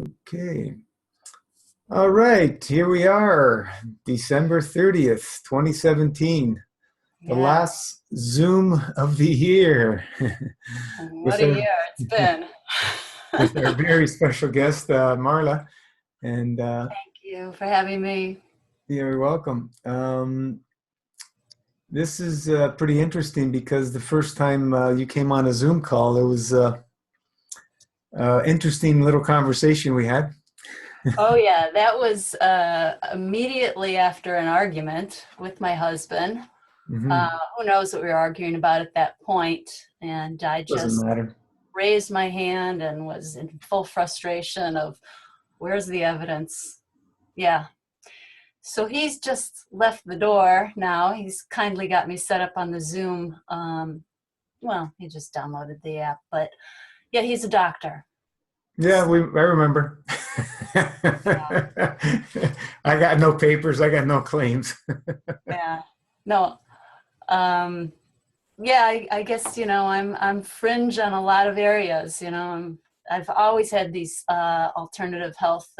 Okay. All right. Here we are, December 30th, 2017, the Yeah, last Zoom of the year what with a our year it's been. with our very special guest, Marla. And Thank you for having me. you're welcome. This is pretty interesting because the first time you came on a Zoom call, it was interesting little conversation we had. Oh yeah, that was immediately after an argument with my husband. Hmm. Who knows what we were arguing about at that point, and I Doesn't just matter. raised my hand and was in full frustration of where's the evidence? Yeah. So he's just left the door now. He's kindly got me set up on the Zoom. Well, he just downloaded the app, but yeah, he's a doctor. Yeah, I remember. I got no papers. I got no claims. Yeah. No. Um, yeah, I guess, I'm fringe on a lot of areas, I've always had these alternative health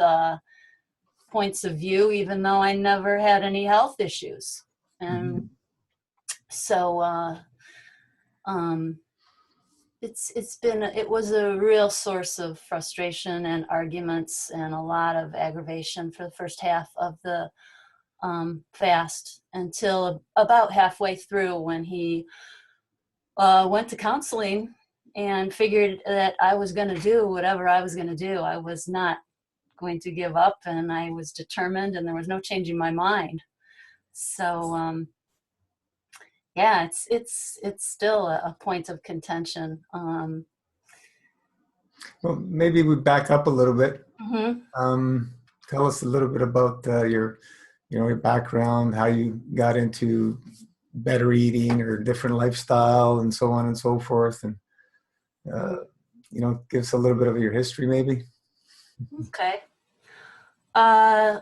points of view, even though I never had any health issues. And Mhm. so um, it was a real source of frustration and arguments and a lot of aggravation for the first half of the fast until about halfway through when he went to counseling and figured that I was going to do whatever I was going to do. I was not going to give up, and I was determined, and there was no changing my mind. So yeah, it's still a point of contention. Well, maybe we back up a little bit. Mhm. Um, Tell us a little bit about your background, how you got into better eating or different lifestyle, and so on and so forth, and uh, give us a little bit of your history, maybe. Okay. Uh,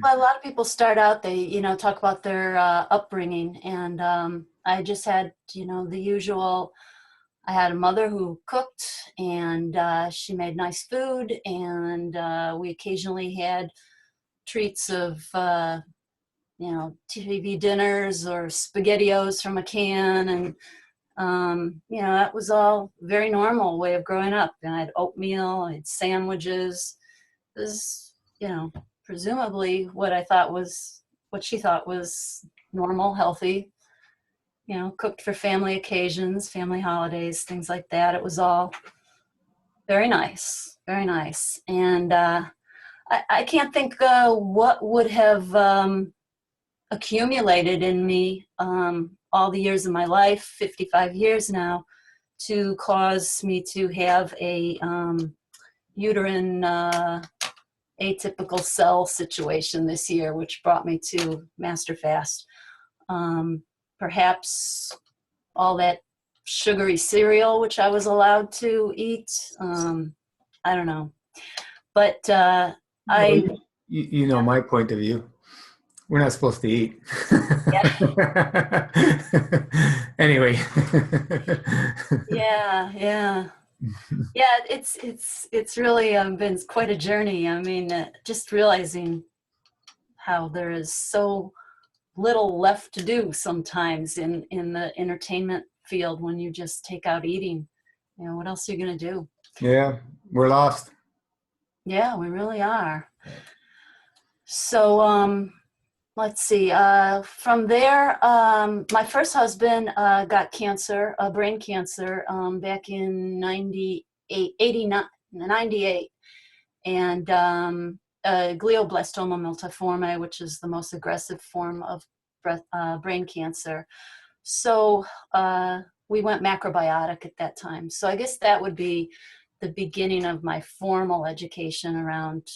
well, a lot of people start out, they, talk about their upbringing. And I just had, the usual. I had a mother who cooked, and she made nice food. And we occasionally had treats of, TV dinners or SpaghettiOs from a can. And, that was all very normal way of growing up. And I had oatmeal, I had sandwiches. It was, presumably what she thought was normal, healthy, cooked for family occasions, family holidays, things like that. It was all very nice, very nice. And I can't think what would have accumulated in me all the years of my life, 55 years now, to cause me to have a uterine atypical cell situation this year, which brought me to Master Fast. Um, Perhaps all that sugary cereal, which I was allowed to eat. I don't know. But Well, I, you know my point of view. We're not supposed to eat. yeah, Anyway. yeah, yeah. Yeah, it's really been quite a journey. I mean, just realizing how there is so little left to do sometimes in the entertainment field when you just take out eating. What else are you going to do? Yeah, we're lost. Yeah, we really are. So let's see. From there, my first husband got cancer, brain cancer, back in 98, 89, 98, and glioblastoma multiforme, which is the most aggressive form of brain cancer. So we went macrobiotic at that time. So I guess that would be the beginning of my formal education around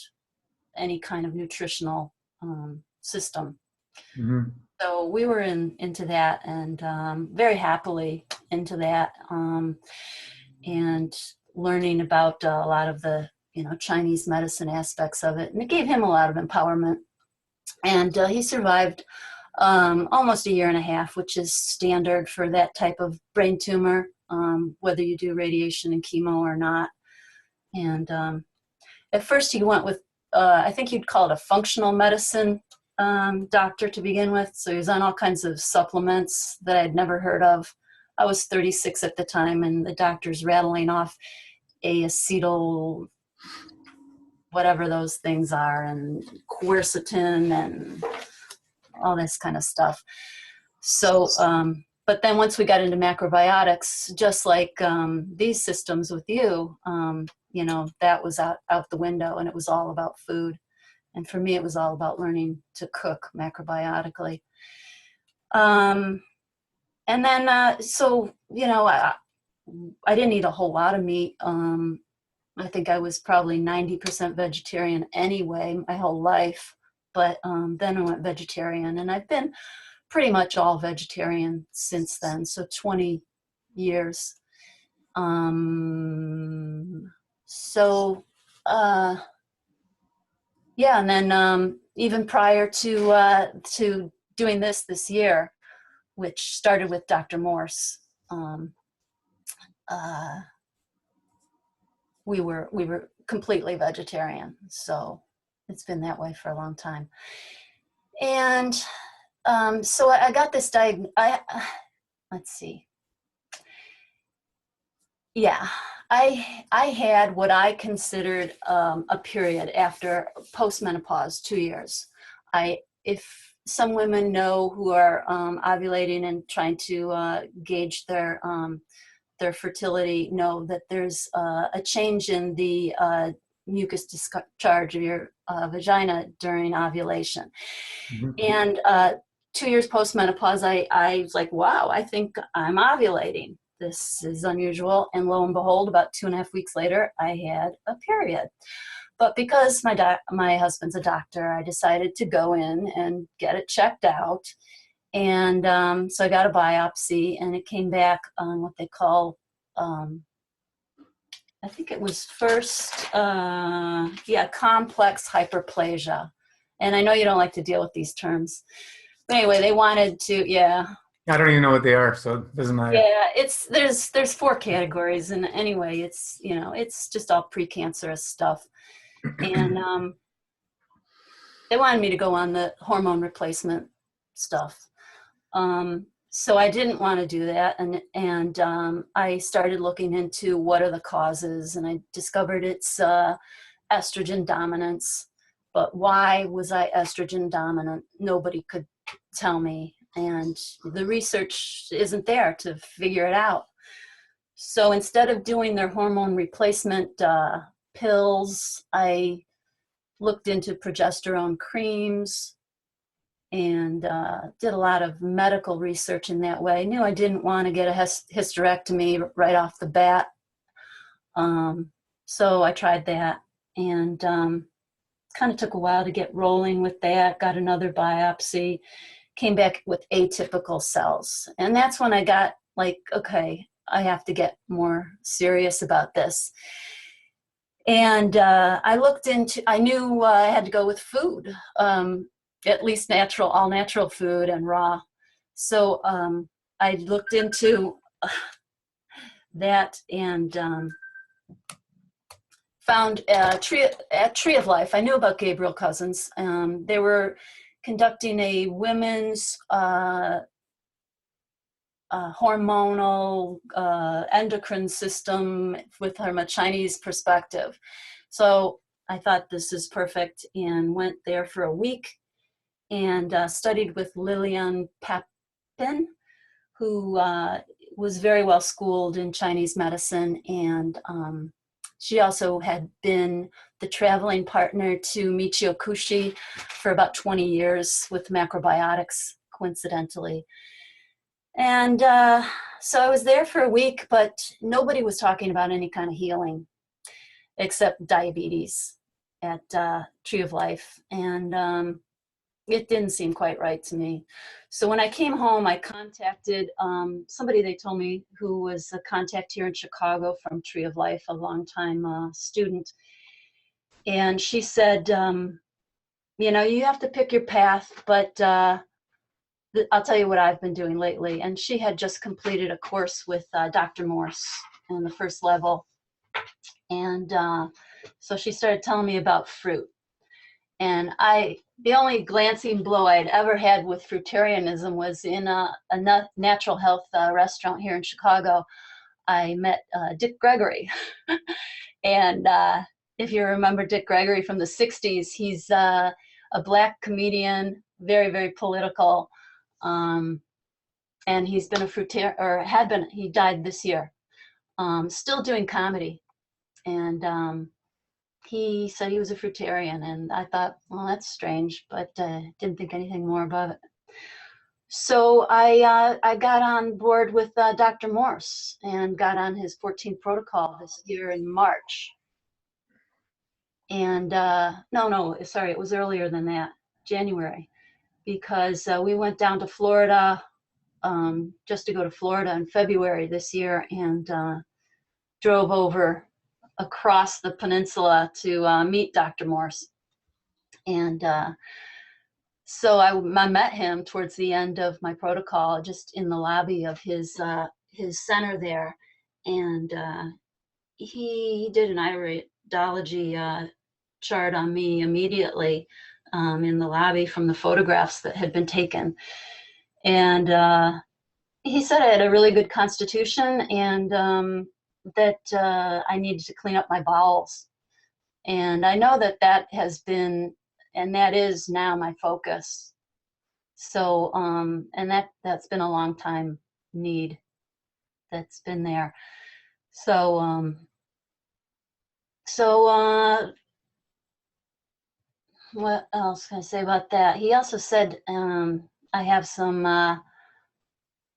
any kind of nutritional system. Mhm. So we were into that, and very happily into that, and learning about a lot of the Chinese medicine aspects of it, and it gave him a lot of empowerment. And he survived almost a year and a half, which is standard for that type of brain tumor, whether you do radiation and chemo or not. And at first he went with, I think you'd call it a functional medicine doctor to begin with. So he was on all kinds of supplements that I'd never heard of. I was 36 at the time, and the doctor's rattling off acetyl, whatever those things are, and quercetin and all this kind of stuff. So, but then once we got into macrobiotics, just like these systems with you, you know, that was out the window, and it was all about food. And for me, it was all about learning to cook macrobiotically. And then, so, you know, I didn't eat a whole lot of meat. I think I was probably 90% vegetarian anyway, my whole life. But then I went vegetarian, and I've been pretty much all vegetarian since then. So 20 years. So, yeah, and then even prior to doing this year, which started with Dr. Morse, we were completely vegetarian. So it's been that way for a long time. And so I got this let's see. Yeah, I had what I considered a period after postmenopause, 2 years. If some women know who are ovulating and trying to gauge their fertility, know that there's a change in the mucus discharge of your vagina during ovulation. Mm-hmm. And 2 years postmenopause, I was like, wow, I think I'm ovulating. This is unusual. And lo and behold, about 2.5 weeks later, I had a period. But because my husband's a doctor, I decided to go in and get it checked out. And so I got a biopsy, and it came back on what they call, I think it was first, complex hyperplasia. And I know you don't like to deal with these terms. But anyway, they wanted to, I don't even know what they are, so it doesn't matter. Yeah, there's 4 categories, and anyway, it's, you know, it's just all precancerous stuff. And they wanted me to go on the hormone replacement stuff. So I didn't want to do that, and I started looking into what are the causes, and I discovered it's estrogen dominance. But why was I estrogen dominant? Nobody could tell me, and the research isn't there to figure it out. So instead of doing their hormone replacement pills, I looked into progesterone creams and did a lot of medical research in that way. I knew I didn't want to get a hysterectomy right off the bat. So I tried that, and kind of took a while to get rolling with that. Got another biopsy, came back with atypical cells. And that's when I got like, okay, I have to get more serious about this. And I knew I had to go with food, at least natural, all natural food and raw. So I looked into that and found a Tree of Life. I knew about Gabriel Cousens. They were conducting a women's hormonal endocrine system from a Chinese perspective. So I thought this is perfect and went there for a week and studied with Lilian Papin, who was very well schooled in Chinese medicine, and she also had been the traveling partner to Michio Kushi for about 20 years with macrobiotics, coincidentally. And so I was there for a week, but nobody was talking about any kind of healing except diabetes at Tree of Life. And it didn't seem quite right to me. So when I came home, I contacted somebody they told me who was a contact here in Chicago from Tree of Life, a longtime student. And she said, you know, you have to pick your path, but I'll tell you what I've been doing lately. And she had just completed a course with Dr. Morse on the first level. And So she started telling me about fruit. And the only glancing blow I had ever had with fruitarianism was in a natural health restaurant here in Chicago. I met Dick Gregory. And if you remember Dick Gregory from the 60s, he's a Black comedian, very, very political. And he's been a fruitarian, or had been, he died this year, still doing comedy. And he said he was a fruitarian, and I thought, well, that's strange, but didn't think anything more about it. So I got on board with Dr. Morse and got on his 14 protocol this year in March. And no, sorry, it was earlier than that, January, because we went down to Florida just to go to Florida in February this year, and drove over across the peninsula to meet Dr. Morse. And so I met him towards the end of my protocol, just in the lobby of his center there, and he did an iridology chart on me immediately in the lobby from the photographs that had been taken. And he said I had a really good constitution, and that I needed to clean up my bowels. And I know that has been, and that is now my focus. So, and that's been a long time need that's been there. So, what else can I say about that? He also said I have some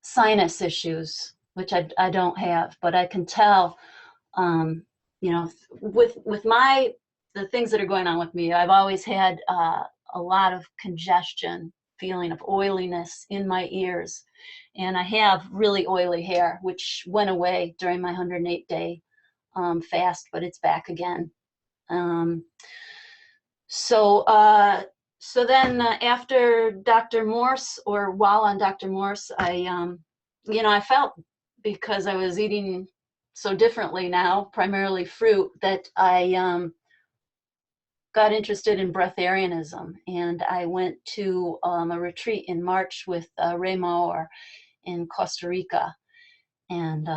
sinus issues, which I don't have, but I can tell, you know, with the things that are going on with me. I've always had a lot of congestion, feeling of oiliness in my ears, and I have really oily hair, which went away during my 108-day fast, but it's back again. So then after Dr. Morse, or while on Dr. Morse, I felt, because I was eating so differently now, primarily fruit, that I got interested in breatharianism. And I went to a retreat in March with Ray Maurer in Costa Rica, and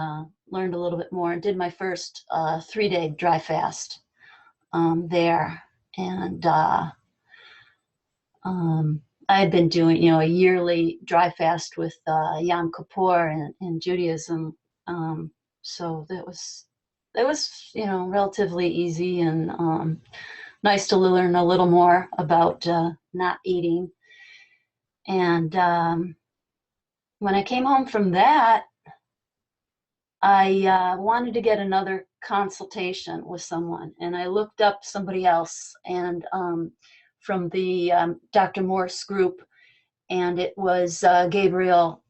learned a little bit more, and did my first 3-day dry fast there. And I had been doing, a yearly dry fast with Yom Kippur in Judaism. So that was, relatively easy, and nice to learn a little more about not eating. And when I came home from that, I wanted to get another consultation with someone, and I looked up somebody else, and from the Dr. Morse group, and it was Gabriel.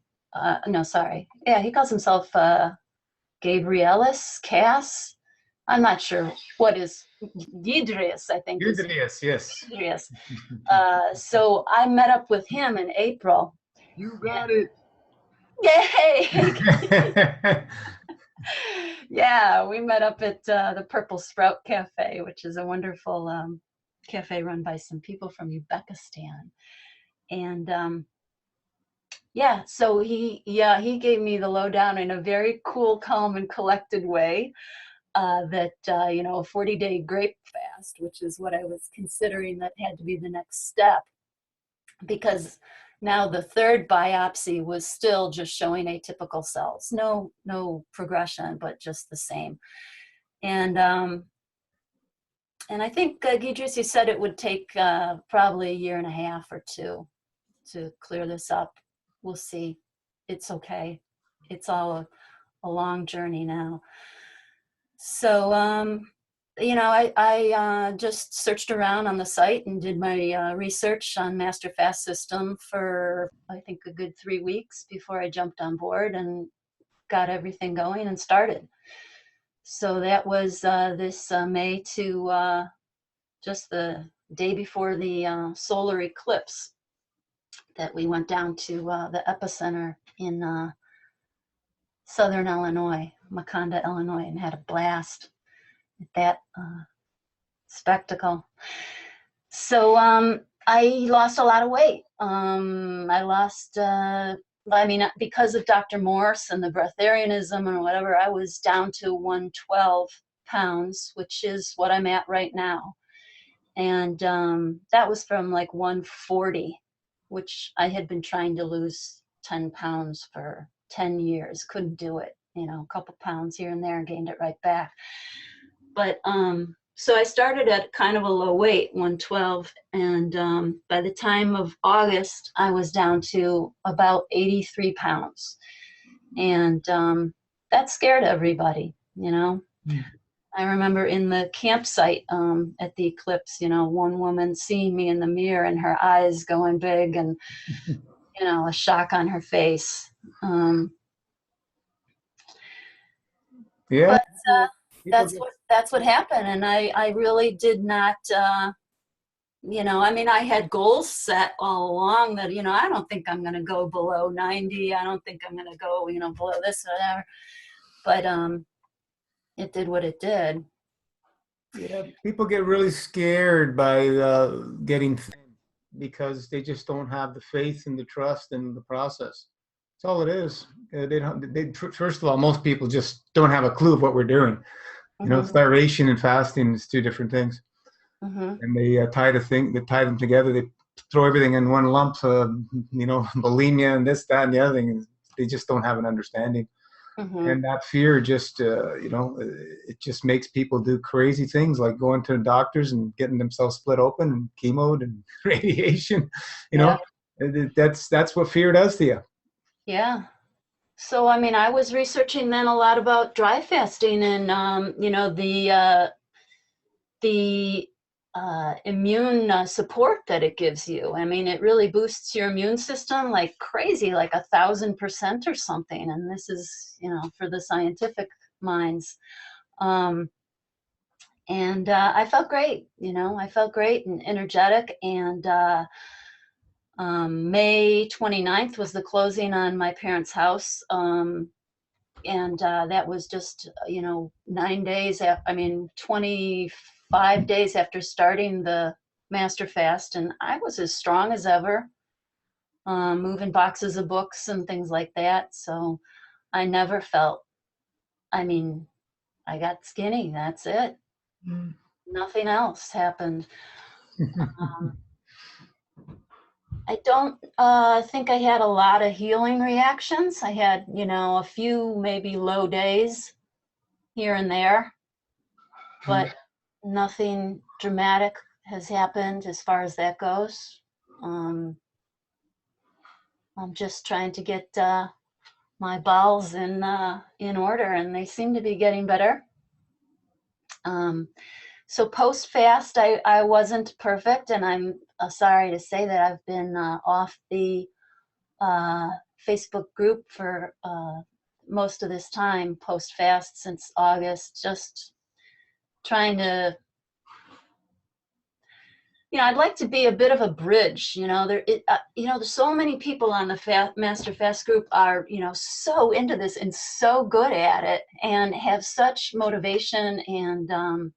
No, sorry. Yeah, he calls himself Gabrielis Cass. I'm not sure what is Yidrius, I think. Yidrius, yes. Yidrius. So I met up with him in April. You got it. Yay! Yeah, we met up at the Purple Sprout Cafe, which is a wonderful cafe run by some people from Uzbekistan. And so he gave me the lowdown in a very cool, calm, and collected way, that a 40-day grape fast, which is what I was considering, that had to be the next step, because now the third biopsy was still just showing atypical cells, no progression, but just the same. And I think Gidrisi said it would take probably a year and a half or two to clear this up. We'll see. It's okay. It's all a long journey now. So, I just searched around on the site and did my research on Master Fast System for, I think, a good 3 weeks before I jumped on board and got everything going and started. So that was this May to just the day before the solar eclipse that we went down to the epicenter in southern Illinois, Makanda, Illinois, and had a blast at that spectacle. So I lost a lot of weight. I lost, I mean, because of Dr. Morse and the breatharianism and whatever, I was down to 112 pounds, which is what I'm at right now. And that was from like 140, which I had been trying to lose 10 pounds for 10 years. Couldn't do it, you know, a couple pounds here and there and gained it right back. But so I started at kind of a low weight, 112. And by the time of August, I was down to about 83 pounds. And that scared everybody, you know. Mm. I remember in the campsite at the eclipse, you know, one woman seeing me in the mirror and her eyes going big and, you know, a shock on her face. Yeah, But people get. that's what happened. And I really did not, you know, I mean, I had goals set all along that, you know, I don't think I'm going to go below 90. I don't think I'm going to go, you know, below this or whatever. But it did what it did. Yeah, people get really scared by getting thin because they just don't have the faith and the trust in the process. That's all it is. They don't. First of all, most people just don't have a clue of what we're doing. You know, Mm-hmm. starvation and fasting is two different things, Mm-hmm. and they tie them together. They throw everything in one lump. You know, bulimia and this, that, and the other thing. They just don't have an understanding. Mm-hmm. And that fear just you know, it just makes people do crazy things like going to the doctors and getting themselves split open and chemo and radiation. You Yeah. know, that's what fear does to you. Yeah. So, I mean, I was researching then a lot about dry fasting and, you know, the immune support that it gives you. I mean, it really boosts your immune system like crazy, like 1,000% or something. And this is, you know, for the scientific minds. Um, and I felt great, you know, I felt great and energetic. And May 29th was the closing on my parents' house. And that was just, you know, 9 days, 25 days after starting the master fast. And I was as strong as ever, moving boxes of books and things like that. So I never felt, I mean, I got skinny. That's it. Mm. Nothing else happened. Um, I don't think I had a lot of healing reactions. I had, you know, a few maybe low days here and there, but nothing dramatic has happened as far as that goes. Um, I'm just trying to get my bowels in order, and they seem to be getting better. Um, so post fast, I wasn't perfect, and I'm sorry to say that I've been off the uh, Facebook group for most of this time post fast since August, just trying to, you know, I'd like to be a bit of a bridge. You know, you know, there's so many people on the Master Fast group are, you know, so into this and so good at it and have such motivation and,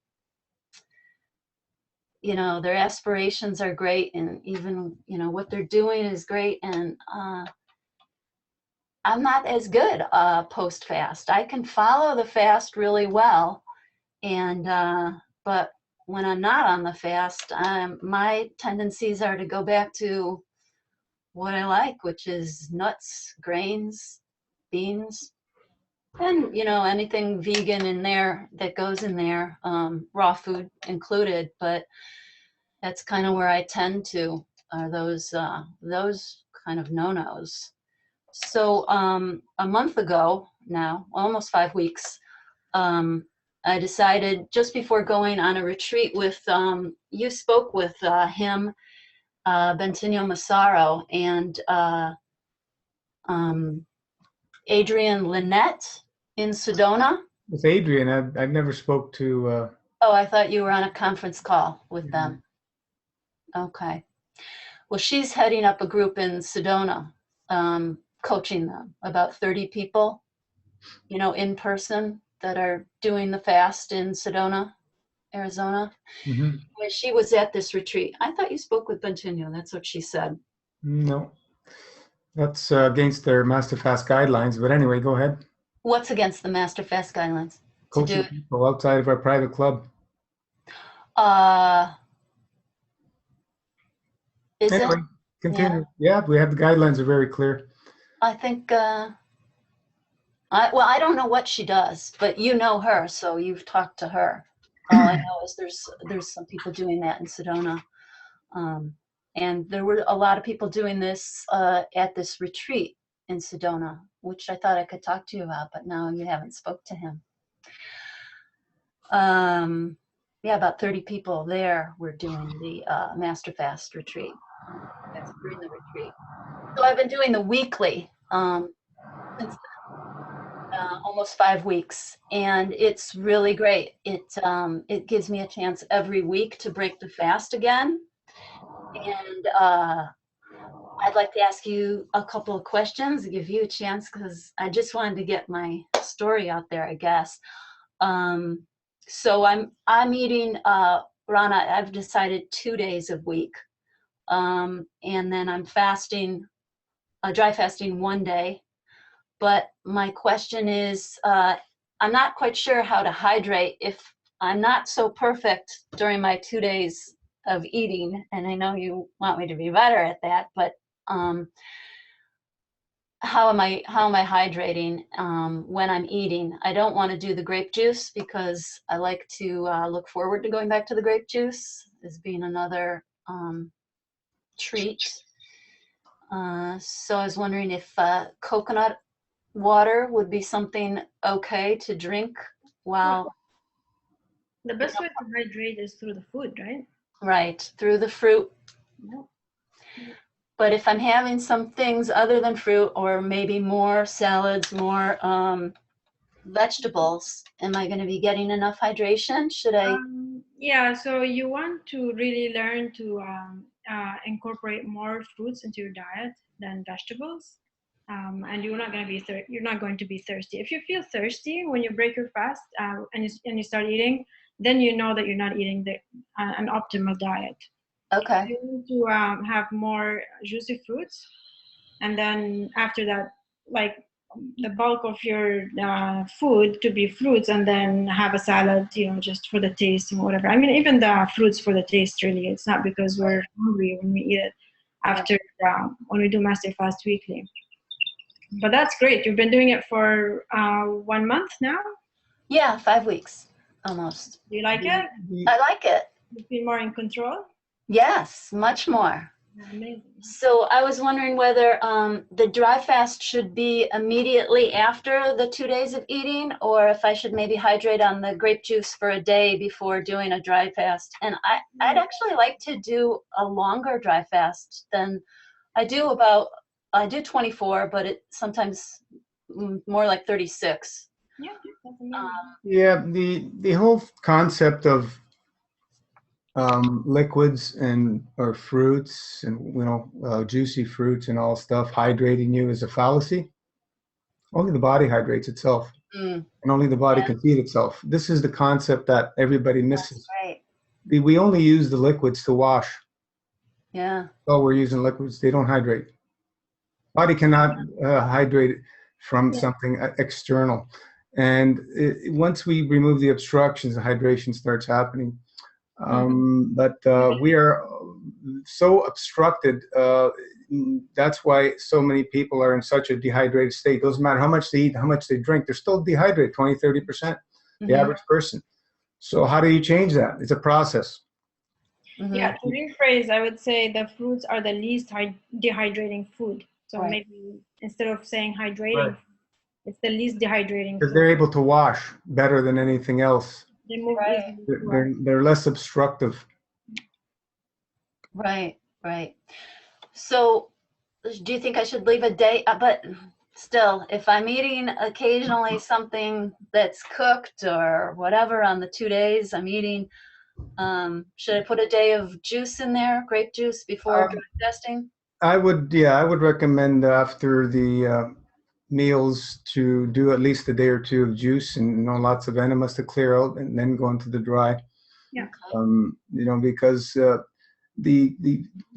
you know, their aspirations are great and even, you know, what they're doing is great. And I'm not as good post fast. I can follow the fast really well, and but when I'm not on the fast, my tendencies are to go back to what I like, which is nuts, grains, beans, and, you know, anything vegan in there that goes in there, raw food included. But that's kind of where I tend to, are those kind of no-nos. So a month ago now, almost 5 weeks, um, I decided just before going on a retreat with, you spoke with him, Bentinho Massaro, and um, Adrian Lynette in Sedona. With Adrian, I've never spoke to. Oh, I thought you were on a conference call with Yeah. them. Okay. Well, she's heading up a group in Sedona, coaching them, about 30 people, you know, in person that are doing the fast in Sedona. Arizona, Hmm. where she was at this retreat. I thought you spoke with Bentinho. That's what she said. No, that's against their Master Fast guidelines. But anyway, go ahead. What's against the Master Fast guidelines to do? Coaching people outside of our private club. Uh, is it? Anyway, Yeah, continue. Yeah, we have the guidelines are very clear. I think. Well, I don't know what she does, but you know her, so you've talked to her. All I know is there's some people doing that in Sedona, um, and there were a lot of people doing this at this retreat in Sedona, which I thought I could talk to you about, but now you haven't spoke to him. Yeah, about 30 people there were doing the Master Fast retreat. That's during the retreat. So I've been doing the weekly since almost 5 weeks, and it's really great. It gives me a chance every week to break the fast again, and I'd like to ask you a couple of questions, give you a chance, because I just wanted to get my story out there, I guess. So I'm eating Rana. I've decided 2 days a week, and then I'm fasting, dry fasting 1 day. But my question is, I'm not quite sure how to hydrate if I'm not so perfect during my 2 days of eating, and I know you want me to be better at that, but how am I hydrating when I'm eating? I don't want to do the grape juice because I like to look forward to going back to the grape juice as being another treat. So I was wondering if coconut water would be something okay to drink while The best way to hydrate is through the food, right? right through the fruit. No. But if I'm having some things other than fruit, or maybe more salads, more vegetables, am I going to be getting enough hydration? Should I? Yeah, so you want to really learn to incorporate more fruits into your diet than vegetables, and you're not going to be thirsty. If you feel thirsty when you break your fast and you start eating, then you know that you're not eating an optimal diet. Okay. You need to have more juicy fruits, and then after that, like the bulk of your food to be fruits, and then have a salad, just for the taste and whatever. I mean, even the fruits for the taste, really. It's not because we're hungry when we eat it after when we do Master Fast weekly. But that's great. You've been doing it for 1 month now? Yeah, 5 weeks almost. Do you like it? I like it. You feel more in control? Yes, much more. Amazing. So I was wondering whether the dry fast should be immediately after the 2 days of eating, or if I should maybe hydrate on the grape juice for a day before doing a dry fast. And I'd actually like to do a longer dry fast than I do. I do 24, but it sometimes more like 36. Yeah, that's amazing. Yeah, the whole concept of liquids or fruits and juicy fruits and all stuff hydrating you is a fallacy. Only the body hydrates itself, and only the body can feed itself. This is the concept that everybody misses. That's right. We only use the liquids to wash. Yeah. Oh, we're using liquids. They don't hydrate. Body cannot hydrate from something external. And once we remove the obstructions, the hydration starts happening. But we are so obstructed. That's why so many people are in such a dehydrated state. Doesn't matter how much they eat, how much they drink, they're still dehydrated, 20, 30%, the average person. So how do you change that? It's a process. Yeah, to rephrase, I would say the fruits are the least dehydrating food. So maybe instead of saying hydrating, it's the least dehydrating because food. they're able to wash better than anything else. They move they're less obstructive. Right. So do you think I should leave a day? But still, if I'm eating occasionally something that's cooked or whatever on the 2 days I'm eating, should I put a day of juice in there, grape juice, before dry fasting? I would recommend after the meals to do at least a day or two of juice and lots of enemas to clear out, and then go into the dry. Yeah. Because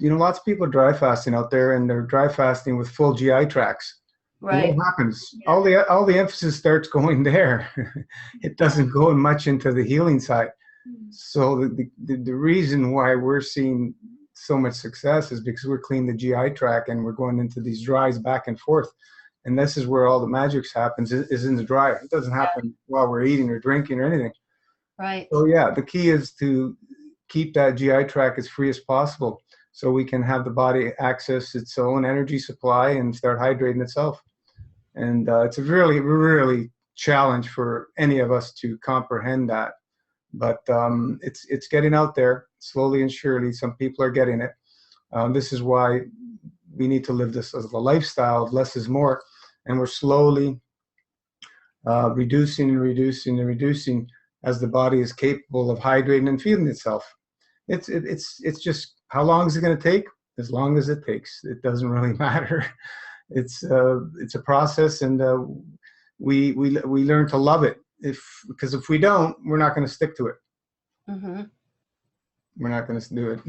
lots of people are dry fasting out there, and they're dry fasting with full GI tracts. And Right. what happens? All the emphasis starts going there. It doesn't go much into the healing side. So the reason why we're seeing so much success is because we're cleaning the GI tract and we're going into these dries back and forth. And this is where all the magic happens, is in the dry. It doesn't happen while we're eating or drinking or anything. Right. So yeah, the key is to keep that GI tract as free as possible so we can have the body access its own energy supply and start hydrating itself. And it's a really, really challenge for any of us to comprehend that. But it's getting out there slowly and surely. Some people are getting it. This is why we need to live this as a lifestyle of less is more. And we're slowly reducing and reducing and reducing as the body is capable of hydrating and feeding itself. It's just, how long is it going to take? As long as it takes. It doesn't really matter. It's a process, and we learn to love it. Because if we don't, we're not going to stick to it. Mm-hmm. We're not going to do it.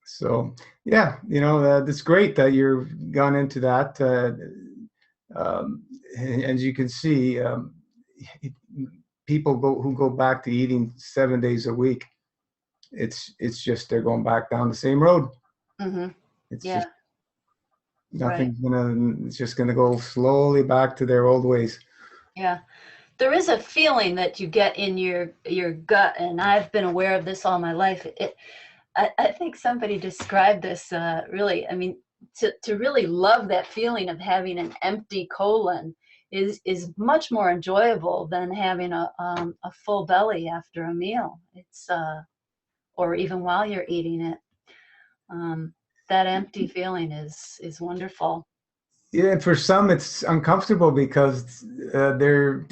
So yeah, it's great that you've gone into that. As you can see, people who go back to eating 7 days a week, it's just they're going back down the same road. Mm-hmm. It's Yeah. just nothing's it's just gonna go slowly back to their old ways. Yeah. There is a feeling that you get in your gut, and I've been aware of this all my life. I think somebody described this really. I mean, to really love that feeling of having an empty colon is much more enjoyable than having a full belly after a meal. It's or even while you're eating it. That empty feeling is wonderful. Yeah, and for some it's uncomfortable because they're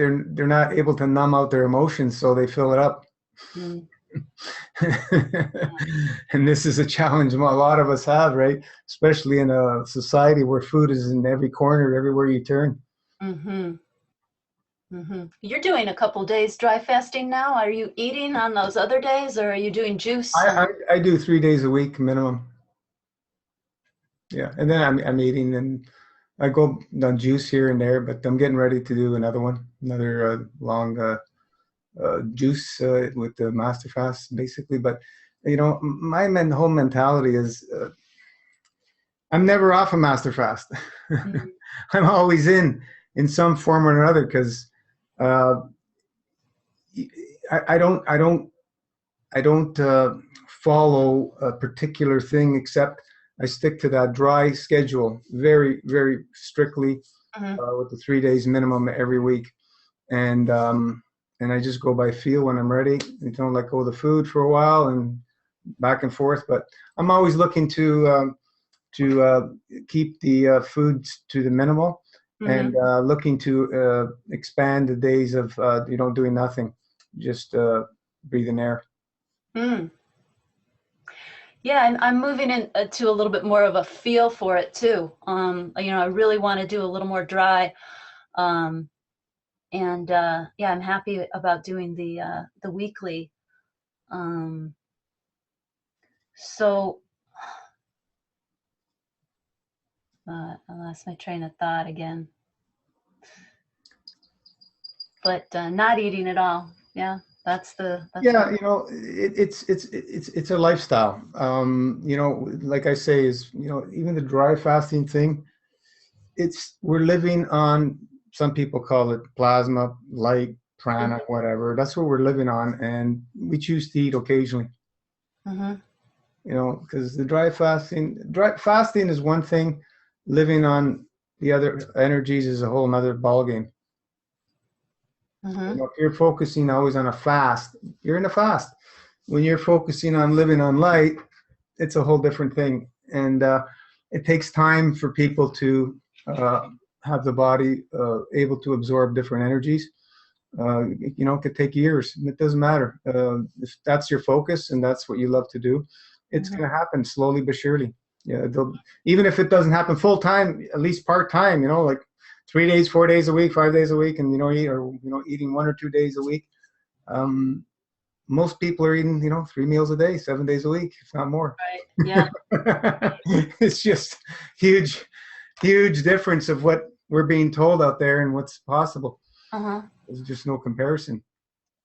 not able to numb out their emotions, so they fill it up. Mm. And this is a challenge a lot of us have, right? Especially in a society where food is in every corner, everywhere you turn. Mm-hmm. Mm-hmm. You're doing a couple days dry fasting now. Are you eating on those other days, or are you doing juice? I do 3 days a week minimum. Yeah, and then I'm eating, and I go on juice here and there, but I'm getting ready to do another long juice with the master fast, basically. But my whole mentality is I'm never off a master fast. Mm-hmm. I'm always in some form or another, because I don't follow a particular thing, except I stick to that dry schedule very, very strictly, with the 3 days minimum every week. And I just go by feel when I'm ready. I don't let go of the food for a while and back and forth. But I'm always looking to keep the foods to the minimal, and looking to expand the days of doing nothing, just breathing air. Mm. Yeah, I'm moving in to a little bit more of a feel for it too. I really want to do a little more dry, and yeah, I'm happy about doing the weekly. So I lost my train of thought again. But not eating at all. Yeah, that's Yeah, it's a lifestyle. Like I say, is even the dry fasting thing, we're living on, some people call it plasma, light, prana, whatever. That's what we're living on, and we choose to eat occasionally. Mm-hmm. Because the dry fasting is one thing, living on the other energies is a whole nother ballgame. Mm-hmm. If you're focusing always on a fast, you're in a fast. When you're focusing on living on light, it's a whole different thing. And it takes time for people to have the body able to absorb different energies. It could take years. It doesn't matter. If that's your focus and that's what you love to do, it's going to happen slowly but surely. Yeah, even if it doesn't happen full time, at least part time. Like 3 days, 4 days a week, 5 days a week, and eating 1 or 2 days a week. Um, Most people are eating, 3 meals a day, 7 days a week, if not more. Right. Yeah. It's just huge, huge difference of what we're being told out there and what's possible. Uh-huh. There's just no comparison.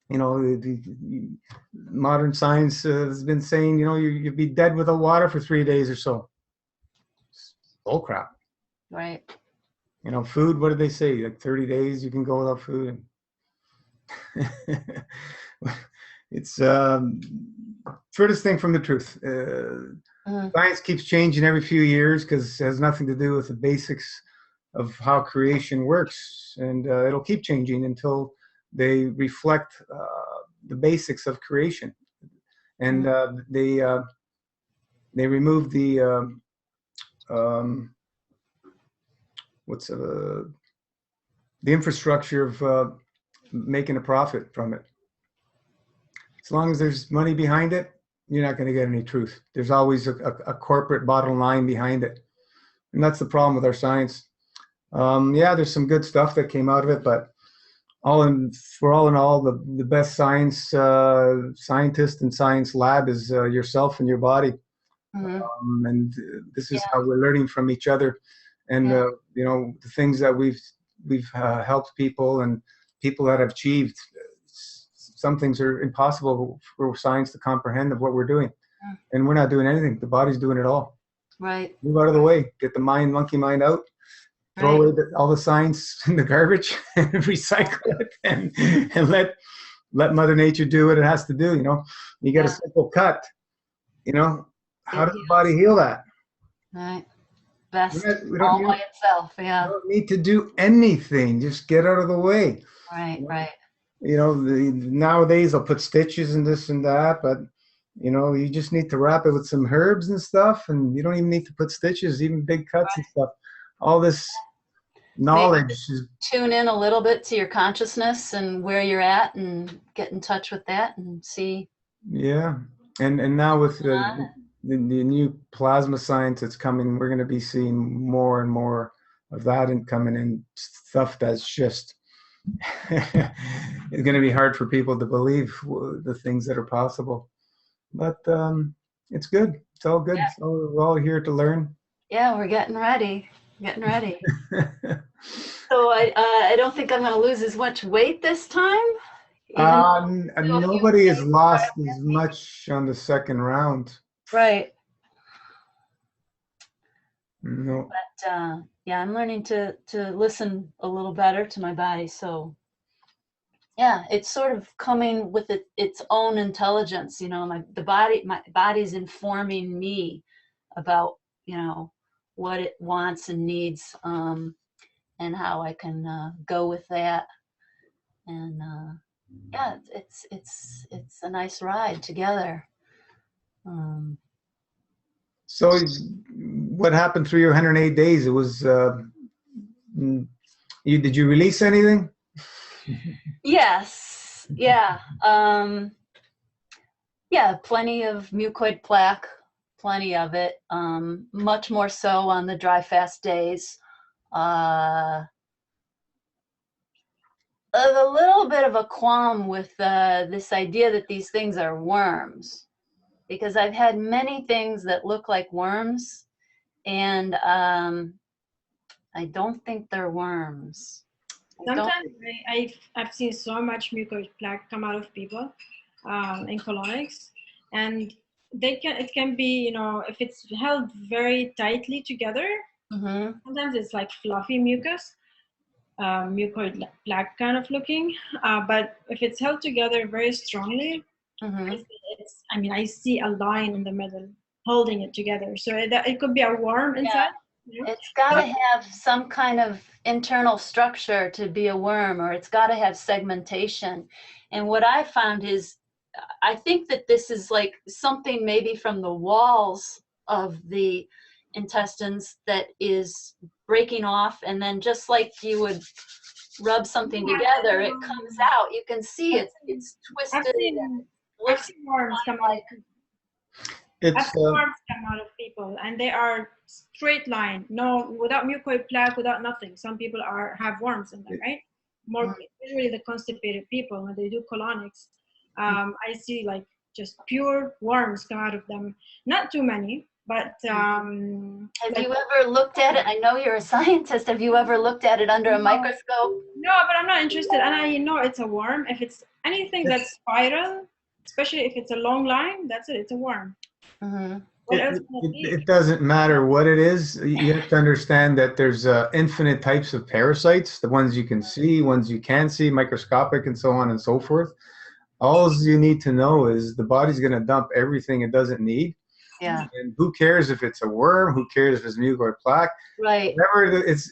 The modern science has been saying, you'd be dead without water for 3 days or so. Bull crap. Right. Food, what did they say? Like 30 days you can go without food. It's furthest thing from the truth. Science keeps changing every few years because it has nothing to do with the basics of how creation works. And it'll keep changing until they reflect the basics of creation. And they remove the what's the infrastructure of making a profit from it. As long as there's money behind it, you're not going to get any truth. There's always a corporate bottom line behind it. And that's the problem with our science. Yeah, there's some good stuff that came out of it, but all in all, the best scientist and science lab is yourself and your body. And this is how we're learning from each other. And, the things that we've helped people and people that have achieved. Some things are impossible for science to comprehend of what we're doing. And we're not doing anything. The body's doing it all. Right. Move out of the way. Get the monkey mind out. Throw away all the science in the garbage and recycle it and let Mother Nature do what it has to do. You get a simple cut. How does the body heal that? Right. Best We all don't by itself. Yeah. don't need to do anything. Just get out of the way. Right. Right. Nowadays they'll put stitches and this and that, but you just need to wrap it with some herbs and stuff, and you don't even need to put stitches, even big cuts and stuff. All this knowledge is tune in a little bit to your consciousness and where you're at, and get in touch with that and see. Yeah, and now with the new plasma science that's coming, we're going to be seeing more and more of that and coming in stuff that's just. It's going to be hard for people to believe the things that are possible, but it's good. It's all good. Yeah. So we're all here to learn. Yeah, we're getting ready. So I don't think I'm going to lose as much weight this time. Nobody has lost as much on the second round. Right. No. But yeah, I'm learning to listen a little better to my body. So yeah, it's sort of coming with its own intelligence. My body's informing me about what it wants and needs, and how I can go with that. And yeah, it's a nice ride together. So what happened through your 108 days? It was did you release anything? Yes. Yeah. Yeah, plenty of mucoid plaque, plenty of it. Much more so on the dry fast days. A little bit of a qualm with this idea that these things are worms, because I've had many things that look like worms, and I don't think they're worms. Sometimes I've seen so much mucoid plaque come out of people in colonics, and it can be, if it's held very tightly together. Mm-hmm. Sometimes it's like fluffy mucus, mucoid plaque kind of looking, but if it's held together very strongly, mm-hmm. I see a line in the middle holding it together. So it could be a worm inside. It's got to have some kind of internal structure to be a worm, or it's got to have segmentation. And what I found is, I think that this is like something maybe from the walls of the intestines that is breaking off, and then just like you would rub something together, it comes out. You can see it's twisted. I've seen worms come out. I've seen worms come out of people, and they are straight line, no, without mucoid plaque, without nothing. Some people have worms in them, right? more usually the constipated people when they do colonics. I see like just pure worms come out of them. Not too many, but Have like, you ever looked at it? I know you're a scientist. Have you ever looked at it under a microscope? no, but I'm not interested. And I know it's a worm. If it's anything that's spiral, especially if it's a long line, that's it. It's a worm. Mm-hmm. What It, else can it be? it doesn't matter what it is. You have to understand that there's infinite types of parasites, the ones you can see, ones you can't see, microscopic, and so on and so forth. All you need to know is the body's going to dump everything it doesn't need. Yeah. And who cares if it's a worm? Who cares if it's mucoid plaque? Right.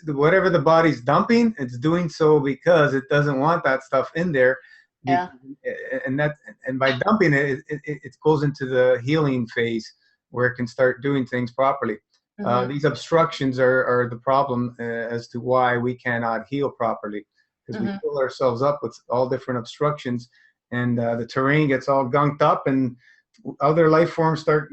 Whatever the body's dumping, it's doing so because it doesn't want that stuff in there. Yeah. And by dumping it, it goes into the healing phase where it can start doing things properly. These obstructions are the problem as to why we cannot heal properly, because we fill ourselves up with all different obstructions, and the terrain gets all gunked up, and other life forms start,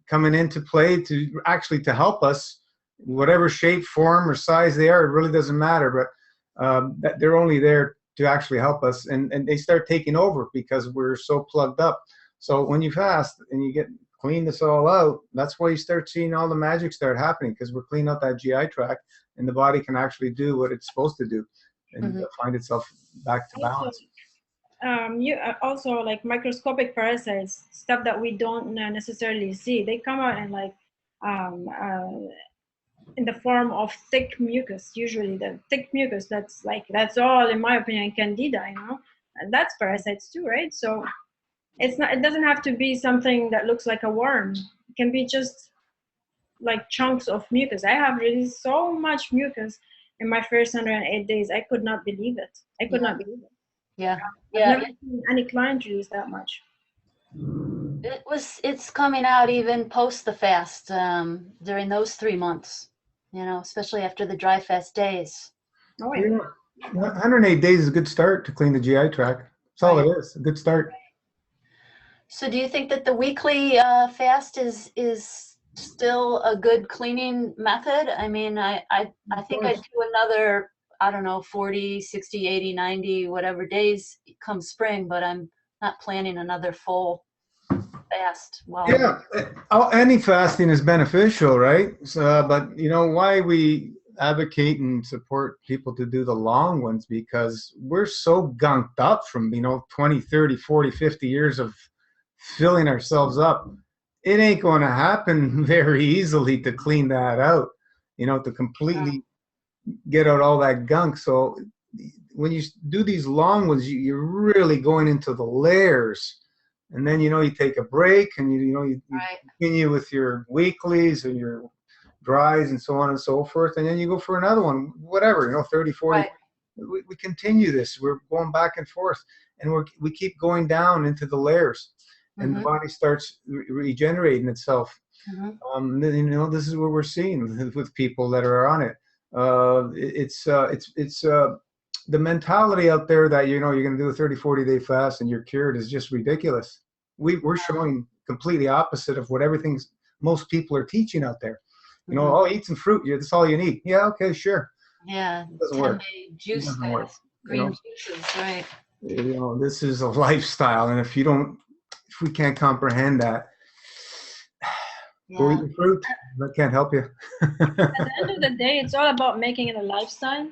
coming into play to help us, whatever shape, form, or size they are. It really doesn't matter, but they're only there to actually help us, and they start taking over because we're so plugged up. So when you fast and you clean this all out, that's why you start seeing all the magic start happening, because we're cleaning out that GI tract, and the body can actually do what it's supposed to do and find itself back to balance. You also like microscopic parasites, stuff that we don't necessarily see. They come out in like in the form of thick mucus. Usually, the thick mucus. That's all, in my opinion, candida. And that's parasites too, right? So it's not. It doesn't have to be something that looks like a worm. It can be just like chunks of mucus. I have released so much mucus in my first 108 days. I could not believe it. I could not believe it. Yeah. I've never seen any client release that much. It's coming out even post the fast, during those 3 months, especially after the dry fast days. Oh, yeah. 108 days is a good start to clean the GI tract. That's all it is, a good start. So do you think that the weekly fast is still a good cleaning method? I mean, I think I'd do another, I don't know, 40, 60, 80, 90, whatever days come spring, but I'm not planning another full fast. Well, yeah, any fasting is beneficial, right? So, but why we advocate and support people to do the long ones, because we're so gunked up from 20, 30, 40, 50 years of filling ourselves up. It ain't going to happen very easily to clean that out, to completely get out all that gunk. So when you do these long ones, you're really going into the layers. And then, you take a break, and you continue with your weeklies and your dries and so on and so forth. And then you go for another one, whatever, 30, 40. Right. We continue this. We're going back and forth, and we keep going down into the layers, and the body starts regenerating itself. This is what we're seeing with people that are on it. It's the mentality out there that you're going to do a 30, 40-day fast and you're cured is just ridiculous. We're showing completely opposite of what most people are teaching out there. Eat some fruit. That's all you need. Yeah, okay, sure. Yeah, it doesn't work. Juice doesn't work. Green juices, right? This is a lifestyle, and if we can't comprehend that, go eat fruit. That can't help you. At the end of the day, it's all about making it a lifestyle.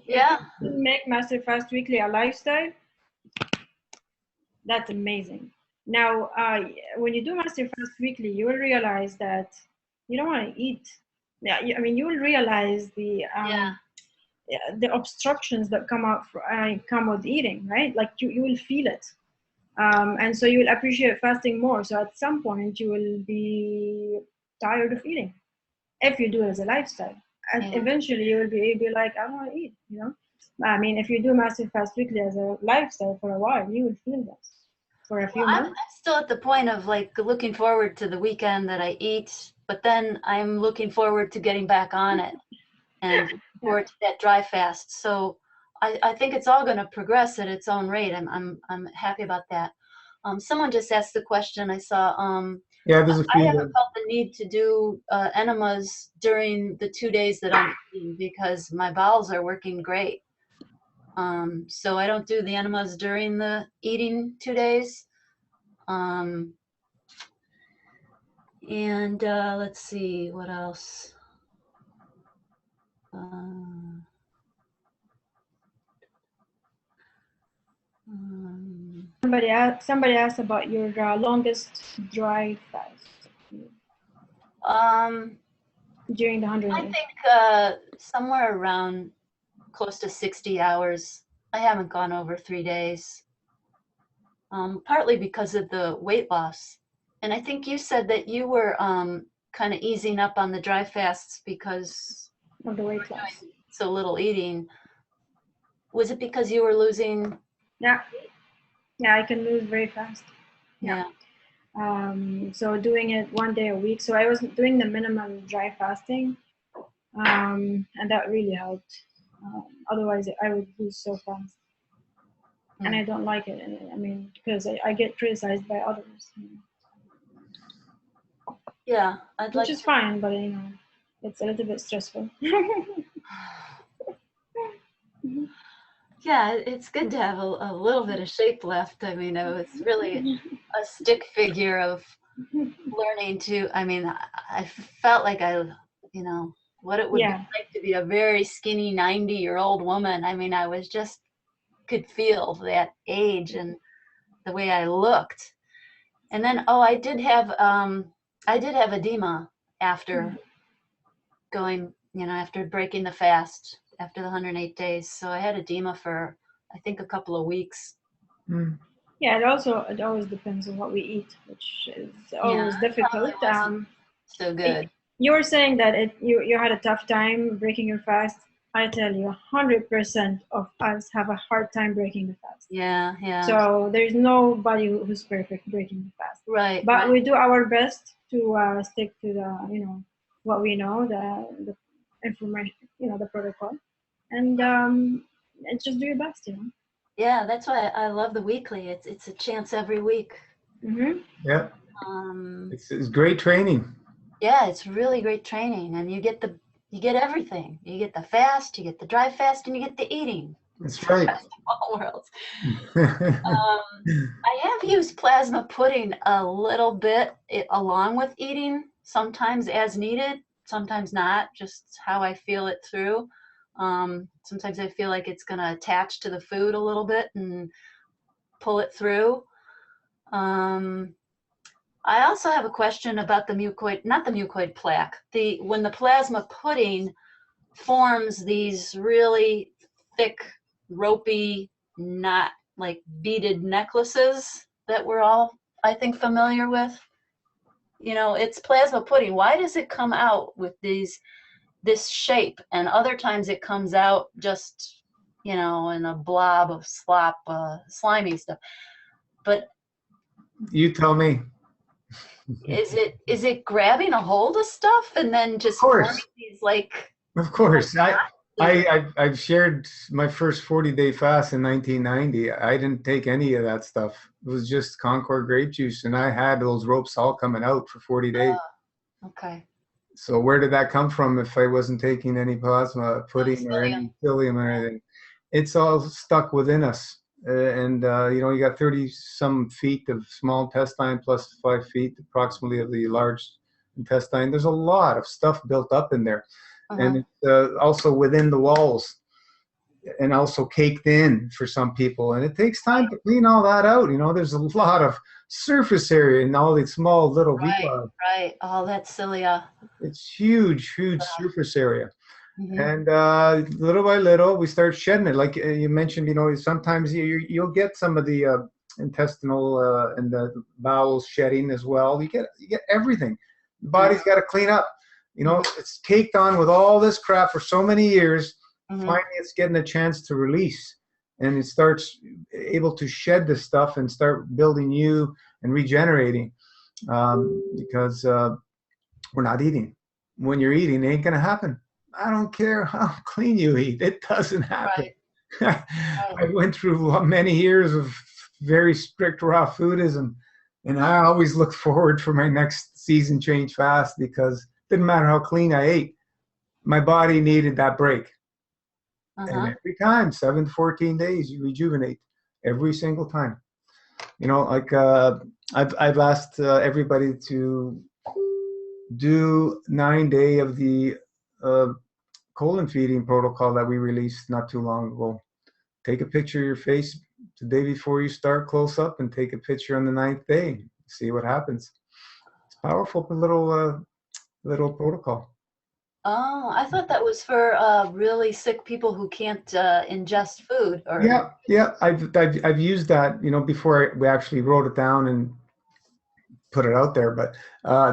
Yeah. If you make Master Fast Weekly a lifestyle, that's amazing. Now, when you do Master Fast Weekly, you will realize that you don't want to eat. Yeah, you will realize the obstructions that come with eating, right? Like you will feel it. And so you will appreciate fasting more. So at some point you will be tired of eating if you do it as a lifestyle. And eventually you will be like, I don't want to eat, if you do Massive Fast Weekly as a lifestyle for a while, you will feel this for a few months. I'm still at the point of looking forward to the weekend that I eat, but then I'm looking forward to getting back on it and forward to that dry fast. So I think it's all going to progress at its own rate. I'm happy about that. Someone just asked the question I saw, Yeah, there's a I few haven't that, felt the need to do enemas during the 2 days that I'm eating because my bowels are working great. So I don't do the enemas during the eating 2 days. Um, and let's see, what else? Um, um, Somebody asked about your longest dry fast um, during the I 108. think somewhere around close to 60 hours. I haven't gone over 3 days, partly because of the weight loss. And I think you said that you were kind of easing up on the dry fasts because Of the weight loss. so little eating. Was it because you were losing? Yeah, yeah, I can lose very fast. Yeah. So doing it 1 day a week. So I was doing the minimum dry fasting, and that really helped. Otherwise, I would lose so fast, and I don't like it. I mean, because I get criticized by others, Yeah, which is fine, but it's a little bit stressful. Yeah, it's good to have a little bit of shape left. I mean, it was really a stick figure of learning to, I mean, I felt like what it would be Yeah. like to be a very skinny 90-year-old woman. I mean, I was just could feel that age and the way I looked. And then, I did have edema after going, after breaking the fast after the 108 days. So I had edema for, I think, a couple of weeks. Yeah, it always depends on what we eat, which is always Yeah, difficult. it wasn't so good. You were saying that you had a tough time breaking your fast. I tell you, 100% of us have a hard time breaking the fast. Yeah, yeah. So there's nobody who's perfect breaking the fast. Right. But we do our best to stick to the what we know, the information, the protocol, and just do your best. Yeah, that's why I love the weekly. It's a chance every week. Mm-hmm. yeah, Um, it's great training. yeah, it's really great training, and you get everything. You get the fast, you get the dry fast, and you get the eating. That's right. Best of all worlds. I have used plasma pudding a little bit along with eating, sometimes as needed, sometimes not, just how I feel it through. Sometimes I feel like it's going to attach to the food a little bit and pull it through. I also have a question about the mucoid, not the mucoid plaque, when the plasma pudding forms these really thick, ropey, not like beaded necklaces that we're all, I think, familiar with. It's plasma pudding. Why does it come out with this shape? And other times it comes out just, in a blob of slop, slimy stuff. But You tell me. is it grabbing a hold of stuff and then just forming these Of course. I've shared my first 40-day fast in 1990. I didn't take any of that stuff. It was just Concord grape juice, and I had those ropes all coming out for 40 days. Okay. So where did that come from if I wasn't taking any plasma pudding or any psyllium or anything? It's all stuck within us. You got 30 some feet of small intestine plus 5 feet approximately of the large intestine. There's a lot of stuff built up in there. And it's also within the walls and also caked in for some people. And it takes time to clean all that out. There's a lot of surface area in all these small little villi. Right. Oh, that's cilia. It's huge surface area. And little by little, we start shedding it. Like you mentioned, sometimes you'll get some of the intestinal and the bowels shedding as well. You get everything. The body's got to clean up. It's caked on with all this crap for so many years. Finally, it's getting a chance to release, and it starts able to shed this stuff and start building you and regenerating. Because we're not eating. When you're eating, it ain't gonna happen. I don't care how clean you eat; it doesn't happen. Right. I went through many years of very strict raw foodism, And I always look forward for my next season change fast because it didn't matter how clean I ate, my body needed that break. And Uh-huh. every time, 7 to 14 days, you rejuvenate every single time. You know, like I've asked everybody to do 9 day of the uh, colon feeding protocol that we released not too long ago. Take a picture of your face the day before you start close up and take a picture on the 9th day. See what happens. It's powerful little protocol. Oh, I thought that was for really sick people who can't ingest food or. Yeah. I've used that, you know, before we actually wrote it down and put it out there, but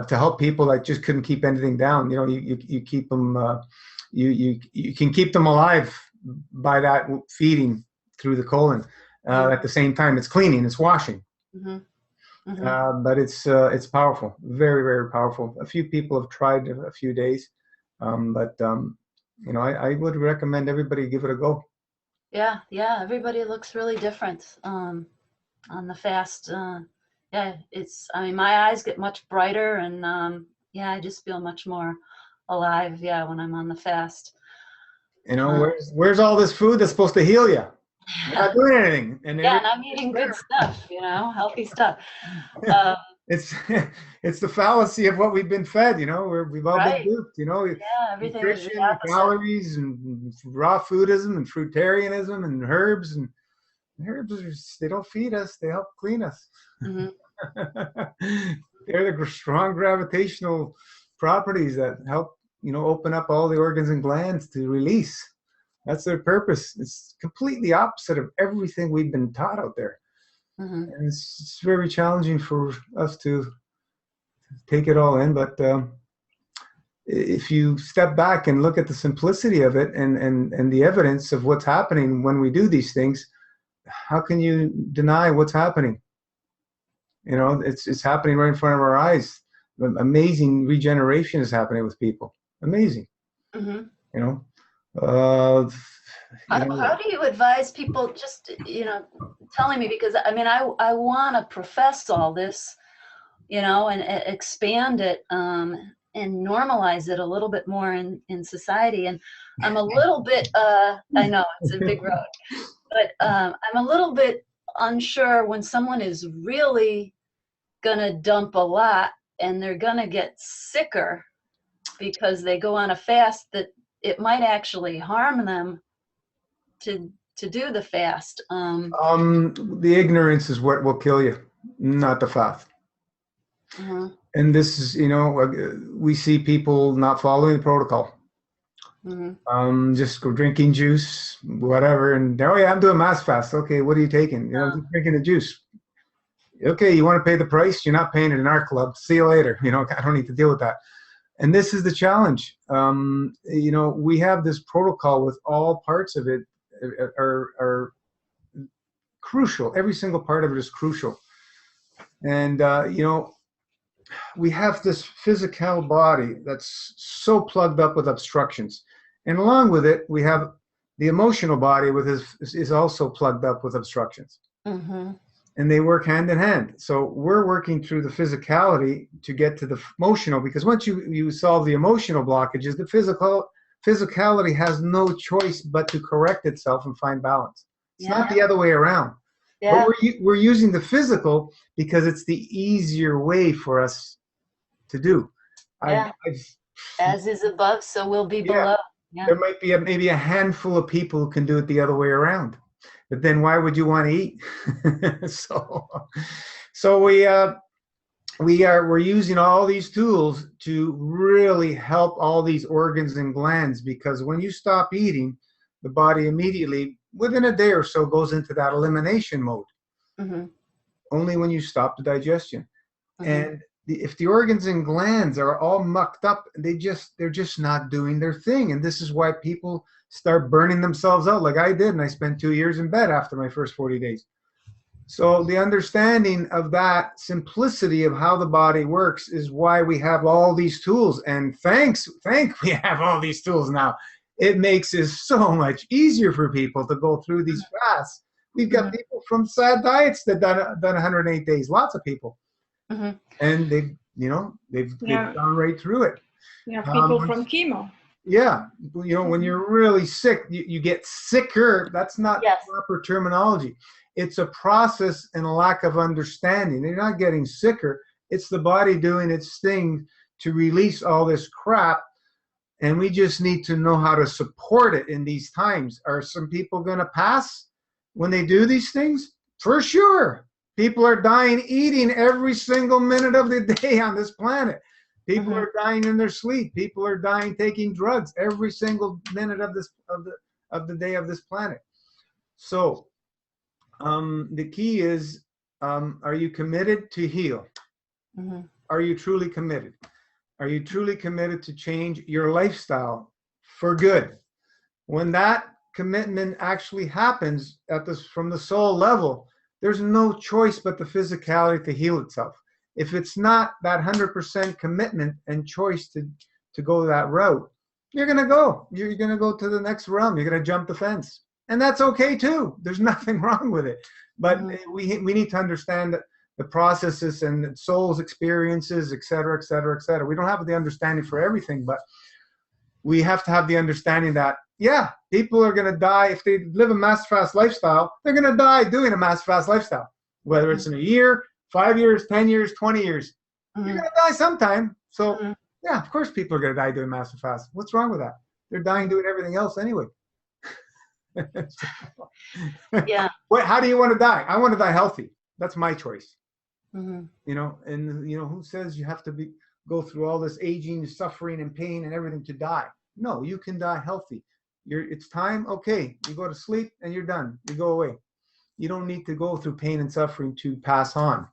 to help people that just couldn't keep anything down. You know, you keep them, you can keep them alive by that feeding through the colon. At the same time, it's cleaning, it's washing. Mm-hmm. Mm-hmm. But it's powerful, very, very powerful. A few people have tried a few days, but you know, I would recommend everybody give it a go. Yeah, everybody looks really different on the fast. Yeah, I mean, my eyes get much brighter, and yeah, I just feel much more alive, yeah, when I'm on the fast. You know, where's all this food that's supposed to heal you? You're not doing anything. And I'm eating good stuff, you know, healthy stuff. It's the fallacy of what we've been fed, you know, we've all been duped, you know. Yeah, everything is nutrition, calories, and raw foodism, and fruitarianism, and herbs. And herbs, they don't feed us; they help clean us. Mm-hmm. They're the strong gravitational properties that help, you know, open up all the organs and glands to release. That's their purpose. It's completely opposite of everything we've been taught out there. Mm-hmm. And it's very challenging for us to take it all in. But if you step back and look at the simplicity of it and the evidence of what's happening when we do these things, how can you deny what's happening? You know, it's happening right in front of our eyes. Amazing regeneration is happening with people. Amazing. Mm-hmm. You know. How do you advise people? Just, you know, telling me, because I mean, I want to profess all this, you know, and expand it and normalize it a little bit more in society. And I'm a little bit, I know it's a big road, but I'm a little bit unsure when someone is really gonna dump a lot and they're gonna get sicker because they go on a fast, that it might actually harm them to do the fast. The ignorance is what will kill you, not the fast. Uh-huh. And this is, you know, we see people not following the protocol. Mm-hmm. Just go drinking juice, whatever, and oh yeah, I'm doing mass fast. Okay, what are you taking? You know, I'm just drinking the juice. Okay, you want to pay the price? You're not paying it in our club. See you later. You know, I don't need to deal with that. And this is the challenge. You know, we have this protocol with all parts of it are crucial. Every single part of it is crucial. And you know, we have this physical body that's so plugged up with obstructions, and along with it, we have the emotional body is also plugged up with obstructions. Mm-hmm. And they work hand in hand. So we're working through the physicality to get to the emotional, because once you solve the emotional blockages, the physicality has no choice but to correct itself and find balance. It's not the other way around. Yeah. But we're using the physical because it's the easier way for us to do. Yeah. As is above, so will be below. Yeah. There might be maybe a handful of people who can do it the other way around. But then why would you want to eat? so we're using all these tools to really help all these organs and glands, because when you stop eating, the body immediately, within a day or so, goes into that elimination mode. Mm-hmm. Only when you stop the digestion. Mm-hmm. And if the organs and glands are all mucked up, they're just not doing their thing. And this is why people start burning themselves out like I did, and I spent 2 years in bed after my first 40 days. So the understanding of that simplicity of how the body works is why we have all these tools. And thank we have all these tools now. It makes it so much easier for people to go through these fasts. We've got people from sad diets that done 108 days, lots of people. Mhm. and they've Yeah. gone right through it. We have people Um, from chemo. Yeah, when you're really sick, you get sicker. That's not Yes. proper terminology. It's a process and a lack of understanding. You're not getting sicker. It's the body doing its thing to release all this crap, and we just need to know how to support it in these times. Are some people going to pass when they do these things? For sure. People are dying eating every single minute of the day on this planet. People are dying in their sleep. People are dying taking drugs every single minute of the day of this planet. So the key is, are you committed to heal? Mm-hmm. Are you truly committed? Are you truly committed to change your lifestyle for good? When that commitment actually happens from the soul level, there's no choice but the physicality to heal itself. If it's not that 100% commitment and choice to go that route, you're going to go. You're going to go to the next realm. You're going to jump the fence. And that's okay too. There's nothing wrong with it. But we need to understand that the processes and soul's experiences, et cetera, et cetera, et cetera. We don't have the understanding for everything, but we have to have the understanding that, yeah, people are going to die. If they live a master fast lifestyle, they're going to die doing a master fast lifestyle, whether it's in a year, 5 years, 10 years, 20 years. You're going to die sometime. So, yeah, of course people are going to die doing master fast. What's wrong with that? They're dying doing everything else anyway. Yeah. How do you want to die? I want to die healthy. That's my choice. Mm-hmm. Who says you have to go through all this aging, suffering, and pain and everything to die? No, you can die healthy. It's time. Okay, you go to sleep and you're done. You go away. You don't need to go through pain and suffering to pass on,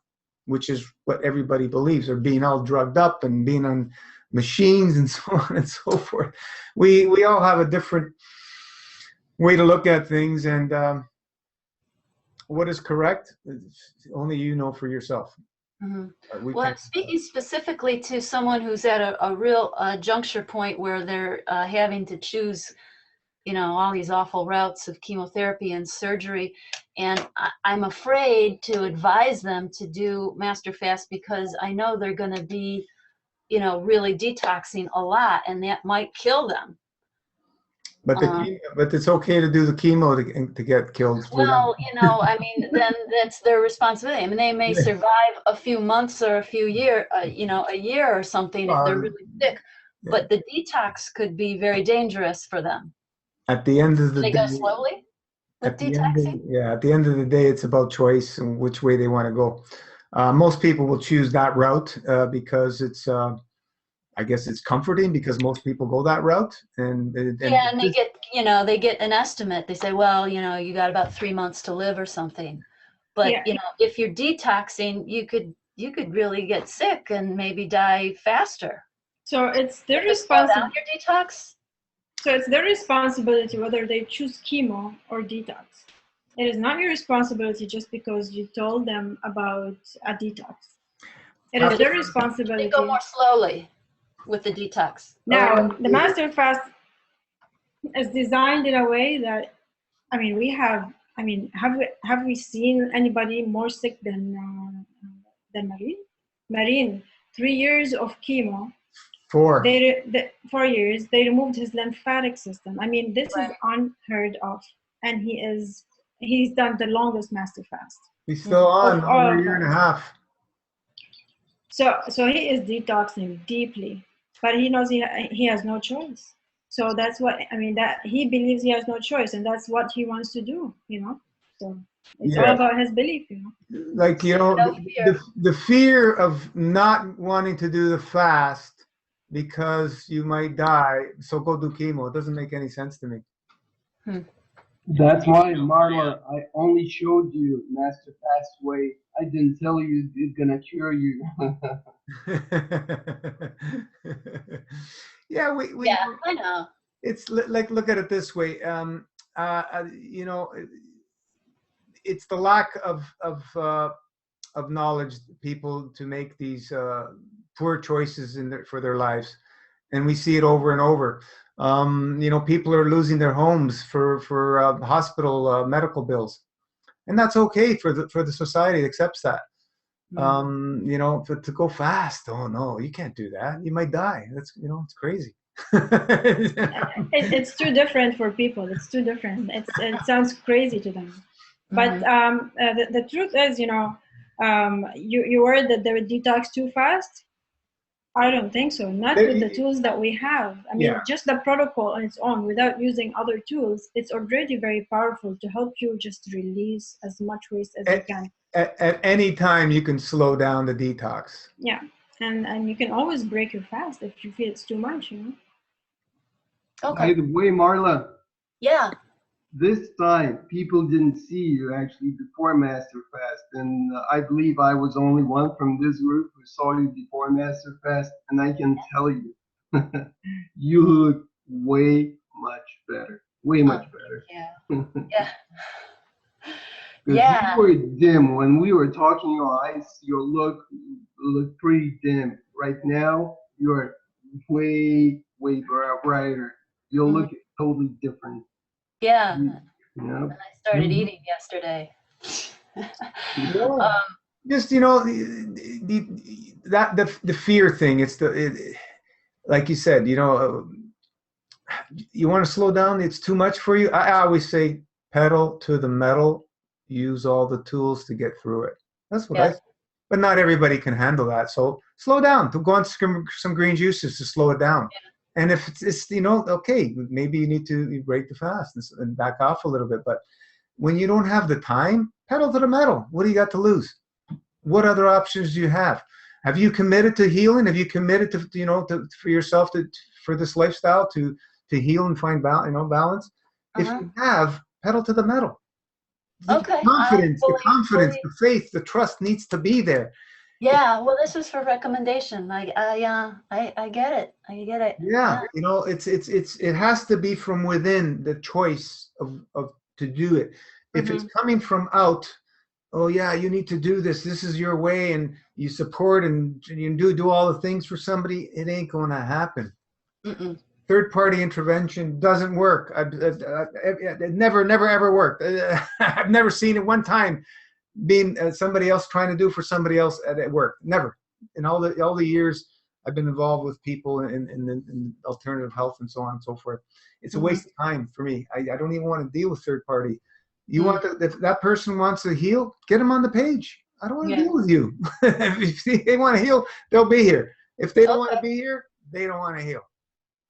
which is what everybody believes, or being all drugged up and being on machines and so on and so forth. We all have a different way to look at things, and what is correct, only you know for yourself. Mm-hmm. Well, I'm speaking specifically to someone who's at a real juncture point where they're having to choose, all these awful routes of chemotherapy and surgery. And I'm afraid to advise them to do Master Fast because I know they're going to be, really detoxing a lot, and that might kill them. But but it's okay to do the chemo to get killed. Well, then that's their responsibility. I mean, they may survive a few months or a few years, a year or something if they're really sick. Yeah. But the detox could be very dangerous for them. At the end of the day, they go slowly with detoxing? At the end of the day, it's about choice and which way they want to go. Most people will choose that route because it's I guess it's comforting because most people go that route, and they get, they get an estimate. They say, well, you got about 3 months to live or something. But if you're detoxing, you could really get sick and maybe die faster. So it's their responsibility. Your detox. So it's their responsibility whether they choose chemo or detox. It is not your responsibility just because you told them about a detox. It is their responsibility. They go more slowly with the detox. Now, the Master Fast is designed in a way that, have we seen anybody more sick than Marine? Marine, 3 years of chemo. 4. 4 years. They removed his lymphatic system. This is unheard of, and he's done the longest Master Fast. He's still on over a year and a half. So he is detoxing deeply, but he knows he has no choice. So that's what that he believes he has no choice, and that's what he wants to do. So it's all about his belief. Like the fear of not wanting to do the fast because you might die. So go do chemo. It doesn't make any sense to me. That's why, Marla, I only showed you Master Fast way. I didn't tell you it's gonna cure you. Yeah, I know. It's like, look at it this way. It's the lack of knowledge, people to make these poor choices for their lives, and we see it over and over. People are losing their homes for hospital medical bills, and that's okay for the society. It accepts that. You know, but to go fast, oh no, you can't do that. You might die. That's, you know, it's crazy. It's too different for people. It's too different. It sounds crazy to them. But the truth is, you know, you worried that they would detox too fast. I don't think so. Not with the tools that we have. I mean, just the protocol on its own, without using other tools, it's already very powerful to help you just release as much waste as you can. At any time, you can slow down the detox. Yeah, and you can always break your fast if you feel it's too much, you know. Okay. By the way, Marla. Yeah. This time, people didn't see you actually before Master Fast, and I believe I was only one from this group who saw you before Master Fast, and I can tell you, you look way much better. Way much better. Yeah. Yeah. Because you were dim when we were talking your eyes. Your look pretty dim. Right now, you're way brighter. Your look is totally different. Yeah. Yep. And I started eating yesterday. Just, you know, the fear thing. It's like you said, you know, you want to slow down. It's too much for you. I always say, pedal to the metal. Use all the tools to get through it. That's what I say. But not everybody can handle that. So slow down. Go on some green juices to slow it down. Yeah. And if it's, you know, okay, maybe you need to break the fast and back off a little bit. But when you don't have the time, pedal to the metal. What do you got to lose? What other options do you have? Have you committed to healing? Have you committed to, you know, for yourself for this lifestyle to heal and find balance? If you have, pedal to the metal. Okay. The confidence, the faith, the trust needs to be there. Yeah. Well, this was for recommendation. I get it. I get it. Yeah. You know, it has to be from within, the choice of to do it. If it's coming from out, oh yeah, you need to do this. This is your way, and you support and you do all the things for somebody. It ain't going to happen. Third-party intervention doesn't work. It never ever worked. I've never seen it one time being somebody else trying to do for somebody else at work. Never. In all the years I've been involved with people in alternative health and so on and so forth, it's a waste of time for me. I don't even want to deal with third-party. You want if that person wants to heal, get them on the page. I don't want to deal with you. If they want to heal, they'll be here. If they don't want to be here, they don't want to heal.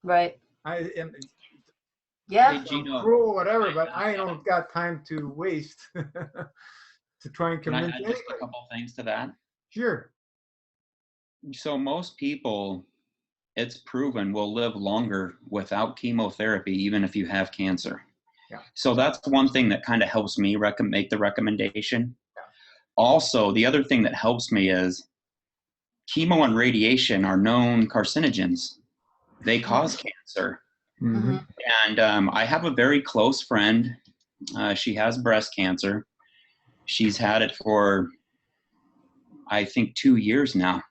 Right. I am, yeah, cruel, whatever, but I don't got time to waste to try and convince Can I add just a couple things to that? Sure. So most people, it's proven, will live longer without chemotherapy, even if you have cancer. Yeah. So that's one thing that kind of helps me make the recommendation. Yeah. Also, the other thing that helps me is chemo and radiation are known carcinogens. They cause cancer. And I have a very close friend. She has breast cancer. She's had it for, I think, 2 years now.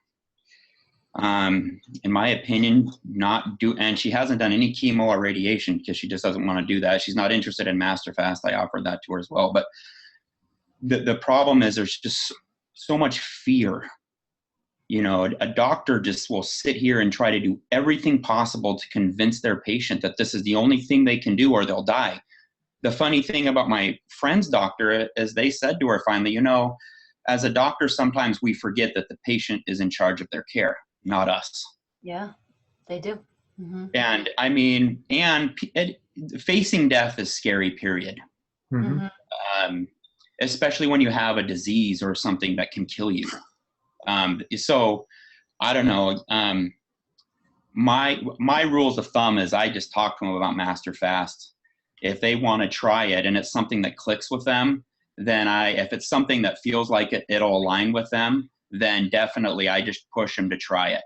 In my opinion, and she hasn't done any chemo or radiation because she just doesn't want to do that. She's not interested in Master Fast. I offered that to her as well. But the problem is there's just so much fear. You know, a doctor just will sit here and try to do everything possible to convince their patient that this is the only thing they can do or they'll die. The funny thing about my friend's doctor is they said to her finally, you know, as a doctor, sometimes we forget that the patient is in charge of their care, not us. Yeah, they do. And I mean, facing death is scary, period. Especially when you have a disease or something that can kill you. So I don't know. My rules of thumb is I just talk to them about Master Fast. If they want to try it and it's something that clicks with them, then if it's something that feels like it'll align with them, then definitely I just push them to try it.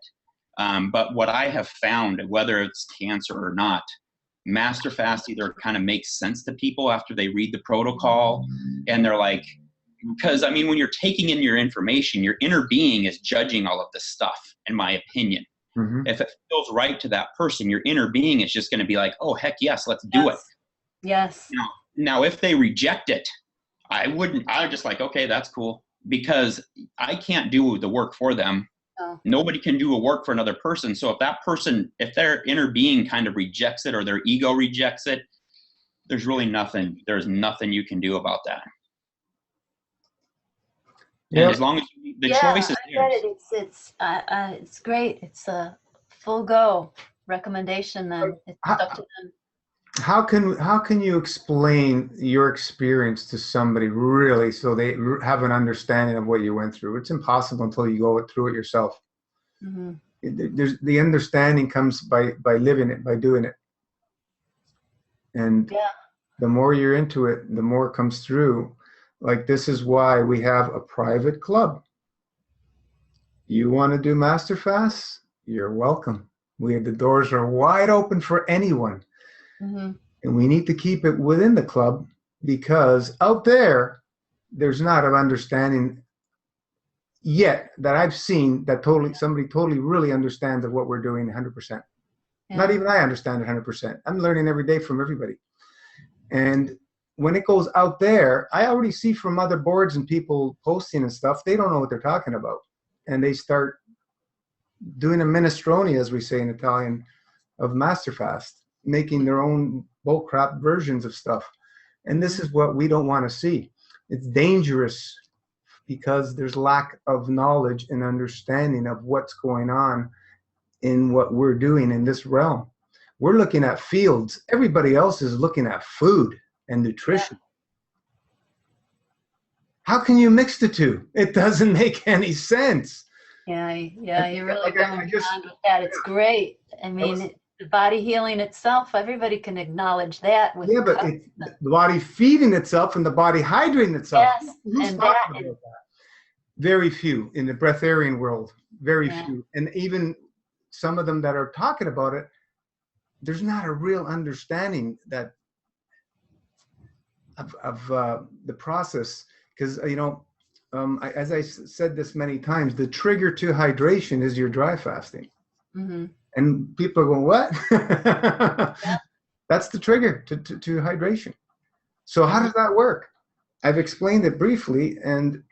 But what I have found, whether it's cancer or not, Master Fast either kind of makes sense to people after they read the protocol and they're like, because I mean, when you're taking in your information, your inner being is judging all of this stuff, in my opinion. If it feels right to that person, your inner being is just going to be like, oh, heck yes, let's do it. Yes. Now, if they reject it, I would just like, okay, that's cool. because I can't do the work for them. Oh. Nobody can do a work for another person. So if their inner being kind of rejects it or their ego rejects it, there's there's nothing you can do about that. Yep. And as long as the choice is I get it. It's great. It's a full go recommendation. Then it's up to them. How can you explain your experience to somebody really so they have an understanding of what you went through? It's impossible until you go through it yourself. Mm-hmm. The understanding comes by living it, by doing it. And the more you're into it, the more it comes through. Like, this is why we have a private club. You want to do Master Fasts? You're welcome. The doors are wide open for anyone. Mm-hmm. And we need to keep it within the club, because out there's not an understanding yet that I've seen that somebody totally really understands of what we're doing 100%. Yeah. Not even I understand it 100%. I'm learning every day from everybody. And when it goes out there, I already see from other boards and people posting and stuff, they don't know what they're talking about. And they start doing a minestrone, as we say in Italian, of Master Fast, making their own bullcrap versions of stuff. And this is what we don't want to see. It's dangerous because there's lack of knowledge and understanding of what's going on in what we're doing in this realm. We're looking at fields. Everybody else is looking at food and nutrition. How can you mix the two? It doesn't make any sense. Yeah, you're really going on with that. It's great. I mean, the body healing itself, everybody can acknowledge that. With but it's the body feeding itself and the body hydrating itself. Yes, Who's and talking about that? Very few in the breatharian world. Very few. And even some of them that are talking about it, there's not a real understanding that of the process. Because, as I said this many times, the trigger to hydration is your dry fasting. Mm-hmm. And people are going, what? That's the trigger to hydration. So how does that work? I've explained it briefly, and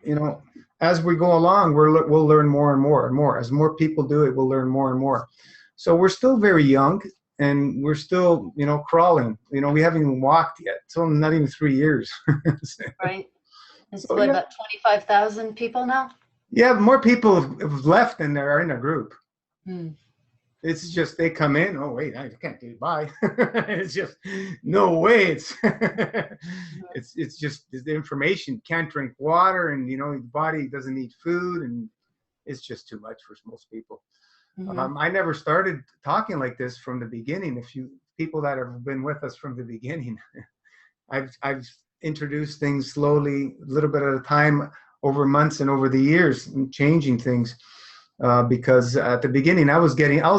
as we go along, we'll learn more and more and more. As more people do it, we'll learn more and more. So we're still very young, and we're still, crawling. We haven't even walked yet. It's only not even 3 years. Right. It's about 25,000 people now? Yeah, more people have left than there are in a group. Hmm. It's just they come in. Oh wait, I can't do bye. It's just no way. It's just the information. Can't drink water, and the body doesn't need food, and it's just too much for most people. Mm-hmm. I never started talking like this from the beginning. If you people that have been with us from the beginning, I've introduced things slowly, a little bit at a time, over months and over the years, and changing things. Because at the beginning, all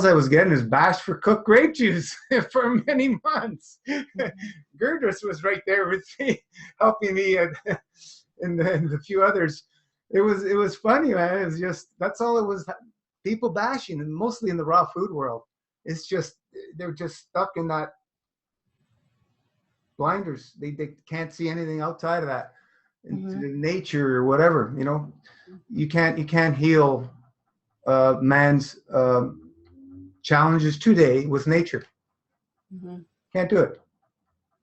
I was getting is bash for cooked grape juice for many months. Gerdus was right there with me, helping me, and a few others. It was funny, man. It was just, that's all it was. People bashing, and mostly in the raw food world. It's just, they're just stuck in that blinders. They can't see anything outside of that, into nature or whatever. You can't heal man's challenges today with nature. Mm-hmm. Can't do it.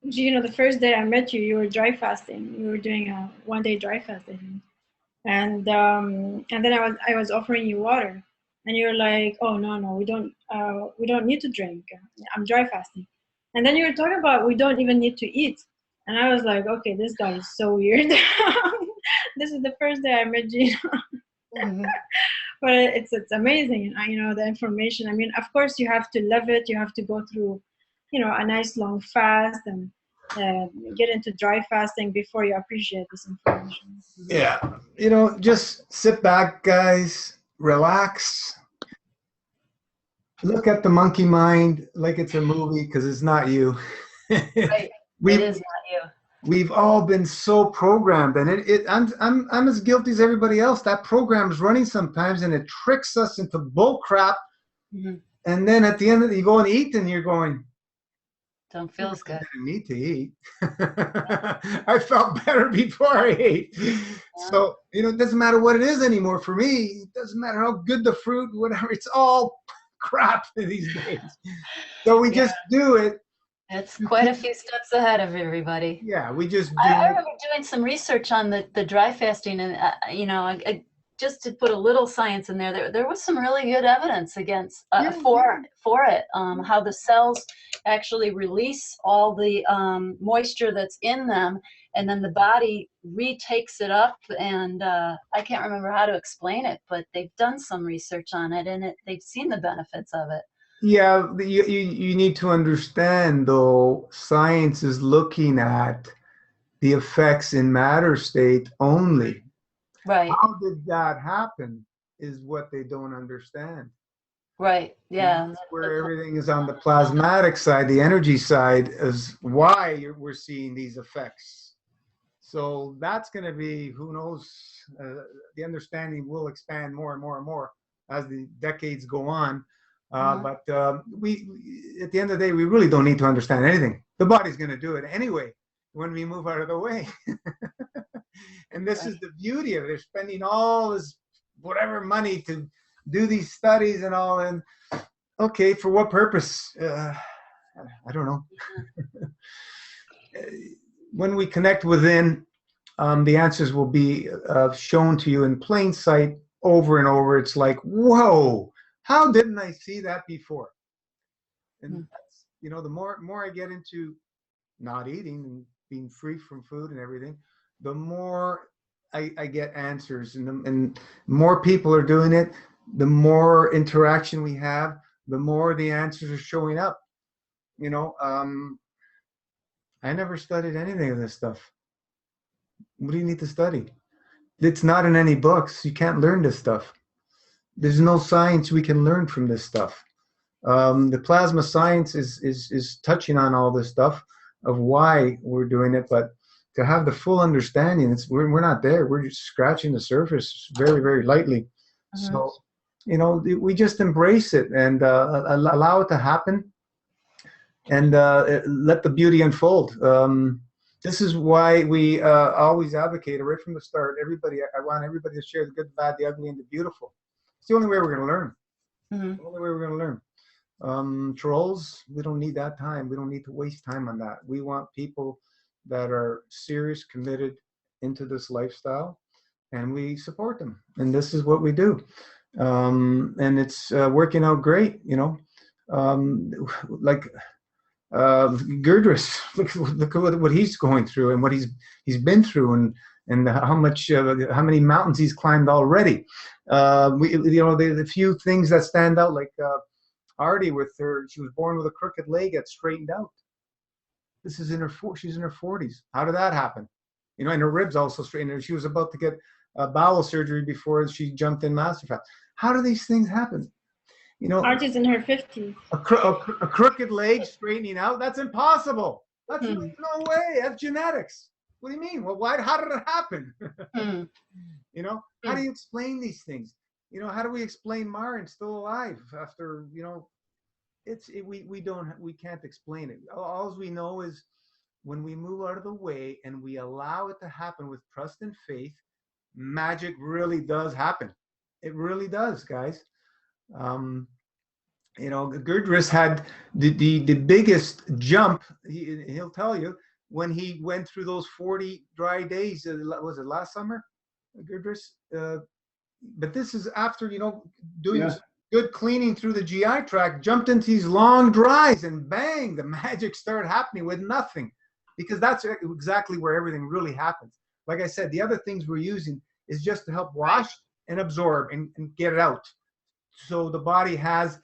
The first day I met you, you were dry fasting. You were doing a 1-day dry fasting, and then I was offering you water, and you're like, oh no, we don't need to drink. I'm dry fasting, and then you were talking about we don't even need to eat, and I was like, okay, this guy is so weird. This is the first day I met you. Mm-hmm. But it's amazing, the information. I mean, of course, you have to live it. You have to go through, a nice long fast and get into dry fasting before you appreciate this information. Yeah, just sit back, guys, relax, look at the monkey mind like it's a movie, because it's not you. Right. It is not you. We've all been so programmed, and I'm as guilty as everybody else. That program is running sometimes, and it tricks us into bull crap. Mm-hmm. And then at the end of it, you go and eat, and you're going, Don't feel as good. Didn't need to eat. I felt better before I ate. So, it doesn't matter what it is anymore for me. It doesn't matter how good the fruit, whatever. It's all crap these days. So we just do it. It's quite a few steps ahead of everybody. Yeah, we just do I it. remember doing some research on the dry fasting, and just to put a little science in there was some really good evidence against for it. How the cells actually release all the moisture that's in them, and then the body retakes it up. And I can't remember how to explain it, but they've done some research on it, and they've seen the benefits of it. Yeah, you need to understand, though, science is looking at the effects in matter state only. Right. How did that happen is what they don't understand. Right. Yeah. That's where everything is on the plasmatic side, the energy side, is why we're seeing these effects. So that's going to be, who knows, the understanding will expand more and more and more as the decades go on. But we, at the end of the day, we really don't need to understand anything. The body's going to do it anyway when we move out of the way. And this is the beauty of it. They're spending all this whatever money to do these studies and all. And okay, for what purpose? I don't know. When we connect within, the answers will be shown to you in plain sight over and over. It's like, whoa, how didn't I see that before? And that's, the more I get into not eating and being free from food and everything, the more I get answers, and more people are doing it, the more interaction we have, the more the answers are showing up. I never studied anything of this stuff. What do you need to study? It's not in any books. You can't learn this stuff. There's no science we can learn from this stuff. The plasma science is touching on all this stuff of why we're doing it, but to have the full understanding, we're not there. We're just scratching the surface very, very lightly. So, we just embrace it and allow it to happen, and let the beauty unfold. This is why we always advocate right from the start. I want everybody to share the good, the bad, the ugly, and the beautiful. It's the only way we're going to learn. The only way we're going to learn. Trolls, we don't need that time. We don't need to waste time on that. We want people that are serious, committed into this lifestyle, and we support them. And this is what we do. And it's working out great, like Gurdris, look at what he's going through and what he's been through, and how many mountains he's climbed already. The few things that stand out, like Artie with her, she was born with a crooked leg that straightened out. This is she's in her 40s. How did that happen? And her ribs also straightened. She was about to get bowel surgery before she jumped in MasterFast. How do these things happen? Artie's in her 50s. A crooked leg straightening out? That's impossible. That's no way. That's genetics. What do you mean? Well, how did it happen? How do you explain these things? How do we explain Marin still alive after, we can't explain it. All we know is when we move out of the way and we allow it to happen with trust and faith, magic really does happen. It really does, guys. Gurdris had the biggest jump. He'll tell you when he went through those 40 dry days. Was it last summer, Gurdris? But this is after doing good cleaning through the GI tract. Jumped into these long dries, and bang, the magic started happening with nothing, because that's exactly where everything really happens. Like I said, the other things we're using is just to help wash and absorb and get it out, so the body has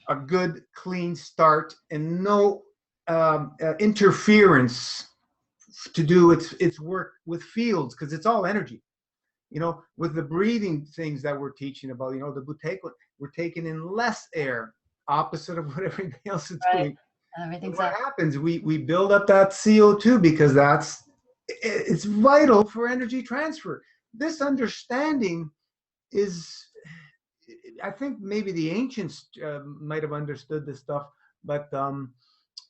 a good clean start and no interference to do its work with fields, because it's all energy. With the breathing things that we're teaching about, the buteyko, we're taking in less air, opposite of what everybody else is doing. Everything's what happens, we build up that CO2 because it's vital for energy transfer. This understanding is, I think maybe the ancients might have understood this stuff, but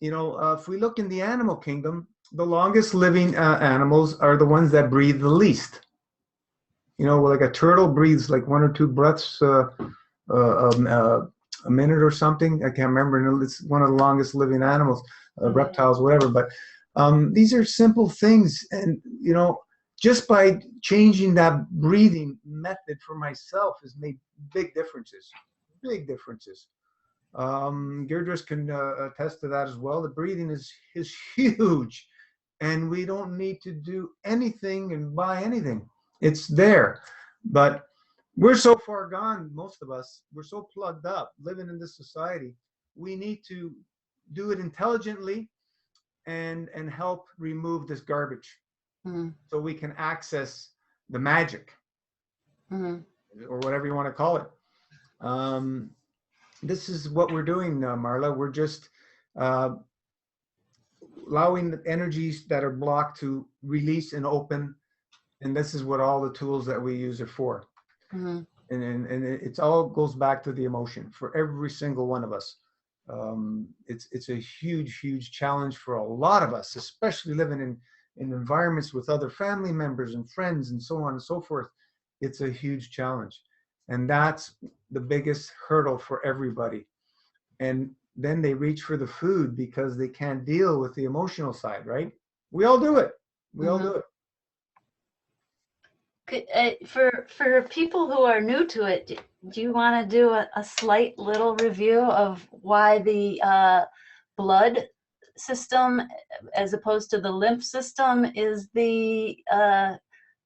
if we look in the animal kingdom, the longest living animals are the ones that breathe the least. Like a turtle breathes like 1 or 2 breaths a minute or something. I can't remember. It's one of the longest living animals, reptiles, whatever. But these are simple things. And, just by changing that breathing method for myself has made big differences. Big differences. Deirdre can attest to that as well. The breathing is huge. And we don't need to do anything and buy anything. It's there. But we're so far gone, most of us. We're so plugged up, living in this society. We need to do it intelligently and help remove this garbage so we can access the magic or whatever you want to call it. This is what we're doing, Marla. We're just allowing the energies that are blocked to release and open. And this is what all the tools that we use are for. And it all goes back to the emotion for every single one of us. It's a huge challenge for a lot of us, especially living in environments with other family members and friends and so on and so forth. It's a huge challenge. And that's the biggest hurdle for everybody. And then they reach for the food because they can't deal with the emotional side, right? We all do it. We all do it. For people who are new to it, do you want to do a slight little review of why the blood system, as opposed to the lymph system, is the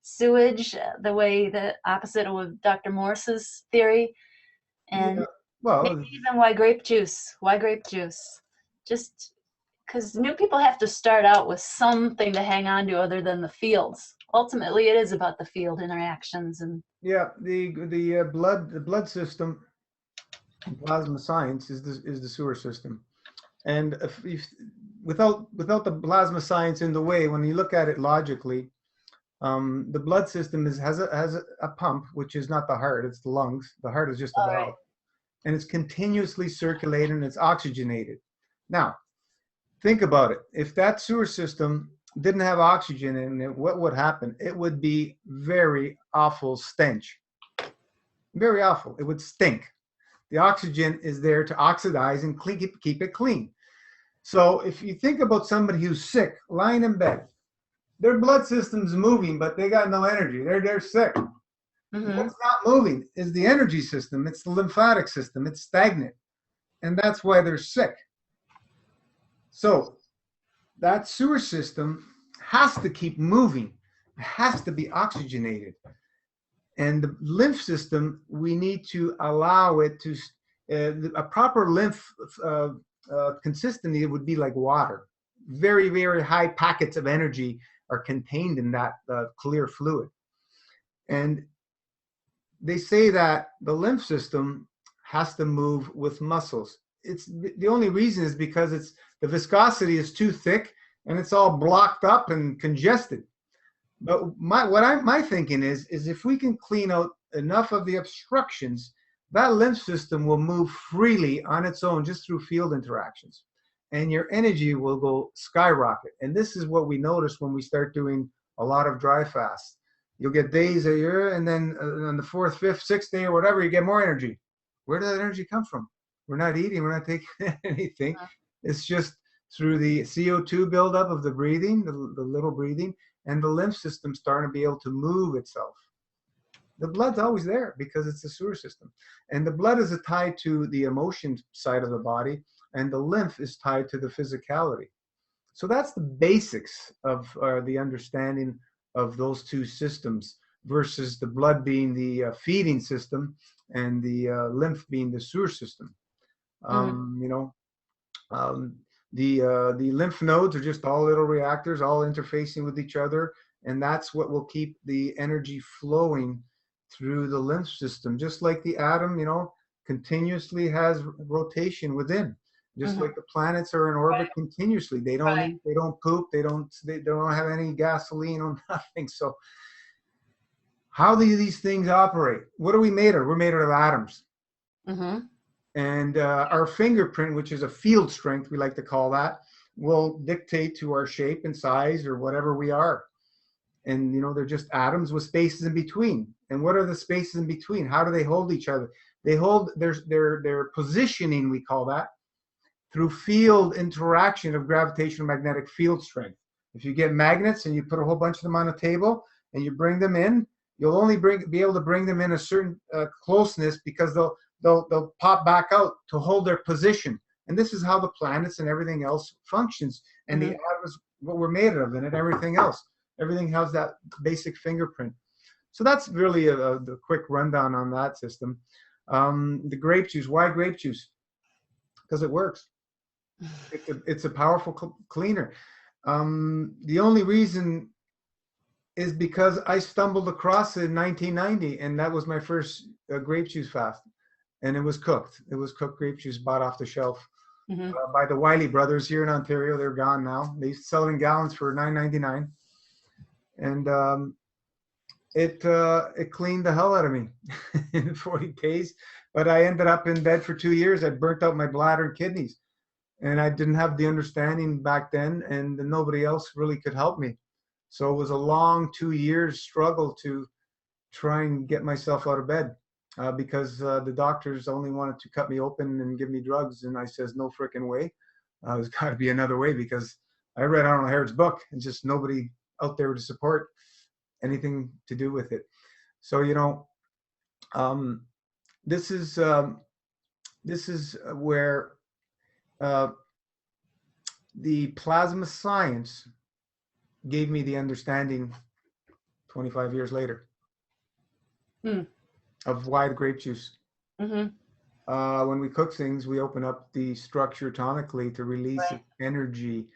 sewage, the opposite of Dr. Morse's theory? And maybe even why grape juice? Why grape juice? Just because new people have to start out with something to hang on to other than the fields. Ultimately, it is about the field interactions and the blood system, plasma science is the sewer system, and if without the plasma science in the way, when you look at it logically, the blood system has a pump, which is not the heart, it's the lungs. The heart is just a valve, and it's continuously circulating, and it's oxygenated. Now, think about it. If that sewer system didn't have oxygen in it, what would happen? It would be very awful stench. Very awful. It would stink. The oxygen is there to oxidize and keep it clean. So if you think about somebody who's sick, lying in bed, their blood system's moving, but they got no energy. They're sick. What's not moving is the energy system. It's the lymphatic system. It's stagnant. And that's why they're sick. So that sewer system has to keep moving. It has to be oxygenated. And the lymph system, we need to allow it to, a proper lymph consistency would be like water. Very, very high packets of energy are contained in that clear fluid. And they say that the lymph system has to move with muscles. It's the only reason is because the viscosity is too thick and it's all blocked up and congested. But my thinking is if we can clean out enough of the obstructions, that lymph system will move freely on its own just through field interactions, and your energy will go skyrocket. And this is what we notice when we start doing a lot of dry fasts. You'll get days a year, and then on the 4th, 5th, 6th day or whatever, you get more energy. Where did that energy come from? We're not eating, we're not taking anything. It's just through the CO2 buildup of the breathing, the little breathing, and the lymph system starting to be able to move itself. The blood's always there because it's the sewer system. And the blood is tied to the emotion side of the body, and the lymph is tied to the physicality. So that's the basics of the understanding of those two systems, versus the blood being the feeding system and the lymph being the sewer system. The lymph nodes are just all little reactors, all interfacing with each other, and that's what will keep the energy flowing through the lymph system. Just like the atom, continuously has rotation within. Just like the planets are in orbit continuously. They don't eat, they don't poop, they don't have any gasoline or nothing. So how do these things operate? What are we made of? We're made out of atoms. And our fingerprint, which is a field strength, we like to call that, will dictate to our shape and size or whatever we are. And they're just atoms with spaces in between. And what are the spaces in between? How do they hold each other? They hold their positioning, we call that, through field interaction of gravitational magnetic field strength. If you get magnets and you put a whole bunch of them on a table and you bring them in, you'll only be able to bring them in a certain closeness, because they'll pop back out to hold their position. And this is how the planets and everything else functions. And the atoms, what we're made of, and everything else. Everything has that basic fingerprint. So that's really the quick rundown on that system. The grape juice. Why grape juice? Because it works. It's a powerful cleaner. The only reason is because I stumbled across it in 1990, and that was my first grape juice fast. And it was cooked. It was cooked grape juice bought off the shelf by the Wiley brothers here in Ontario. They're gone now. They sell it in gallons for $9.99. And it cleaned the hell out of me in 40 days. But I ended up in bed for 2 years. I burnt out my bladder and kidneys. And I didn't have the understanding back then, and nobody else really could help me. So it was a long 2 years struggle to try and get myself out of bed because the doctors only wanted to cut me open and give me drugs. And I says, no frickin' way. There's got to be another way, because I read Arnold Harrod's book and just nobody out there to support anything to do with it. So, this is where the plasma science gave me the understanding 25 years later of why the grape juice. When we cook things, we open up the structure atomically to release energy.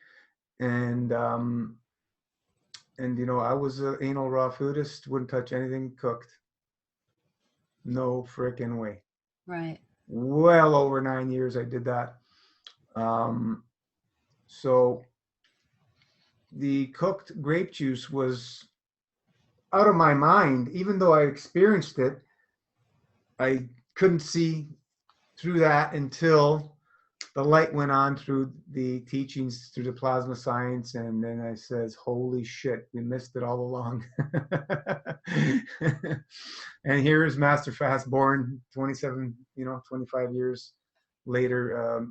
And I was an anal raw foodist, wouldn't touch anything cooked. No frickin' way. Right. Well over 9 years I did that. So the cooked grape juice was out of my mind. Even though I experienced it, I couldn't see through that until the light went on through the teachings, through the plasma science. And then I says, holy shit, we missed it all along. And here is Master Fast born 25 years later.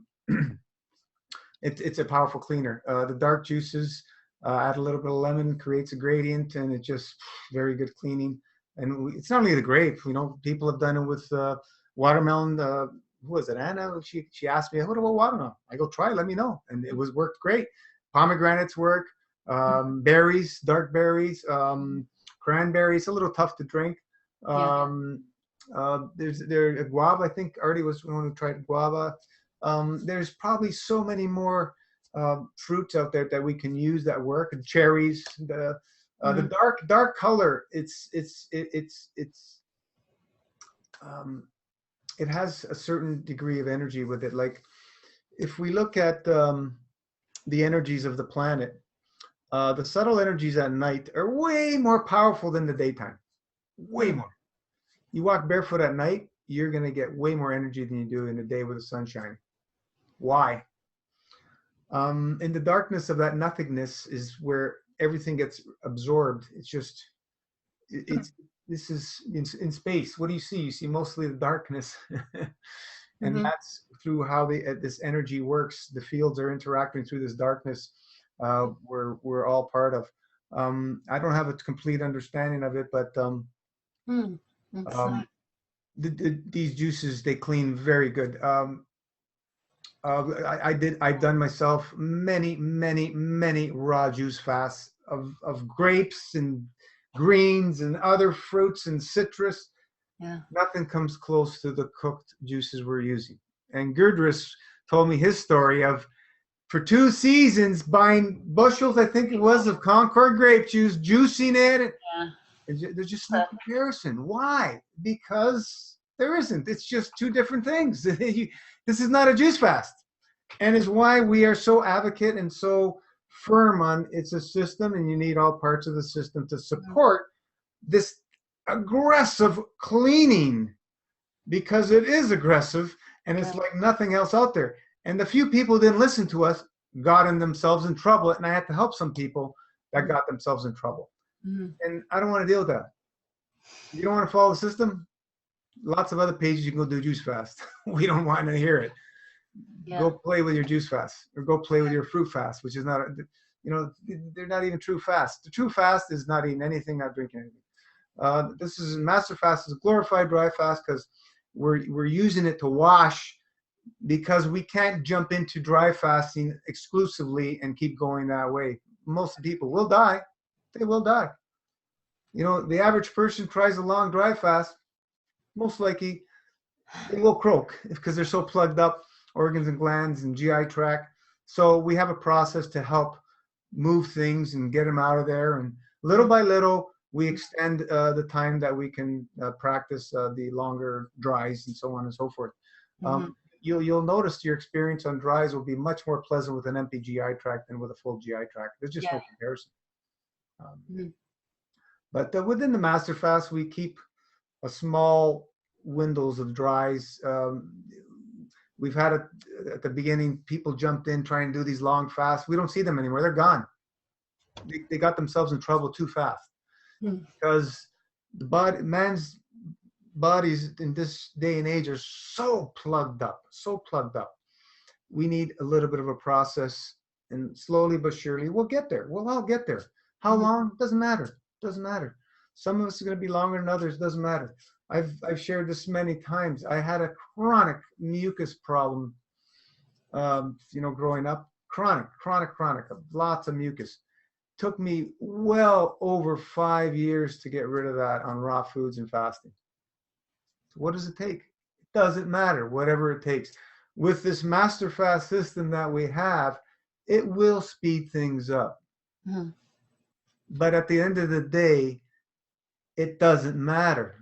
It's a powerful cleaner. The dark juices, add a little bit of lemon, creates a gradient, and it just very good cleaning. And it's not only the grape, people have done it with watermelon. Who was it? Anna? She asked me, what about watermelon? I go, try, let me know. And it worked great. Pomegranates work, berries, dark berries, cranberries, a little tough to drink. There's guava. I think Artie was the one who tried guava. There's probably so many more fruits out there that we can use that work. And cherries, the dark color. It has a certain degree of energy with it. Like if we look at the energies of the planet, the subtle energies at night are way more powerful than the daytime. Way more. You walk barefoot at night, you're going to get way more energy than you do in the day with the sun shining. Why? In the darkness of that nothingness is where everything gets absorbed. This is in space. What do you see? You see mostly the darkness. And that's through how this energy works. The fields are interacting through this darkness we're all part of. I don't have a complete understanding of it, but these juices, they clean very good. I've done myself many raw juice fasts of grapes and greens and other fruits and citrus. Yeah. Nothing comes close to the cooked juices we're using. And Gurdris told me his story of, for 2 seasons, buying bushels, I think it was, of Concord grape juice, juicing it. Yeah. And there's just no comparison. Why? Because there isn't. It's just 2 different things. This is not a juice fast. And it's why we are so advocate and so firm on it's a system, and you need all parts of the system to support this aggressive cleaning, because it is aggressive And it's Right. like nothing else out there. And the few people who didn't listen to us got in themselves in trouble. And I had to help some people that got themselves in trouble. Mhm. And I don't want to deal with that. You don't want to follow the system? Lots of other pages you can go do juice fast. We don't want to hear it. Yeah. Go play with your juice fast, or go play with your fruit fast, which is not, they're not even true fast. The true fast is not eating anything, not drinking anything. This is master fast is a glorified dry fast because we're using it to wash, because we can't jump into dry fasting exclusively and keep going that way. Most people will die. They will die. The average person tries a long dry fast, most likely they will croak because they're so plugged up, organs and glands and GI tract. So we have a process to help move things and get them out of there. And little by little, we extend the time that we can practice the longer dries and so on and so forth. You'll notice your experience on dries will be much more pleasant with an empty GI tract than with a full GI tract. There's just no comparison. But within the master fast, we keep a small windows of dries. We've had it at the beginning, people jumped in trying to do these long fasts. We don't see them anymore. They're gone. They got themselves in trouble too fast because man's bodies in this day and age are so plugged up, so plugged up. We need a little bit of a process, and slowly but surely we'll get there. We'll all get there. How long? Doesn't matter. Doesn't matter. Some of us are going to be longer than others. Doesn't matter. I've shared this many times. I had a chronic mucus problem, growing up. Chronic, lots of mucus. Took me well over 5 years to get rid of that on raw foods and fasting. So what does it take? It doesn't matter, whatever it takes. With this master fast system that we have, it will speed things up. But at the end of the day, it doesn't matter.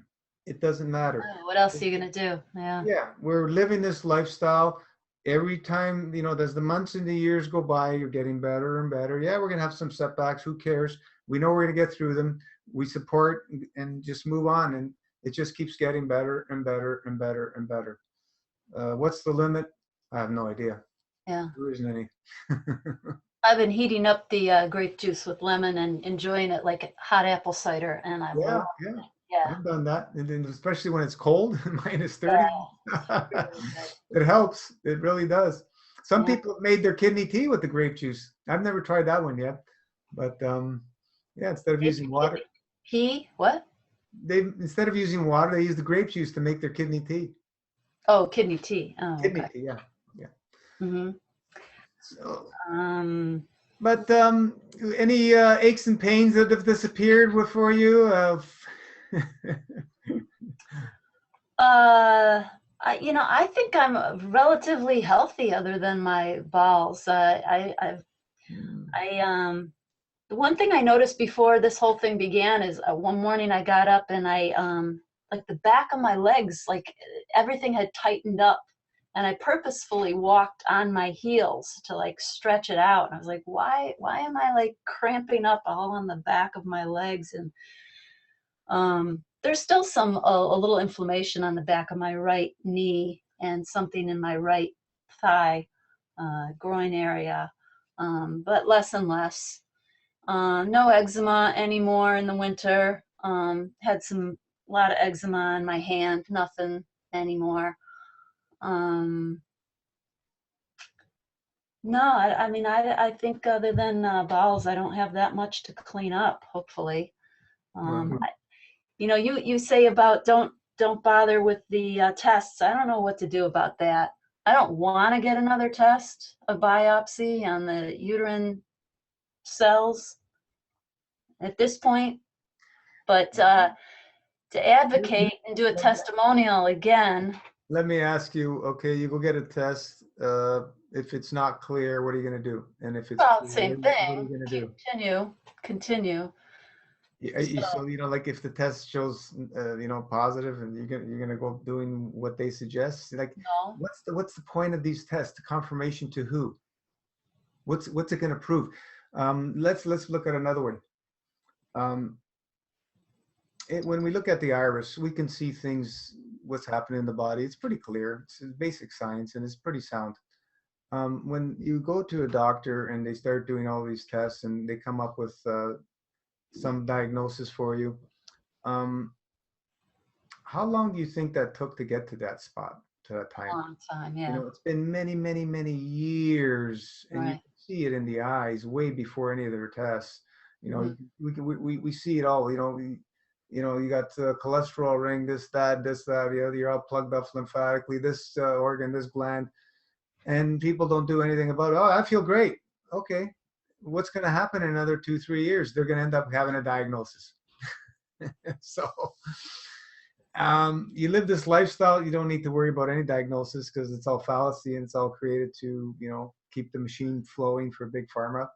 It doesn't matter. What else are you going to do? Yeah, we're living this lifestyle. Every time, as the months and the years go by, you're getting better and better. Yeah, we're going to have some setbacks. Who cares? We know we're going to get through them. We support and just move on. And it just keeps getting better and better and better and better. What's the limit? I have no idea. Yeah. There isn't any. I've been heating up the grape juice with lemon and enjoying it like hot apple cider. And I love it. Yeah. I've done that, and then especially when it's cold, minus 30. Yeah. It helps. It really does. Some people have made their kidney tea with the grape juice. I've never tried that one yet, but instead of using water, instead of using water, they use the grape juice to make their kidney tea. Oh, kidney tea. Oh, kidney okay. tea, yeah. Mm-hmm. So, but any aches and pains that have disappeared for you? I think I'm relatively healthy other than my bowels. The one thing I noticed before this whole thing began is one morning I got up and I like the back of my legs, like everything had tightened up, and I purposefully walked on my heels to like stretch it out. And I was like, why am I like cramping up all on the back of my legs? And there's still a little inflammation on the back of my right knee and something in my right thigh, groin area, but less and less. No eczema anymore in the winter. Had a lot of eczema on my hand, nothing anymore. No, I think other than bowels, I don't have that much to clean up, hopefully. You say about don't bother with the tests. I don't know what to do about that. I don't want to get another test, a biopsy on the uterine cells at this point, but to advocate and do a testimonial again. Let me ask you, okay, you go get a test. If it's not clear, what are you going to do? And if it's clear, Same what are you thing. going to do? Continue. So like if the test shows positive, and you're gonna go doing what they suggest, like No. what's the point of these tests? The confirmation to who? What's it going to prove? Let's look at another one. When we look at the iris, we can see things what's happening in the body. It's pretty clear. It's basic science, and it's pretty sound. When you go to a doctor and they start doing all these tests and they come up with some diagnosis for you, um, how long do you think that took to get to that spot, to that time? Long time, You yeah. know, it's been many, many, many years, and you Right. can see it in the eyes way before any of their tests. You know, Mhm. we see it all. You know, you got cholesterol ring, this, that, the other. You're all plugged up lymphatically, this organ, this gland, and people don't do anything about it. Oh, I feel great. Okay, what's going to happen in another 2, 3 years? They're going to end up having a diagnosis. So you live this lifestyle, you don't need to worry about any diagnosis because it's all fallacy and it's all created to, you know, keep the machine flowing for big pharma.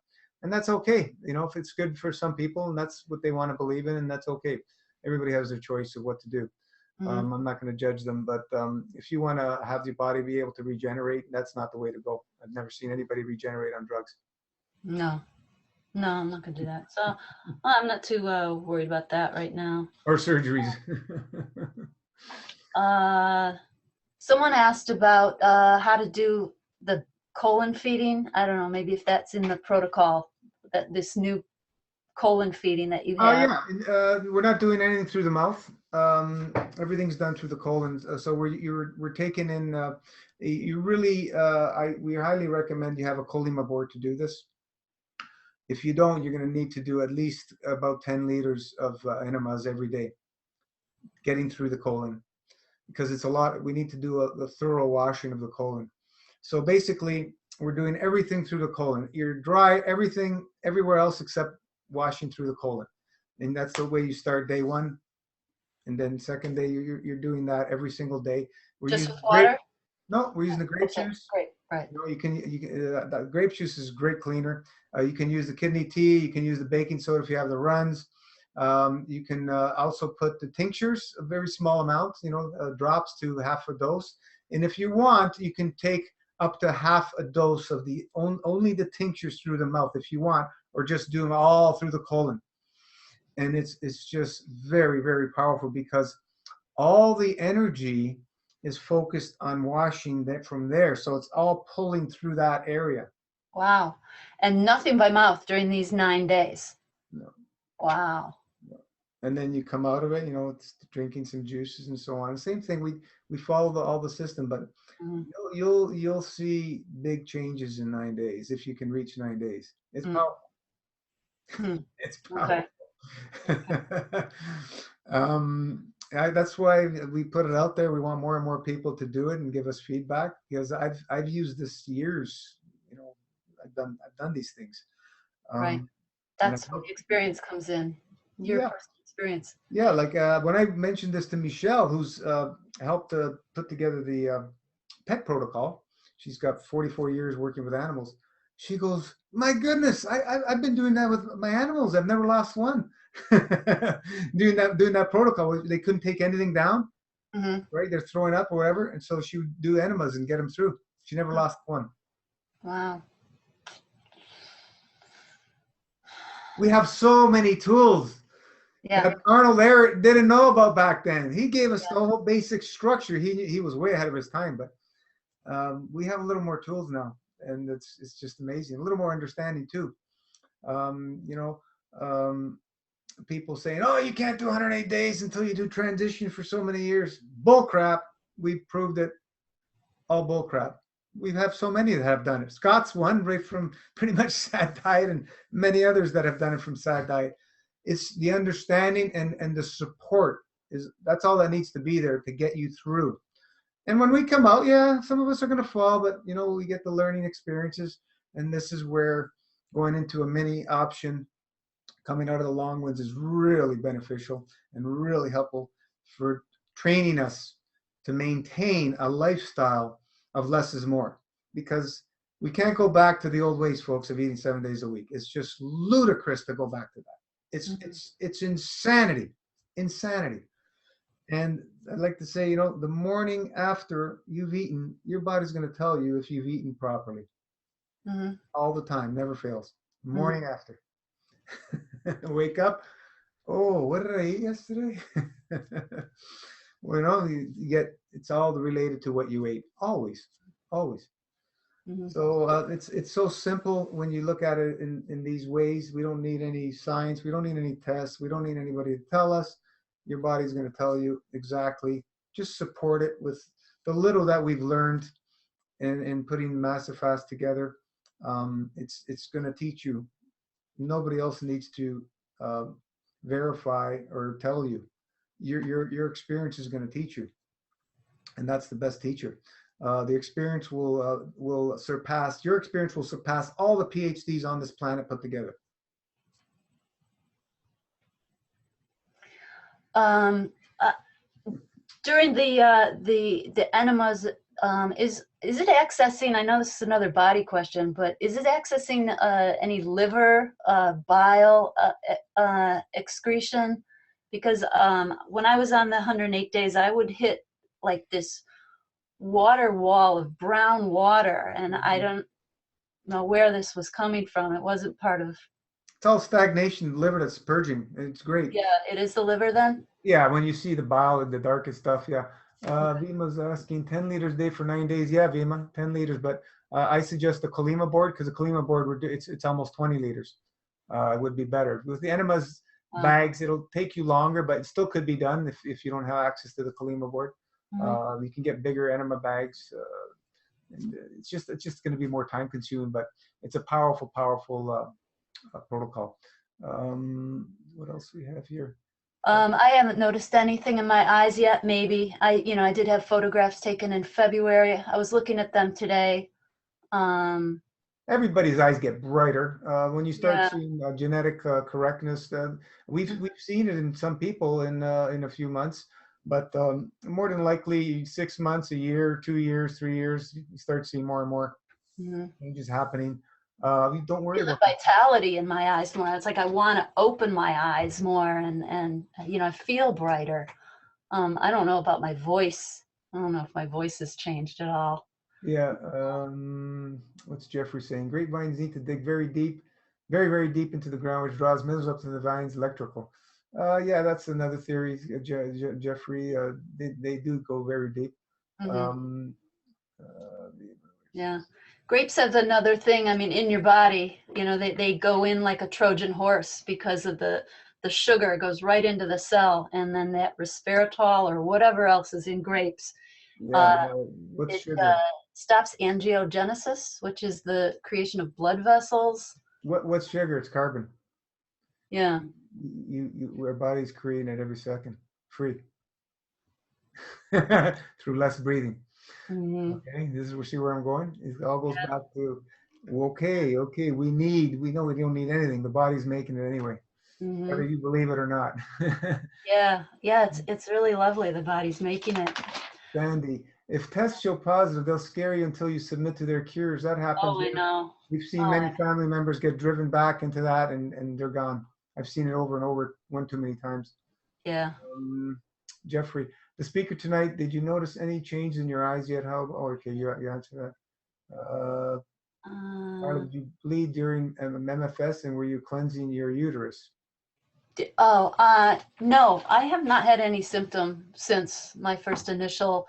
And that's okay. You know, if it's good for some people and that's what they want to believe in, and that's okay. Everybody has their choice of what to do. Mhm. I'm not going to judge them, but if you want to have your body be able to regenerate, that's not the way to go. I've never seen anybody regenerate on drugs. No, no, I'm not gonna do that. So I'm not too worried about that right now. Or surgeries. Someone asked about how to do the colon feeding. I don't know, maybe if that's in the protocol, that this new colon feeding that you Oh have. yeah, we're not doing anything through the mouth. Everything's done through the colon. So we're taking in. You really, we highly recommend you have a Colima board to do this. If you don't, you're going to need to do at least about 10 liters of enemas every day, getting through the colon, because it's a lot. We need to do a thorough washing of the colon. So basically, we're doing everything through the colon. You're dry everything everywhere else except washing through the colon, and that's the way you start day one. And then second day, you're doing that every single day. We're Just using with water? no, we're using the grape Okay, juice. great, right. You know, you can that grape juice is a great cleaner. You can use the kidney tea. You can use the baking soda if you have the runs. You can also put the tinctures, a very small amount, you know, drops to half a dose. And if you want, you can take up to half a dose of the only the tinctures through the mouth if you want, or just do them all through the colon. And it's just very, very powerful because all the energy is focused on washing that from there. So it's all pulling through that area. Wow. And nothing by mouth during these 9 days. No. Wow. And then you come out of it, you know, it's drinking some juices and so on. Same thing. We follow all the system, but Mhm. you'll see big changes in 9 days if you can reach 9 days. It's Mm. powerful. Mm. It's Okay. powerful. That's why we put it out there. We want more and more people to do it and give us feedback, because I've used this years. You know, I've done these things. Right. And That's where the experience comes in. Your yeah, personal experience. yeah. Like when I mentioned this to Michelle, who's helped put together the pet protocol. She's got 44 years working with animals. She goes, "My goodness, I've been doing that with my animals. I've never lost one." doing that protocol, they couldn't take anything down, Hmm. right? They're throwing up or whatever, and so she would do enemas and get them through. She never lost one. Wow. We have so many tools Yeah. that Arnold Ehret didn't know about back then. He gave us the whole basic structure. He was way ahead of his time, but we have a little more tools now, and it's just amazing. A little more understanding too. You know, people saying, "Oh, you can't do 108 days until you do transition for so many years." Bull crap. We proved it. All bull crap. We have so many that have done it. Scott's one right from pretty much SAD diet, and many others that have done it from SAD diet. It's the understanding and the support that's all that needs to be there to get you through. And when we come out, yeah, some of us are going to fall, but you know, we get the learning experiences, and this is where going into a mini option coming out of the long ones is really beneficial and really helpful for training us to maintain a lifestyle of less is more, because we can't go back to the old ways, folks, of eating 7 days a week. It's just ludicrous to go back to that. It's insanity. And I'd like to say, you know, the morning after you've eaten, your body's going to tell you if you've eaten properly. Hmm. All the time, never fails. Mm-hmm. Morning after. Wake up. Oh, what did I eat yesterday? Well, you get, it's all related to what you ate. Always, always. Mhm. So it's so simple when you look at it in these ways. We don't need any science. We don't need any tests. We don't need anybody to tell us. Your body's going to tell you exactly. Just support it with the little that we've learned in putting Massive Fast together. It's going to teach you. Nobody else needs to uh, verify or tell you. Your experience is going to teach you, and that's the best teacher. The experience will surpass your experience will surpass all the PhDs on this planet put together. Um, uh, During the enemas, is it accessing? I know this is another body question, but is it accessing any liver, bile excretion? Because when I was on the 108 days, I would hit like this water wall of brown water, and I don't know where this was coming from. It wasn't part of. It's all stagnation, liver that's purging. It's great. Yeah, it is the liver then. Yeah, when you see the bile, the darkest stuff, yeah. Vima's asking 10 liters a day for 9 days. Yeah, Vima, 10 liters. But I suggest the Kalima board because the Kalima board, it's almost 20 liters. It would be better. With the enemas bags, it'll take you longer, but it still could be done if you don't have access to the Kalima board. You can get bigger enema bags. And it's just going to be more time consuming, but it's a powerful protocol. What else we have here? I haven't noticed anything in my eyes yet. Maybe I did have photographs taken in February. I was looking at them today. Everybody's eyes get brighter when you start Yeah. seeing genetic correctness. We've seen it in some people in a few months, but more than likely 6 months, a year, 2 years, 3 years, you start seeing more and more changes happening. You don't worry Feel the about that. vitality in my eyes more. It's like I want to open my eyes more, and I feel brighter. I don't know about my voice. I don't know if my voice has changed at all. Yeah. What's Jeffrey saying? Grapevines need to dig very deep, very, very deep into the ground, which draws minerals up to the vines, electrical. Yeah, that's another theory, Jeffrey. They do go very deep. Um, Yeah. Grapes have another thing. I mean, in your body, they go in like a Trojan horse because of the sugar goes right into the cell, and then that resveratrol or whatever else is in grapes. Yeah. What's It sugar? stops angiogenesis, which is the creation of blood vessels. What's sugar? It's carbon. Yeah. Our body's creating it every second, free, through less breathing. Okay, this is see where I'm going. It all goes back to okay. We know we don't need anything. The body's making it anyway, whether you believe it or not. Yeah, it's really lovely. The body's making it. Sandy, if tests show positive, they'll scare you until you submit to their cures. That happens. Oh, I know. We've seen many family members get driven back into that, and they're gone. I've seen it over and over, one too many times. Yeah. Jeffrey, the speaker tonight, did you notice any change in your eyes yet? How? Oh, okay, you answered that. Marla, did you bleed during MFS, and were you cleansing your uterus? No, I have not had any symptom since my first initial,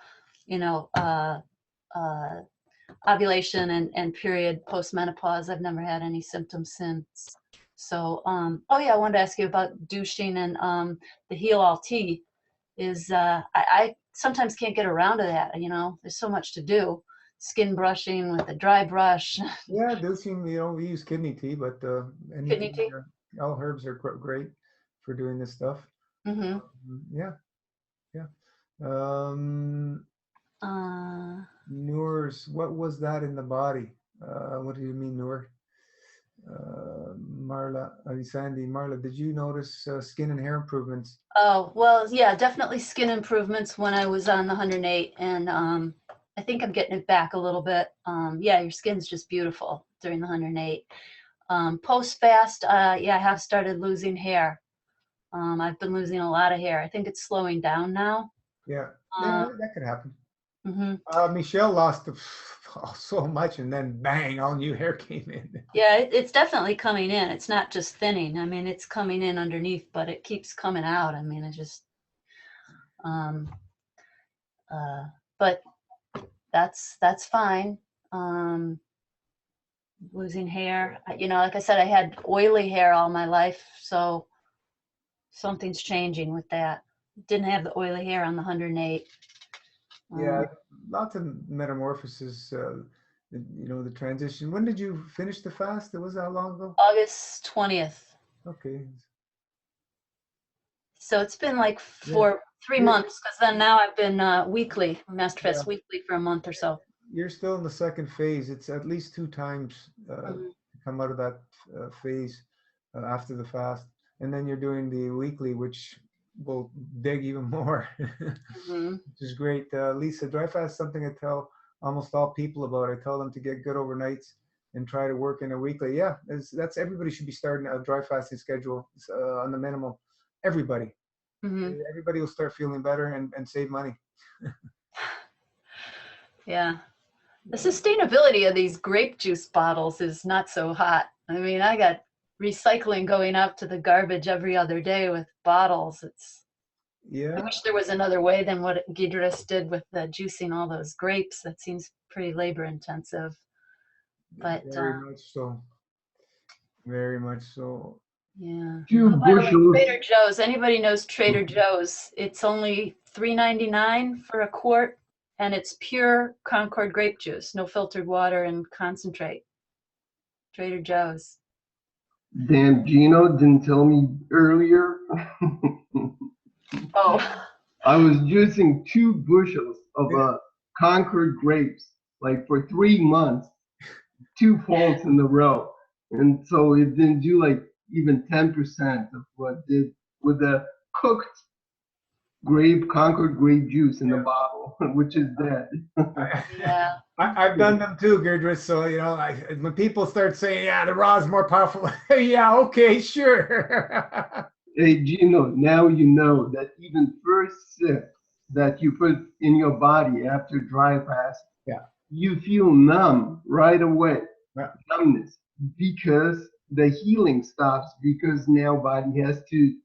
ovulation and period post-menopause. I've never had any symptoms since. So, I wanted to ask you about douching and the Heal All Tea. I sometimes can't get around to that. There's so much to do. Skin brushing with a dry brush. Yeah, douching. We use kidney tea, but Kidney tea. All herbs are great for doing this stuff. Yeah. Noors, what was that in the body? What do you mean, Noor? Marla, Sandy, Marla, did you notice skin and hair improvements? Oh, well, yeah, definitely skin improvements when I was on the 108, and I think I'm getting it back a little bit. Yeah, your skin's just beautiful during the 108. Post-fast, I have started losing hair. I've been losing a lot of hair. I think it's slowing down now. Yeah, that could happen. Mm-hmm. Michelle lost so much, and then bang, all new hair came in. Yeah, it's definitely coming in. It's not just thinning. I mean, it's coming in underneath, but it keeps coming out. I mean, it just, But that's fine. Losing hair, like I said, I had oily hair all my life, so something's changing with that. Didn't have the oily hair on the 108. Yeah, lots of metamorphosis. The transition. When did you finish the fast? It was how long ago? August 20th. Okay. So it's been like Yeah. 3 You're- months, because then now I've been weekly, Master Fast Yeah. weekly for a month or so. You're still in the second phase. It's at least 2 times to come out of that phase after the fast, and then you're doing the weekly, which will dig even more, which is great. Lisa, dry fast is something I tell almost all people about. I tell them to get good overnights and try to work in a weekly. Yeah, that's everybody should be starting a dry fasting schedule on the minimum. Everybody. Everybody will start feeling better and save money. Yeah. The sustainability of these grape juice bottles is not so hot. I mean, I got recycling going out to the garbage every other day with bottles. I Yeah. wish there was another way than what Gidris did with juicing all those grapes. That seems pretty labor intensive. But Very much so. Very much so. yeah. 2 By the way, bushels. Trader Joe's. Anybody knows Trader Joe's? It's only $3.99 for a quart, and it's pure Concord grape juice, no filtered water and concentrate. Trader Joe's. Damn, Gino didn't tell me earlier. Oh. I was juicing 2 bushels of Concord grapes, like for 3 months, 2 falls in a row. And so it didn't do like even 10% of what it did with the cooked Concord grape juice in the bottle, which is dead. Yeah. I've done them too, Gurdris. So, when people start saying, yeah, the raw is more powerful. Yeah, okay, sure. Hey, Gino, now you know that even first sip that you put in your body after dry fast, you feel numb right away, numbness, because the healing stops, because now body has to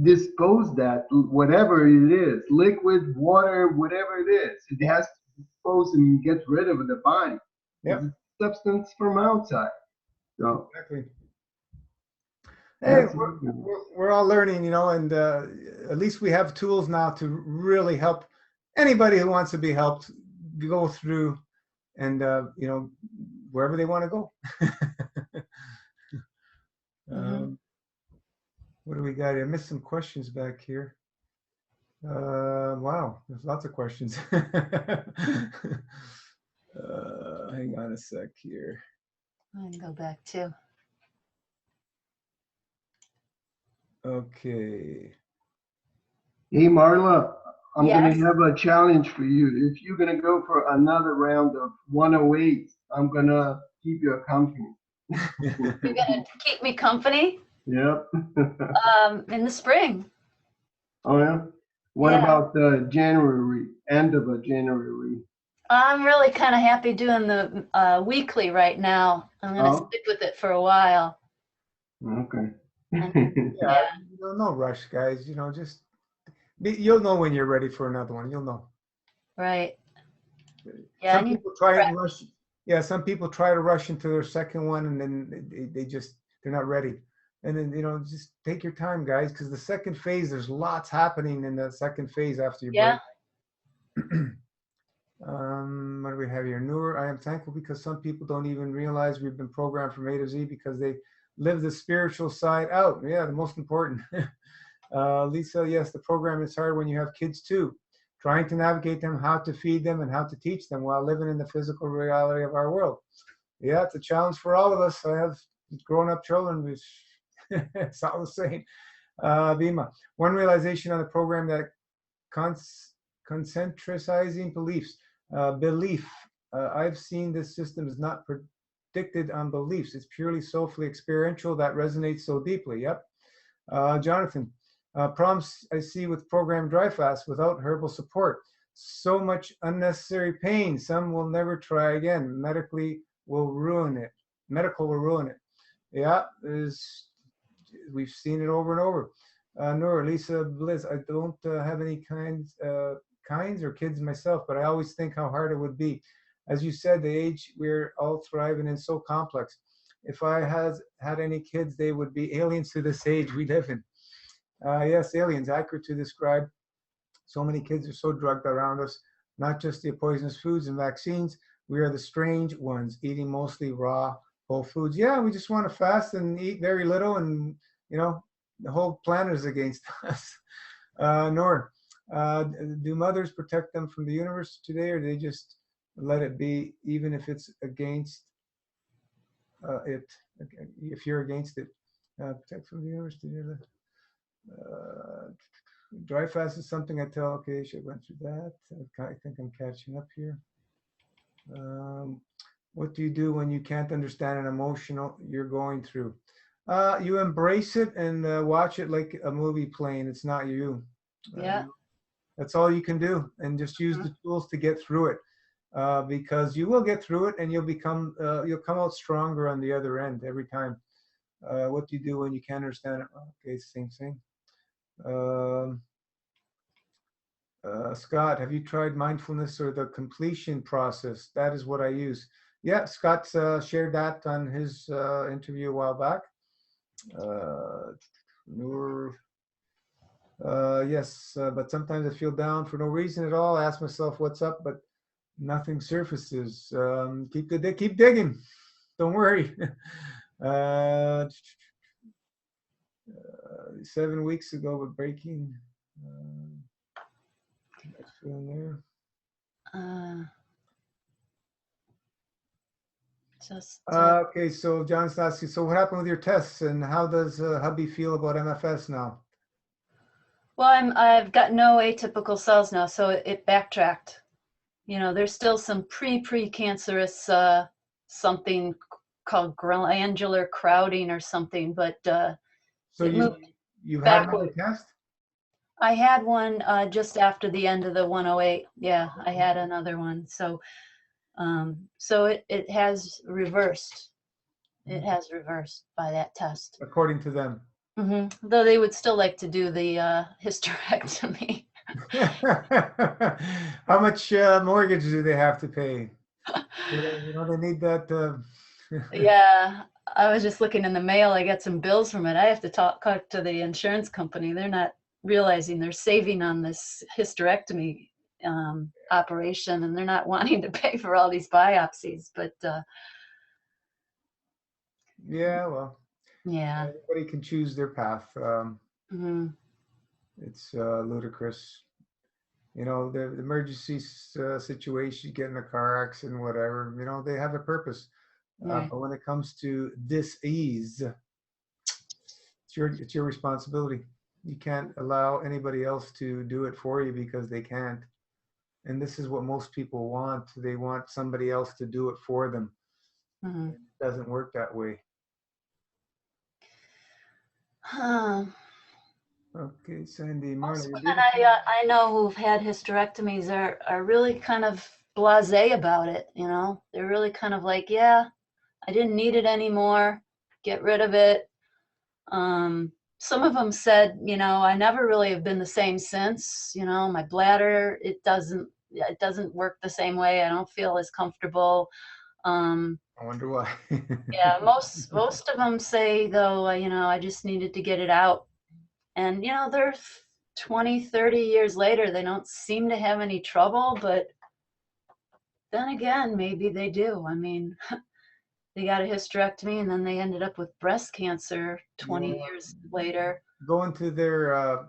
dispose that, whatever it is, liquid, water, whatever it is, it has to dispose and get rid of the body. Yep. It's a substance from outside. So Exactly. Hey, we're all learning, and at least we have tools now to really help anybody who wants to be helped go through and, wherever they want to go. What do we got here? I missed some questions back here. Wow, there's lots of questions. Hang on a sec here. I can go back too. Okay. Hey, Marla, I'm Yes. going to have a challenge for you. If you're going to go for another round of 108, I'm going to keep you company. You're gonna keep me company? Yep. In the spring. Oh, yeah? What about January, end of January? I'm really kind of happy doing the weekly right now. I'm gonna stick with it for a while. Okay. No rush, guys. Just you'll know when you're ready for another one. You'll know. Right. Yeah. Some people try and rush. Yeah, some people try to rush into their second one, and then they're not ready. And then just take your time, guys, because the second phase, there's lots happening in the second phase after your break. What do we have here? Noor, I am thankful because some people don't even realize we've been programmed from A to Z because they live the spiritual side out. Yeah, the most important. Lisa, yes, the program is hard when you have kids too. Trying to navigate them, how to feed them, and how to teach them while living in the physical reality of our world. Yeah, it's a challenge for all of us. I have grown-up children, which it's all the same. Bima, one realization on the program that concentricizing beliefs. I've seen this system is not predicted on beliefs. It's purely soulfully experiential that resonates so deeply. Yep. Jonathan, problems I see with programmed dry fast without herbal support. So much unnecessary pain. Some will never try again. Medical will ruin it. Yeah, we've seen it over and over. Nora, Lisa Bliss, I don't have any kinds or kids myself, but I always think how hard it would be. As you said, the age we're all thriving in is so complex. If I had any kids, they would be aliens to this age we live in. Yes, aliens, accurate to describe. So many kids are so drugged around us, not just the poisonous foods and vaccines. We are the strange ones, eating mostly raw, whole foods. Yeah, we just want to fast and eat very little, and the whole planet is against us. Nor do mothers protect them from the universe today, or do they just let it be, even if it's against it? If you're against it, protect from the universe. Dry fast is something I tell. Okay, I went through that. I think I'm catching up here. What do you do when you can't understand an emotional you're going through? You embrace it and watch it like a movie playing. It's not you. Yeah. That's all you can do, and just use the tools to get through it, because you will get through it, and you'll come out stronger on the other end every time. What do you do when you can't understand it? Okay, same thing. Scott, have you tried mindfulness or the completion process? That is what I use. Yeah, Scott shared that on his interview a while back. Yes, but sometimes I feel down for no reason at all. I ask myself what's up, but nothing surfaces. Keep digging. Don't worry. 7 weeks ago, but breaking. Next feeling there. Okay, so John's asking, so what happened with your tests, and how does hubby feel about MFS now? Well, I've got no atypical cells now, so it backtracked. There's still some precancerous something called glandular crowding or something, but so you had another test? I had one just after the end of the 108. Yeah, I had another one. So it has reversed. It has reversed by that test. According to them. Mm-hmm. Though they would still like to do the hysterectomy. How much mortgage do they have to pay? They need that. Yeah, I was just looking in the mail. I got some bills from it. I have to talk to the insurance company. They're not realizing they're saving on this hysterectomy operation, and they're not wanting to pay for all these biopsies. But yeah, well, yeah, everybody can choose their path. It's ludicrous. The emergency situation, you get in a car accident, whatever, they have a purpose. Right. But when it comes to dis-ease, it's your responsibility. You can't allow anybody else to do it for you because they can't. And this is what most people want. They want somebody else to do it for them. It doesn't work that way. Okay, Sandy, Marla. Most women I know who've had hysterectomies are really kind of blasé about it. They're really kind of like, yeah, I didn't need it anymore. Get rid of it. Some of them said, I never really have been the same since. My bladder, it doesn't work the same way. I don't feel as comfortable. I wonder why. Yeah, most of them say though, I just needed to get it out. And, they're 20, 30 years later, they don't seem to have any trouble, but then again, maybe they do. I mean, they got a hysterectomy and then they ended up with breast cancer 20 years later. Go into their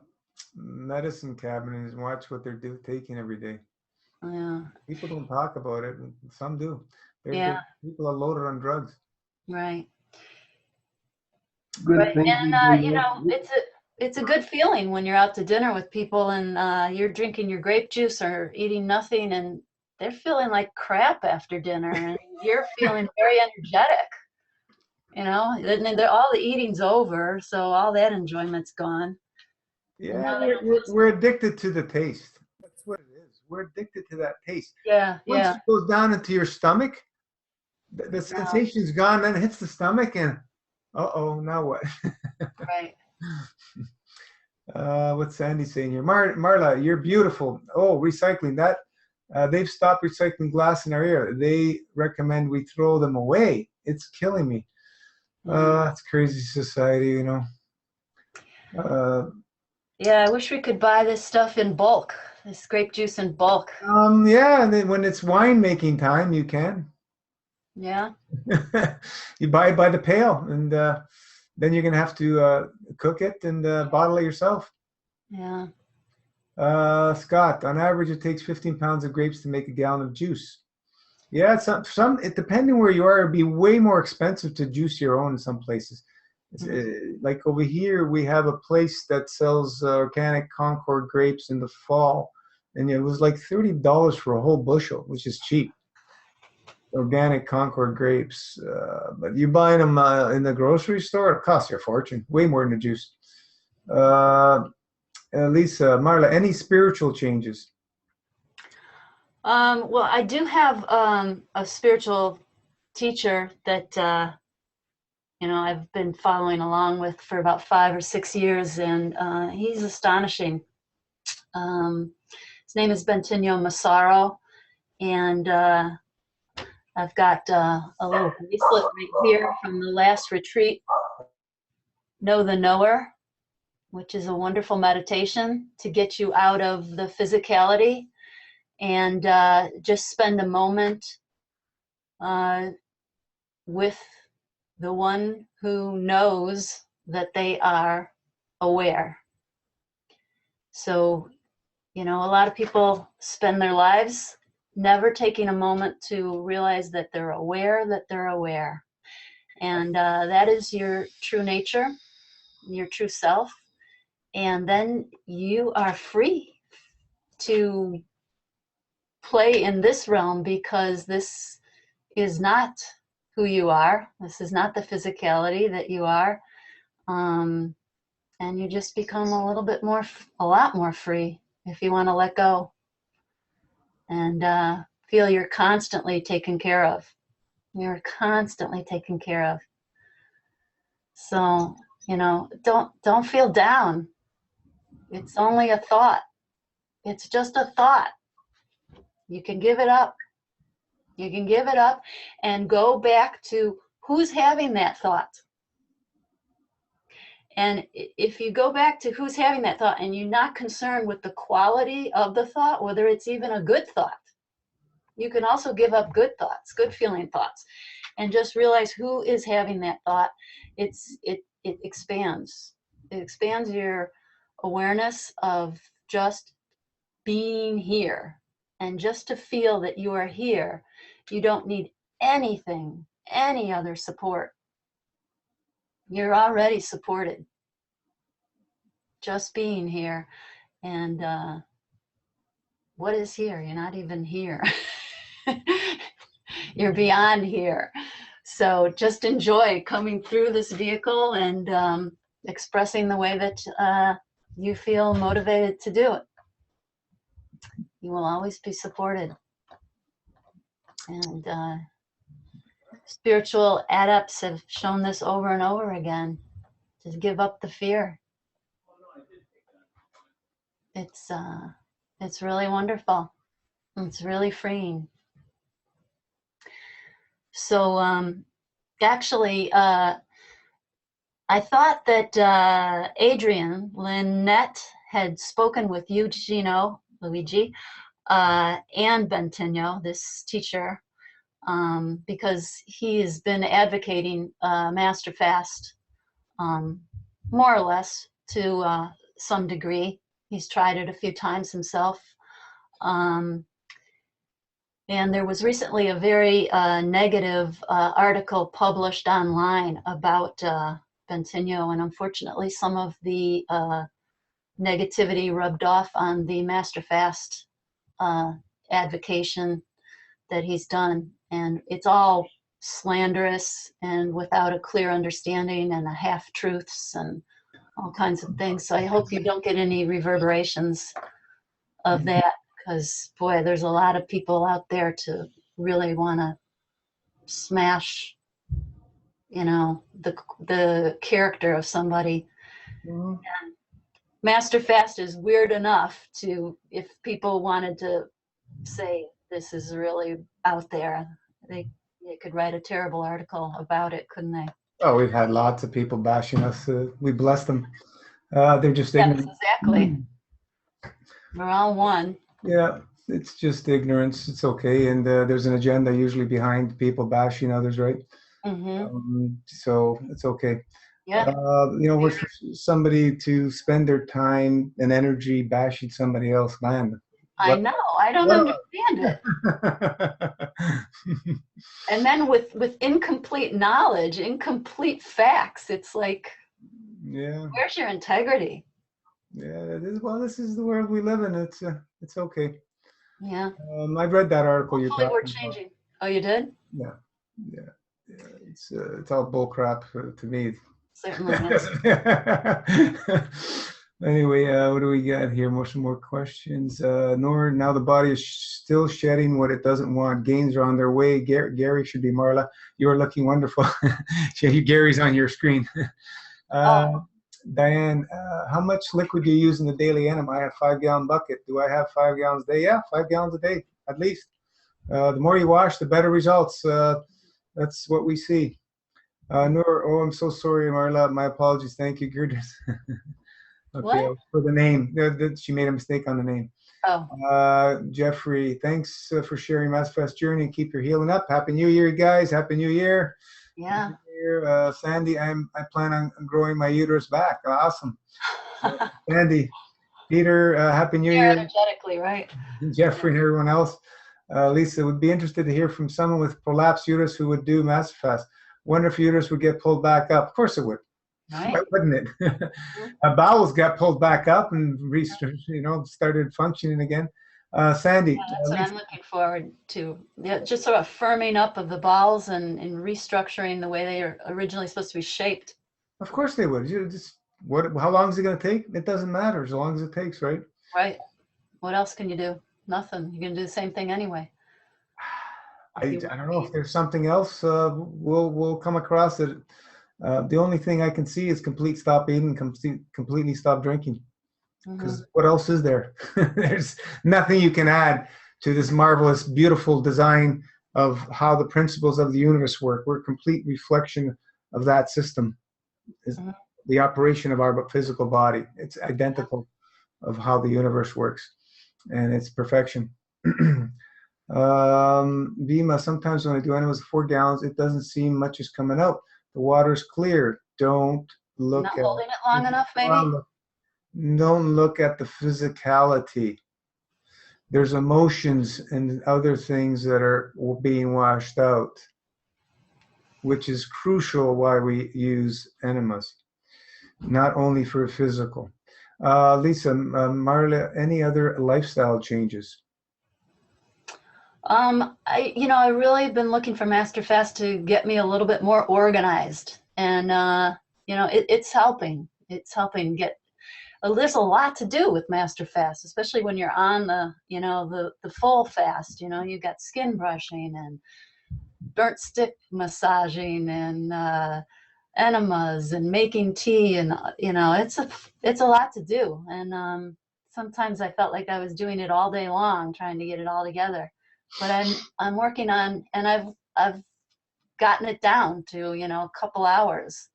medicine cabinet and watch what they're taking every day. Yeah. People don't talk about it. Some do. People are loaded on drugs. Right. Good right. thing. And, it's a good feeling when you're out to dinner with people and you're drinking your grape juice or eating nothing and they're feeling like crap after dinner and you're feeling very energetic. All the eating's over, so all that enjoyment's gone. Yeah, we're addicted to the taste. That's what it is. We're addicted to that taste. Yeah, Once it goes down into your stomach, the sensation's gone, then it hits the stomach and, uh-oh, now what? Right. What's Sandy saying here? Marla, you're beautiful. Oh, recycling that. They've stopped recycling glass in our area. They recommend we throw them away. It's killing me. It's crazy society, you know. Yeah, I wish we could buy this stuff in bulk, this grape juice in bulk. Yeah, and then when it's wine making time, you can. Yeah. You buy it by the pail, and then you're gonna have to cook it and bottle it yourself. Yeah. Scott, on average, it takes 15 pounds of grapes to make a gallon of juice. Yeah, it's some. It depending where you are, it'd be way more expensive to juice your own in some places. Like over here, we have a place that sells organic Concord grapes in the fall, and it was like $30 for a whole bushel, which is cheap. Organic Concord grapes, but you buying them in the grocery store, it costs you a fortune, way more than the juice. Lisa, Marla, any spiritual changes? Well, I do have a spiritual teacher that I've been following along with for about 5 or 6 years, and he's astonishing. His name is Bentinho Massaro, and I've got a little bracelet right here from the last retreat, Know the Knower, which is a wonderful meditation to get you out of the physicality and just spend a moment with the one who knows that they are aware. So, a lot of people spend their lives never taking a moment to realize that they're aware that they're aware. And that is your true nature, your true self. And then you are free to play in this realm, because this is not who you are. This is not the physicality that you are. And you just become a lot more free if you want to let go and feel you're constantly taken care of. You're constantly taken care of. So, don't feel down. It's only a thought. It's just a thought. You can give it up. You can give it up and go back to who's having that thought. And if you go back to who's having that thought and you're not concerned with the quality of the thought, whether it's even a good thought, you can also give up good thoughts, good feeling thoughts, and just realize who is having that thought. It expands. It expands your awareness of just being here. And just to feel that you are here, you don't need anything, any other support. You're already supported. Just being here. And what is here? You're not even here. You're beyond here. So just enjoy coming through this vehicle and expressing the way that you feel motivated to do it. You will always be supported. And spiritual adepts have shown this over and over again. Just give up the fear. It's really wonderful. It's really freeing. So actually, I thought that Adrian Lynette had spoken with you, Luigi, and Bentinho, this teacher, because he has been advocating Master Fast, more or less, to some degree. He's tried it a few times himself. And there was recently a very negative article published online about Bentinho, and unfortunately some of the negativity rubbed off on the Master Fast advocation that he's done. And it's all slanderous and without a clear understanding and half-truths and all kinds of things. So I hope you don't get any reverberations of that, because boy, there's a lot of people out there to really want to smash, the character of somebody. Mm-hmm. Master Fast is weird enough to, if people wanted to say this is really out there, they could write a terrible article about it, couldn't they? Oh, we've had lots of people bashing us. We bless them. They're just Yes, ignorant. exactly. We're all one. Yeah, it's just ignorance. It's okay. And there's an agenda usually behind people bashing others, right? So it's okay. Yeah. We're for somebody to spend their time and energy bashing somebody else, man. I know. I don't understand it. And then with incomplete knowledge, incomplete facts, it's like, yeah, where's your integrity? Yeah, it is. Well, this is the world we live in. It's okay. Yeah. I've read that article you're Hopefully talking we're changing. about. Oh, you did? Yeah. It's all bull crap to me. Certainly is. Anyway, what do we got here? Some more questions. Nor now the body is still shedding what it doesn't want. Gains are on their way. Gary should be Marla. You are looking wonderful. Gary's on your screen. Diane, how much liquid do you use in the daily enema? I have 5-gallon bucket. Do I have 5 gallons a day? Yeah, 5 gallons a day, at least. The more you wash, the better results. That's what we see. Noor, oh, I'm so sorry, Marla. My apologies. Thank you, Gertrude. Okay, what? for the name. She made a mistake on the name. Oh. Jeffrey, thanks for sharing MassFest journey. Keep your healing up. Happy New Year, guys. Happy New Year. Yeah. Sandy, I plan on growing my uterus back. Awesome. Sandy, Peter, Happy New Year. Energetically, right? Jeffrey and everyone else. Lisa, would be interested to hear from someone with prolapsed uterus who would do MasterFast. Wonder if uterus would get pulled back up. Of course it would. Right. Why wouldn't it? Bowels got pulled back up and started functioning again. Sandy. Yeah, that's what I'm looking forward to. Yeah, just sort of firming up of the bowels and restructuring the way they are originally supposed to be shaped. Of course they would. How long is it going to take? It doesn't matter as long as it takes, right? Right. What else can you do? Nothing. You're going to do the same thing anyway. I don't know if there's something else. We'll come across it. The only thing I can see is complete stop eating, completely stop drinking. Because what else is there? There's nothing you can add to this marvelous, beautiful design of how the principles of the universe work. We're a complete reflection of that system. Is the operation of our physical body. It's identical of how the universe works, and it's perfection. Bima, sometimes when I do animals 4 gallons, it doesn't seem much is coming out. The water's clear. Don't look Not at holding it long enough, maybe? Don't look at the physicality. There's emotions and other things that are being washed out, which is crucial why we use enemas, not only for physical. Lisa, Marla, any other lifestyle changes? I really been looking for MasterFast to get me a little bit more organized, and it's helping. It's helping get. There's a lot to do with MasterFast, especially when you're on the full fast. You've got skin brushing and burnt stick massaging and enemas and making tea, and it's a lot to do. And sometimes I felt like I was doing it all day long, trying to get it all together. But I'm working on, and I've gotten it down to a couple hours.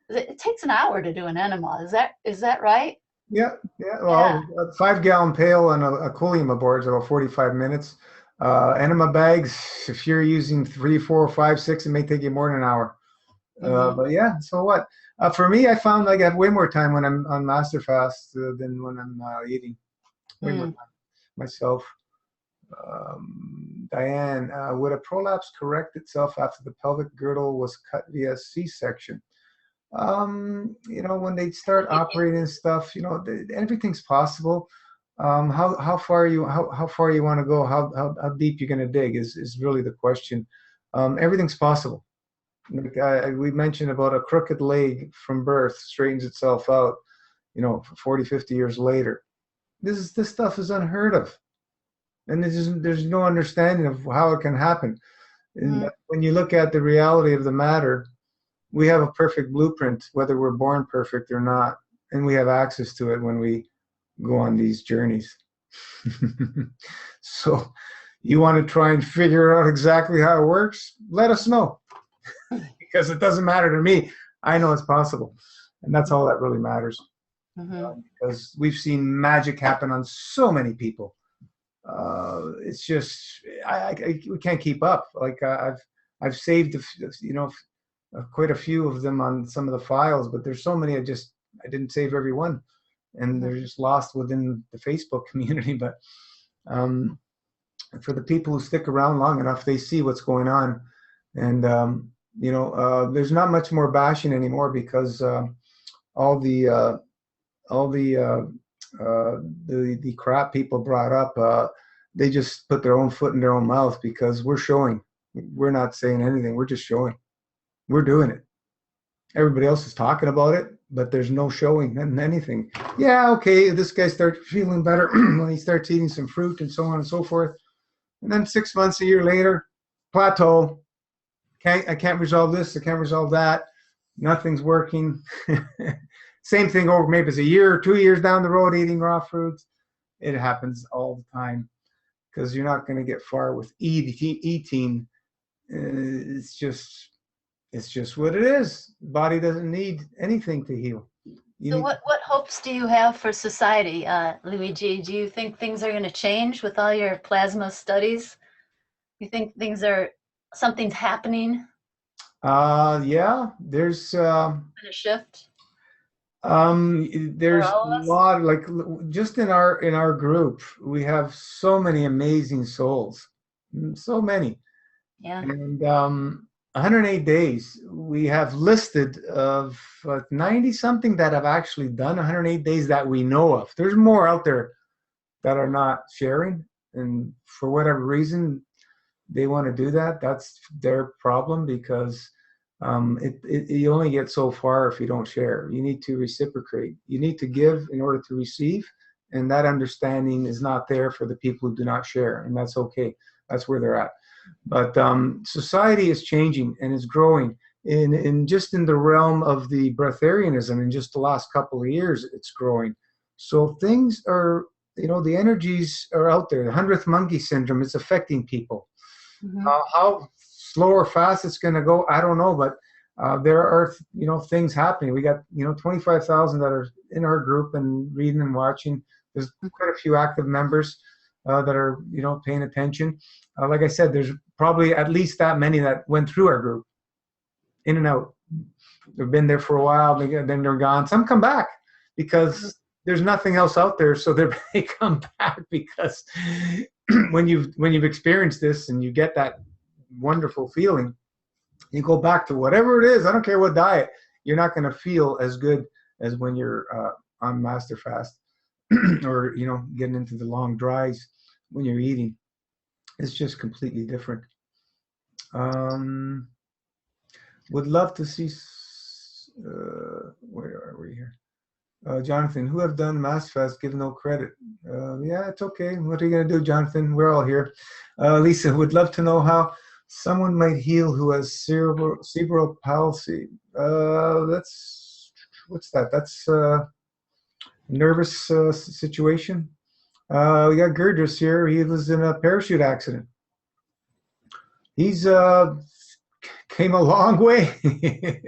It takes an hour to do an enema. Is that right? Yeah. Well, a 5-gallon pail and a Coolima board is about 45 minutes. Enema bags, if you're using 3, 4, 5, 6, it may take you more than an hour. But yeah, so what? For me, I found I got way more time when I'm on MasterFast than when I'm eating. Way more time myself. Diane, would a prolapse correct itself after the pelvic girdle was cut via C-section? When they start operating and stuff, everything's possible. How far you want to go, how deep you're going to dig is really the question. Everything's possible. Like we mentioned about a crooked leg from birth straightens itself out, 40, 50 years later. This stuff is unheard of. And there's no understanding of how it can happen. And when you look at the reality of the matter, we have a perfect blueprint, whether we're born perfect or not. and we have access to it when we go on these journeys. So you want to try and figure out exactly how it works? Let us know, because it doesn't matter to me. I know it's possible, and that's all that really matters. Because we've seen magic happen on so many people. It's just we can't keep up. Like I've saved quite a few of them on some of the files, but there's so many I didn't save every one, and they're just lost within the Facebook community. But for the people who stick around long enough, they see what's going on, and there's not much more bashing anymore, because all the crap people brought up, they just put their own foot in their own mouth, because we're showing. We're not saying anything. We're just showing. We're doing it. Everybody else is talking about it, but there's no showing anything. Yeah, okay, this guy starts feeling better when he starts eating some fruit and so on and so forth. And then 6 months, a year later, plateau. I can't resolve this. I can't resolve that. Nothing's working. Same thing over maybe it's a year or 2 years down the road, eating raw fruits. It happens all the time, because you're not going to get far with eating. It's just what it is. The body doesn't need anything to heal. So what hopes do you have for society, Luigi? Do you think things are going to change with all your plasma studies? You think something's happening? Yeah, there's Going to shift? there's a lot, like just in our group, we have so many amazing souls, so many. Yeah. And 108 days we have listed of 90 something that have actually done 108 days that we know of. There's more out there that are not sharing, and for whatever reason they want to do that. That's their problem, because you only get so far if you don't share. You need to reciprocate. You need to give in order to receive, and that understanding is not there for the people who do not share, and that's okay. That's where they're at. But society is changing and is growing in just in the realm of the breatharianism. In just the last couple of years, it's growing. So things are, the energies are out there. The 100th monkey syndrome is affecting people. How slow or fast it's going to go, I don't know, but there are things happening. We got 25,000 that are in our group and reading and watching. There's quite a few active members that are paying attention. Like I said, there's probably at least that many that went through our group, in and out. They've been there for a while, then they're gone. Some come back because there's nothing else out there, so they come back, because when you've experienced this and you get that wonderful feeling, you go back to whatever it is. I don't care what diet. You're not going to feel as good as when you're on master fast or getting into the long dries when you're eating. It's just completely different. Would love to see where are we here? Jonathan, who have done mass fast, give no credit. Yeah, it's okay. What are you going to do, Jonathan? We're all here. Lisa, would love to know how someone might heal who has cerebral palsy. What's that? That's a nervous situation. We got Gurdjieff here. He was in a parachute accident. He's came a long way.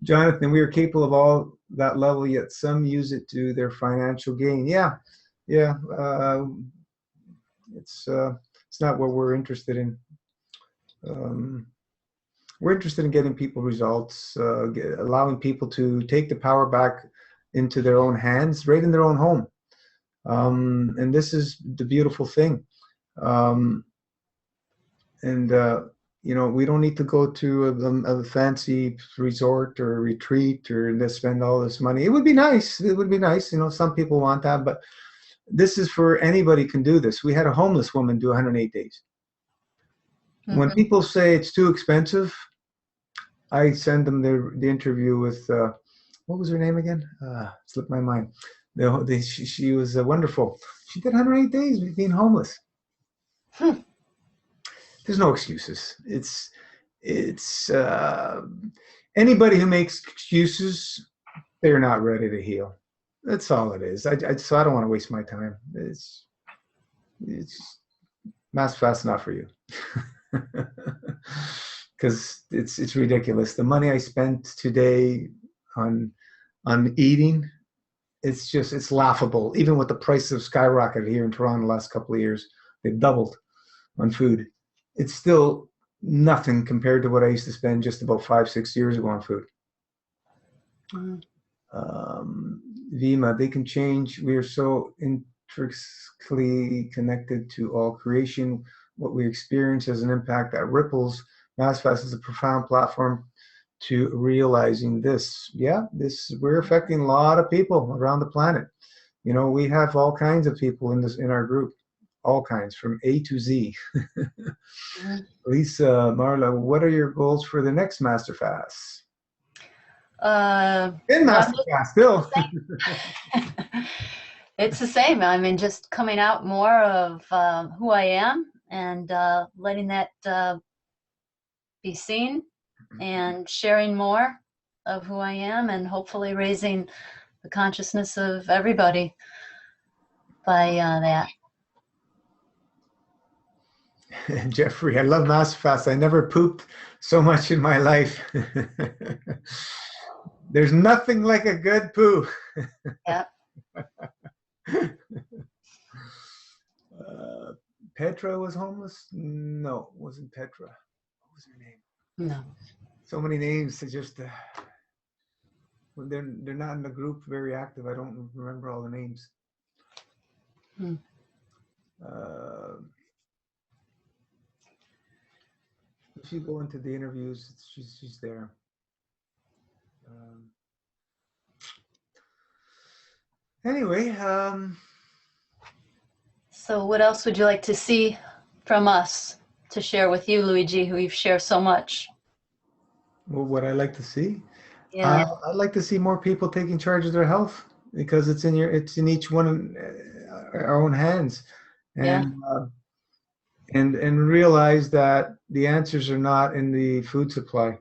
Jonathan, we are capable of all that level, yet some use it to their financial gain. Yeah. It's not what we're interested in. We're interested in getting people results, allowing people to take the power back into their own hands, right in their own home. And this is the beautiful thing. We don't need to go to a fancy resort or retreat or spend all this money. It would be nice. Some people want that, but this is for anybody can do this. We had a homeless woman do 108 days. When people say it's too expensive, I send them the interview with, what was her name again? Slipped my mind. She was wonderful. She did 108 days being homeless. There's no excuses. It's anybody who makes excuses they're not ready to heal. That's all it is. So I don't want to waste my time. It's Mass fast not for you. Because it's ridiculous. The money I spent today on eating, it's laughable. Even with the prices have skyrocketed here in Toronto the last couple of years, they've doubled on food. It's still nothing compared to what I used to spend just about 5-6 years ago on food. Vima, they can change. We are so intricately connected to all creation. What we experience has an impact that ripples. MassFast is a profound platform to realizing this. Yeah, we're affecting a lot of people around the planet. You know, we have all kinds of people in our group, all kinds from A to Z. Lisa, Marla, what are your goals for the next MasterFast? In MasterFast still. It's the same. I mean, just coming out more of who I am and letting that be seen and sharing more of who I am and hopefully raising the consciousness of everybody by that. Jeffrey, I love MasterFast. I never pooped so much in my life. There's nothing like a good poo. Yeah. Petra was homeless? No, it wasn't Petra. What was her name? No. So many names to just when they're not in the group very active. I don't remember all the names. If you go into the interviews, she's there. Anyway, So what else would you like to see from us to share with you, Luigi, who you've shared so much? well, what I like to see, Yeah. I'd like to see more people taking charge of their health because it's in each one our own hands, and and realize that the answers are not in the food supply.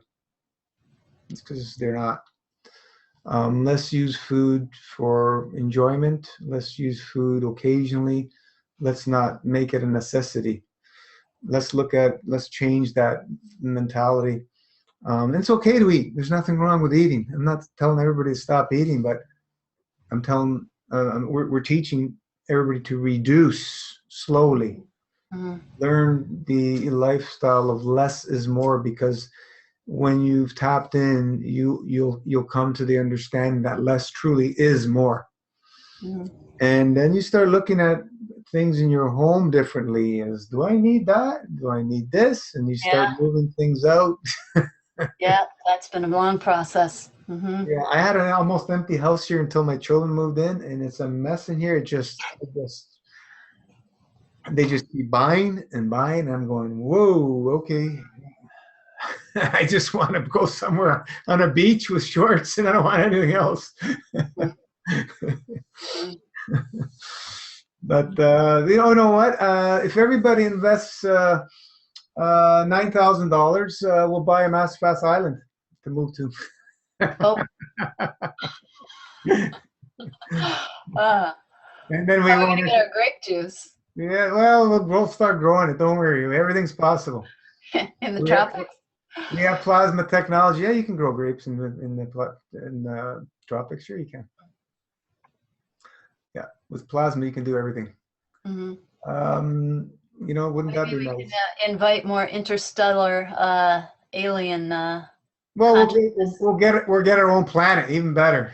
It's because they're not. Let's use food for enjoyment. Let's use food occasionally. Let's not make it a necessity. Let's change that mentality. It's okay to eat. There's nothing wrong with eating. I'm not telling everybody to stop eating, but I'm telling, we're teaching everybody to reduce slowly. Learn the lifestyle of less is more, because when you've tapped in, you'll come to the understanding that less truly is more. And then you start looking at things in your home differently. As, do I need that? Do I need this? And you start moving things out. Yeah, that's been a long process. Yeah, I had an almost empty house here until my children moved in, and it's a mess in here. They just keep buying and buying. And I'm going, whoa, okay. I just want to go somewhere on a beach with shorts, and I don't want anything else. But you know what? If everybody invests $9,000, we'll buy a MasterFast island to move to. Oh. And then we won't get our grape juice. Yeah, well, we'll start growing it. Don't worry, everything's possible. In the tropics. We have plasma technology. Yeah, you can grow grapes in the tropics. Sure, you can. Yeah, with plasma, you can do everything. You know, wouldn't that be nice? We can invite more interstellar alien. Well, we'll get our own planet, even better.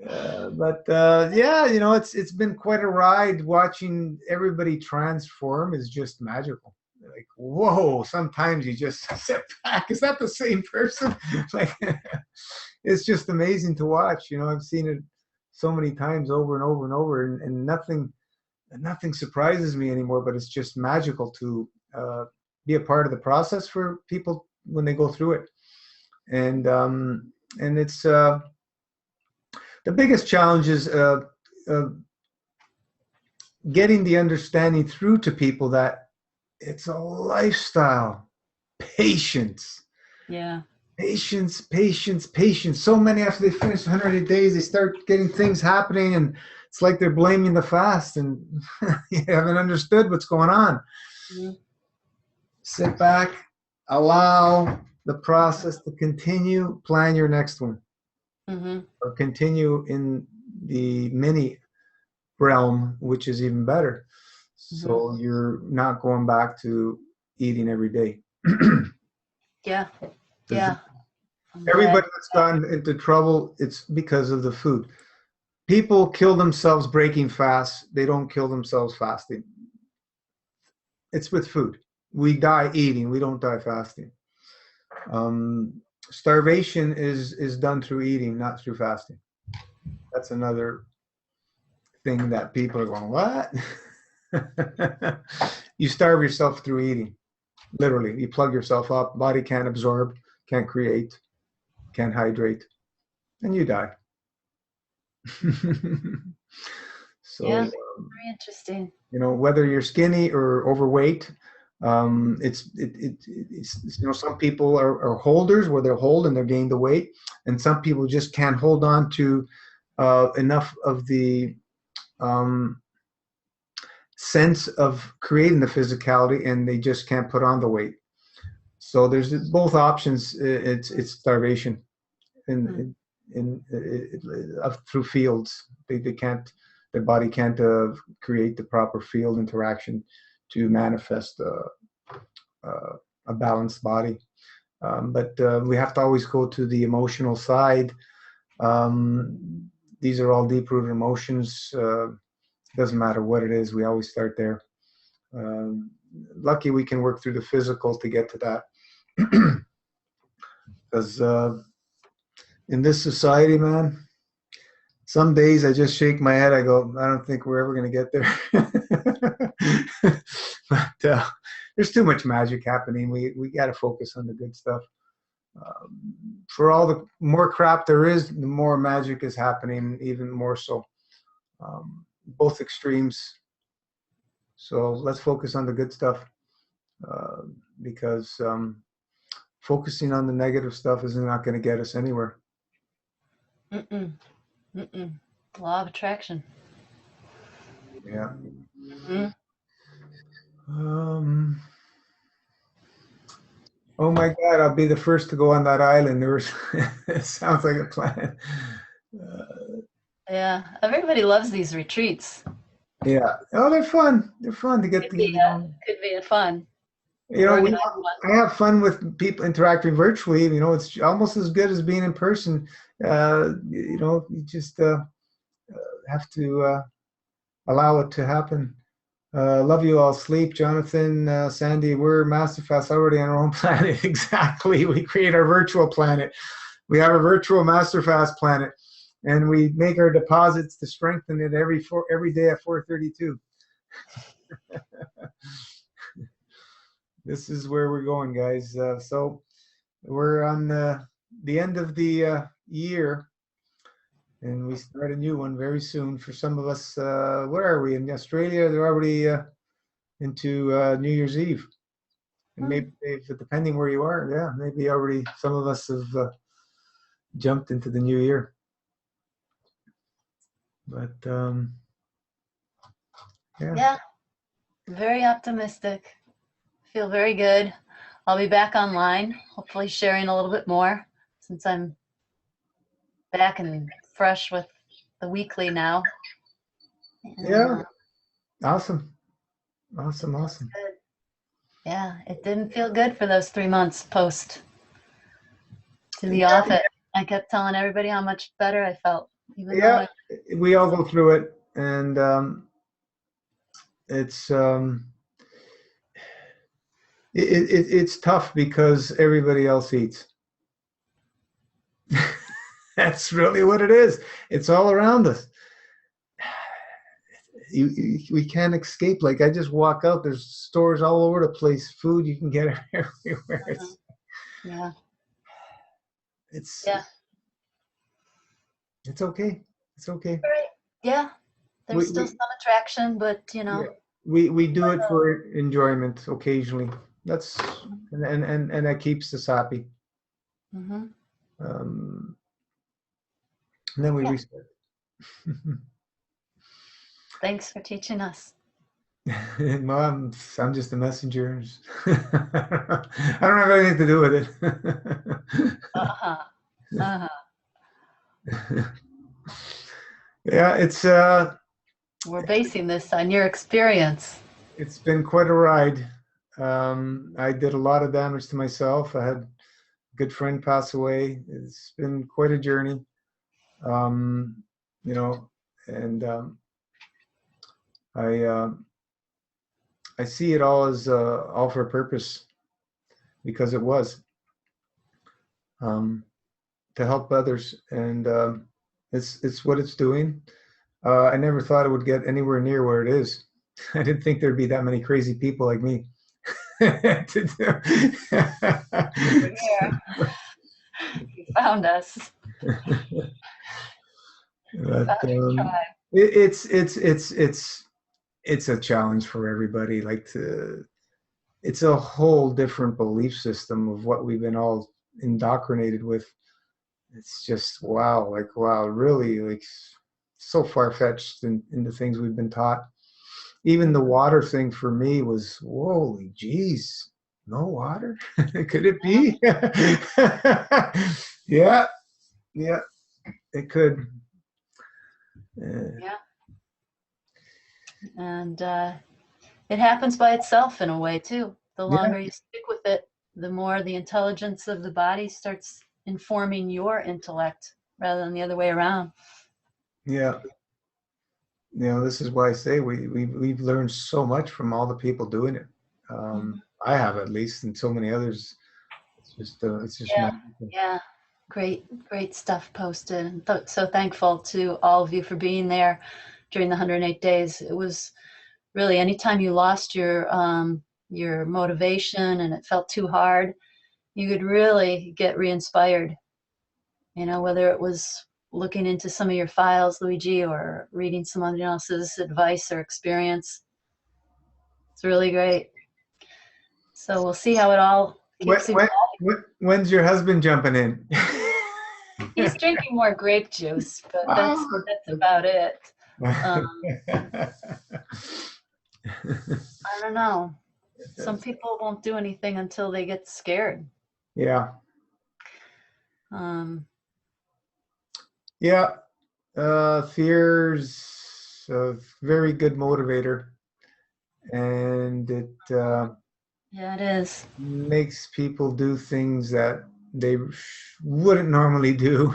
Yeah, you know, it's been quite a ride. Watching everybody transform is just magical. Like, whoa! Sometimes you just sit back. Is that the same person? Like, it's just amazing to watch. You know, I've seen it so many times over and over and over, and nothing surprises me anymore. But it's just magical to be a part of the process for people when they go through it. And it's the biggest challenge is getting the understanding through to people that it's a lifestyle, patience. Yeah. Patience, patience, patience. So many after they finish 180 days, they start getting things happening, and it's like they're blaming the fast, and you haven't understood what's going on. Mhm. Sit back, allow the process to continue, plan your next one, Mhm. or continue in the mini realm, which is even better. So you're not going back to eating every day. Yeah. Yeah. I'm glad. Everybody that's gotten into trouble, it's because of the food. People kill themselves breaking fast. They don't kill themselves fasting. It's with food. We die eating. We don't die fasting. Starvation is done through eating, not through fasting. That's another thing that people are going, what? You starve yourself through eating. Literally, you plug yourself up. Body can't absorb, can't create, can't hydrate, and you die. So, Yeah. Very interesting. you know, whether you're skinny or overweight, it's you know, some people are holders where they'll hold and they're gain the weight, and some people just can't hold on to enough of the um, sense of creating the physicality, and they just can't put on the weight. So there's both options. It's starvation through fields. They can't. Their body can't create the proper field interaction to manifest a balanced body. But we have to always go to the emotional side. These are all deep-rooted emotions. Doesn't matter what it is. We always start there. Lucky we can work through the physical to get to that. Because in this society, man, some days I just shake my head. I go, I don't think we're ever going to get there. But there's too much magic happening. We got to focus on the good stuff. For all the more crap there is, the more magic is happening, even more so. Both extremes. So let's focus on the good stuff, because focusing on the negative stuff is not going to get us anywhere. Mm-mm. Mm-mm. Law of attraction. Yeah. Mhm. Oh my God, I'll be the first to go on that island. It sounds like a plan. Yeah. Everybody loves these retreats. Yeah. Oh, they're fun. They're fun to get Could to, be, could be a fun. Organized one. I have fun with people interacting virtually. You know, it's almost as good as being in person. You know, you just have to allow it to happen. Love you all. Sleep, Jonathan, Sandy. We're Masterfast already on our own planet. Exactly. We create our virtual planet. We have a virtual Masterfast planet, and we make our deposits to strengthen it every day at 4:32. This is where we're going, guys. So we're on the end of the year, and we start a new one very soon. For some of us, where are we in Australia? They're already into New Year's Eve, and maybe depending where you are, yeah, maybe already some of us have jumped into the new year. But Yeah. Very optimistic. Feel very good. I'll be back online, hopefully sharing a little bit more since I'm back and fresh with the weekly now. And, yeah, awesome. Awesome. good. Yeah, it didn't feel good for those 3 months post to be off it. I kept telling everybody how much better I felt. Even though we all go through it, and it's it's tough because everybody else eats. That's really what it is. It's all around us. We can't escape. Like, I just walk out, there's stores all over the place, food you can get everywhere. yeah. It's Yeah. It's okay. It's okay. Right. Yeah. There's still some attraction, but Yeah, we do it for enjoyment occasionally. That's and that keeps us happy. Mm-hmm. And then we Yeah. reset. Thanks for teaching us. Well, I'm just a messenger. I don't have anything to do with it. Uh-huh. Uh-huh. Yeah, We're basing this on your experience. it's been quite a ride. I did a lot of damage to myself. I had a good friend pass away. It's been quite a journey. You know, and I I see it all as all for a purpose, because it was um, to help others, and it's what it's doing. I never thought it would get anywhere near where it is. I didn't think there'd be that many crazy people like me. To do. We're here. You found us. But Found your tribe. it's a challenge for everybody. It's a whole different belief system of what we've been all indoctrinated with. It's just wow, really, like so far fetched in the things we've been taught. Even the water thing for me was, holy geez, no water? Could it be? Yeah, yeah, it could. Yeah. And it happens by itself in a way too. The Yeah, longer you stick with it, the more the intelligence of the body starts informing your intellect rather than the other way around. yeah. This is why I say we've learned so much from all the people doing it. I have, at least, and so many others. It's just Yeah, magical. yeah. Great stuff posted. And so thankful to all of you for being there during the 108 days. It was really, anytime you lost your motivation and it felt too hard, you could really get re-inspired. Whether it was looking into some of your files, Luigi, or reading someone else's advice or experience. It's really great. So we'll see how it all keeps evolving. When's your husband jumping in? He's drinking more grape juice, but that's Oh. about it. I don't know. Some people won't do anything until they get scared. Yeah. Um, Yeah. Fear's a very good motivator, and it yeah, it is. makes people do things that they wouldn't normally do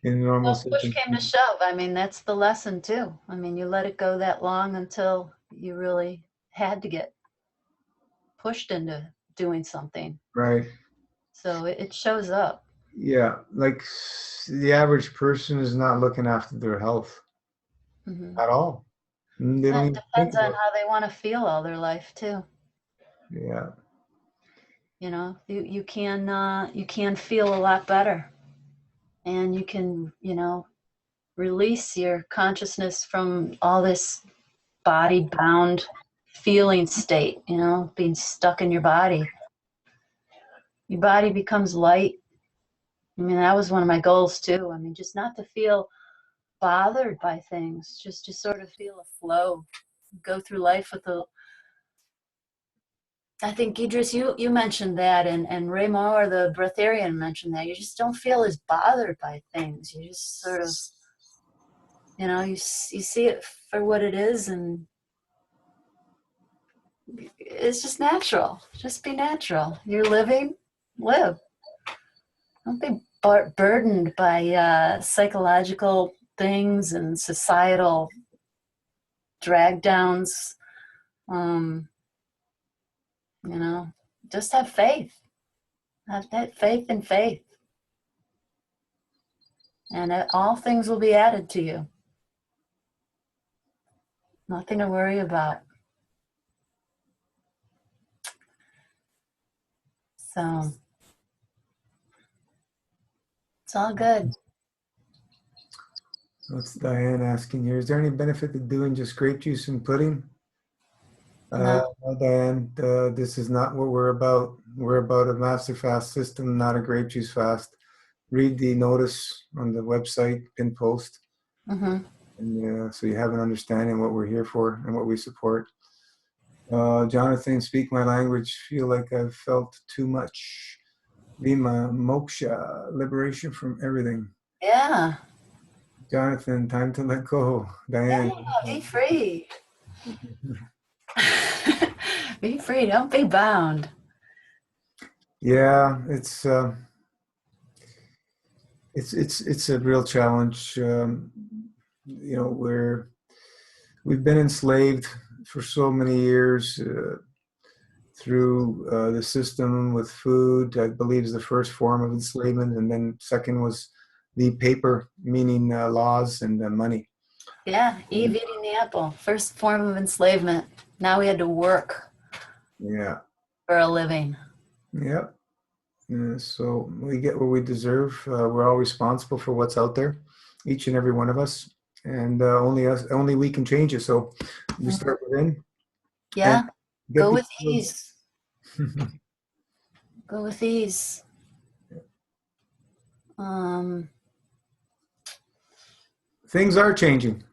in normal Well, push came to circumstances. shove. I mean, that's the lesson too. I mean, you let it go that long until you really had to get pushed into doing something. Right. So it shows up. Yeah. Like the average person is not looking after their health at all. They don't It even think depends on about how they want to feel all their life too. it. Yeah. You can feel a lot better, and you can release your consciousness from all this body bound feeling state. Being stuck in your body. Your body becomes light. I mean, that was one of my goals too. I mean, just not to feel bothered by things, just to sort of feel a flow, go through life with I think, Idris, you mentioned that, and Remo, or the breatharian, mentioned that. You just don't feel as bothered by things. You just sort of, you see it for what it is, and it's just natural. Just be natural. You're living, live. Don't be burdened by psychological things and societal drag downs. Um, just have faith. Have that faith in faith. And all things will be added to you. Nothing to worry about. So it's all good. That's Diane asking here. Is there any benefit to doing just grape juice and pudding? No. Diane, this is not what we're about. We're about a master fast system, not a grape juice fast. Read the notice on the website, pin post, Mm-hmm. and so you have an understanding what we're here for and what we support. Jonathan, speak my language. Feel like I've felt too much. Vima, moksha, liberation from everything. Yeah. Jonathan, time to let go. Yeah. Diane. Be free. Be free. Don't be bound. Yeah, it's a real challenge. You know, we've been enslaved for so many years through the system with food. I believe is the first form of enslavement, and then second was the paper, meaning laws and money. Yeah. Eve eating the apple. First form of enslavement. Now we had to work Yeah, for a living. yeah. So we get what we deserve. We're all responsible for what's out there, each and every one of us, and only we can change it. So we start within. Yeah. Get Go the with ease. Go with ease. Things are changing.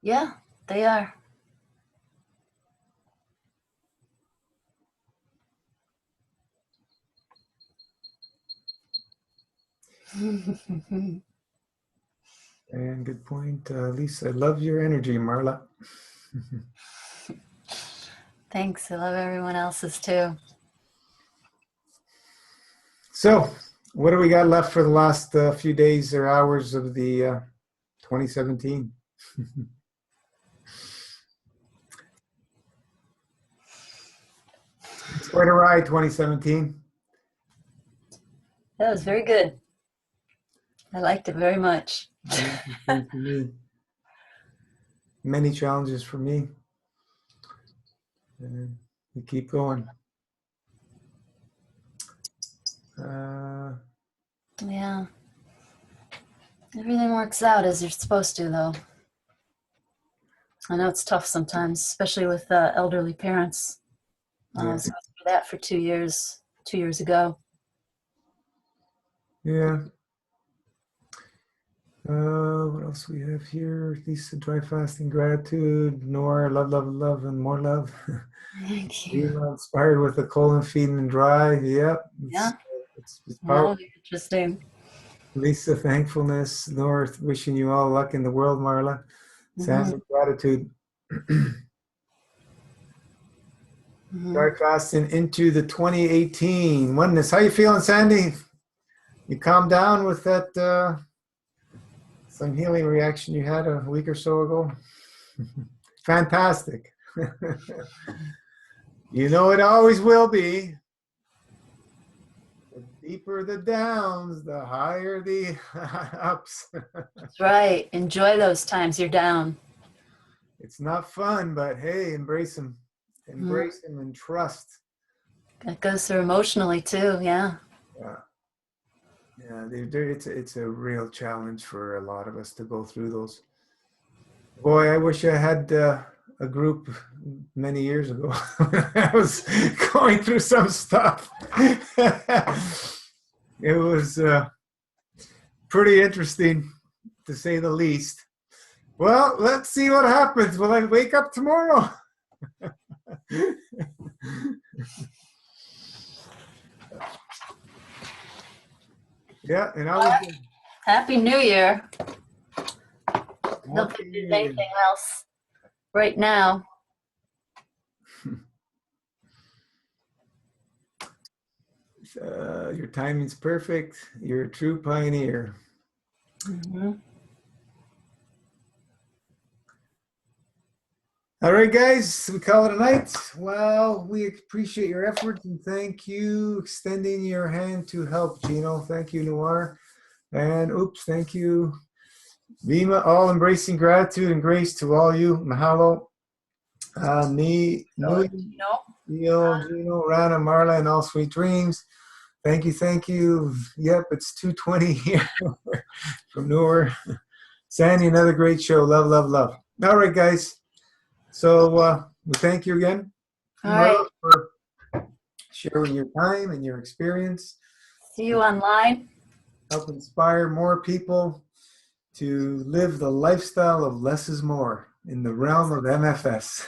Yeah, they are. And good point, Lisa. I love your energy, Marla. Thanks. I love everyone else's too. So, what do we got left for the last few days or hours of the 2017? It's quite a ride, 2017. That was very good. I liked it very much. For me. Many challenges for me. And we keep going. Yeah. Everything works out as you're supposed to, though. I know it's tough sometimes, especially with elderly parents. So I went through that for 2 years, 2 years ago. Yeah. What else we have here? Lisa, dry fasting, gratitude, Nora, love, love, love, and more love. Thank you. Being inspired with the colon feeding and dry. Yep. Yeah. It's That'll powerful. be interesting. Lisa, thankfulness. Nora, wishing you all luck in the world, Marla. Sandy, gratitude. Dry fasting into the 2018 oneness. How you feeling, Sandy? You calmed down with that some healing reaction you had a week or so ago? Fantastic. You know it always will be. The deeper the downs, the higher the ups. That's right. Enjoy those times you're down. It's not fun, but hey, embrace them. Embrace them and trust. That goes through emotionally too, yeah. Yeah, it's a real challenge for a lot of us to go through those. Boy, I wish I had a group many years ago. I was going through some stuff. It was pretty interesting, to say the least. Well, let's see what happens. Will I wake up tomorrow? Yeah, and I was. Happy New Year. Don't think there's anything else right now. Your timing's perfect. You're a true pioneer. All right, guys, we call it a night. Well, we appreciate your efforts and thank you extending your hand to help, Gino. Thank you, Noir. And oops, thank you, Vima. All embracing gratitude and grace to all you. Mahalo. Gino, Rana, Marla, and all sweet dreams. Thank you, thank you. Yep, it's 2:20 here from Newer. Sandy, another great show. Love, love, love. All right, guys. So we thank you again. All right. Marla, for sharing your time and your experience. See you online. Help inspire more people to live the lifestyle of less is more in the realm of MFS.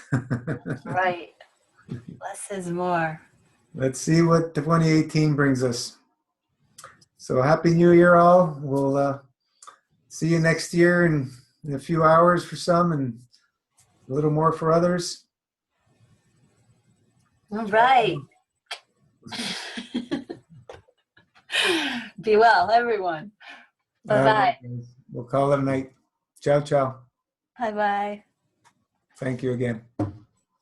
Right. Less is more. Let's see what 2018 brings us. So happy New Year, all. We'll see you next year in a few hours for some and a little more for others. All right. Be well, everyone. Bye-bye. We'll call it a night. Ciao, ciao. Bye-bye. Thank you again.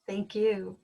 Thank you.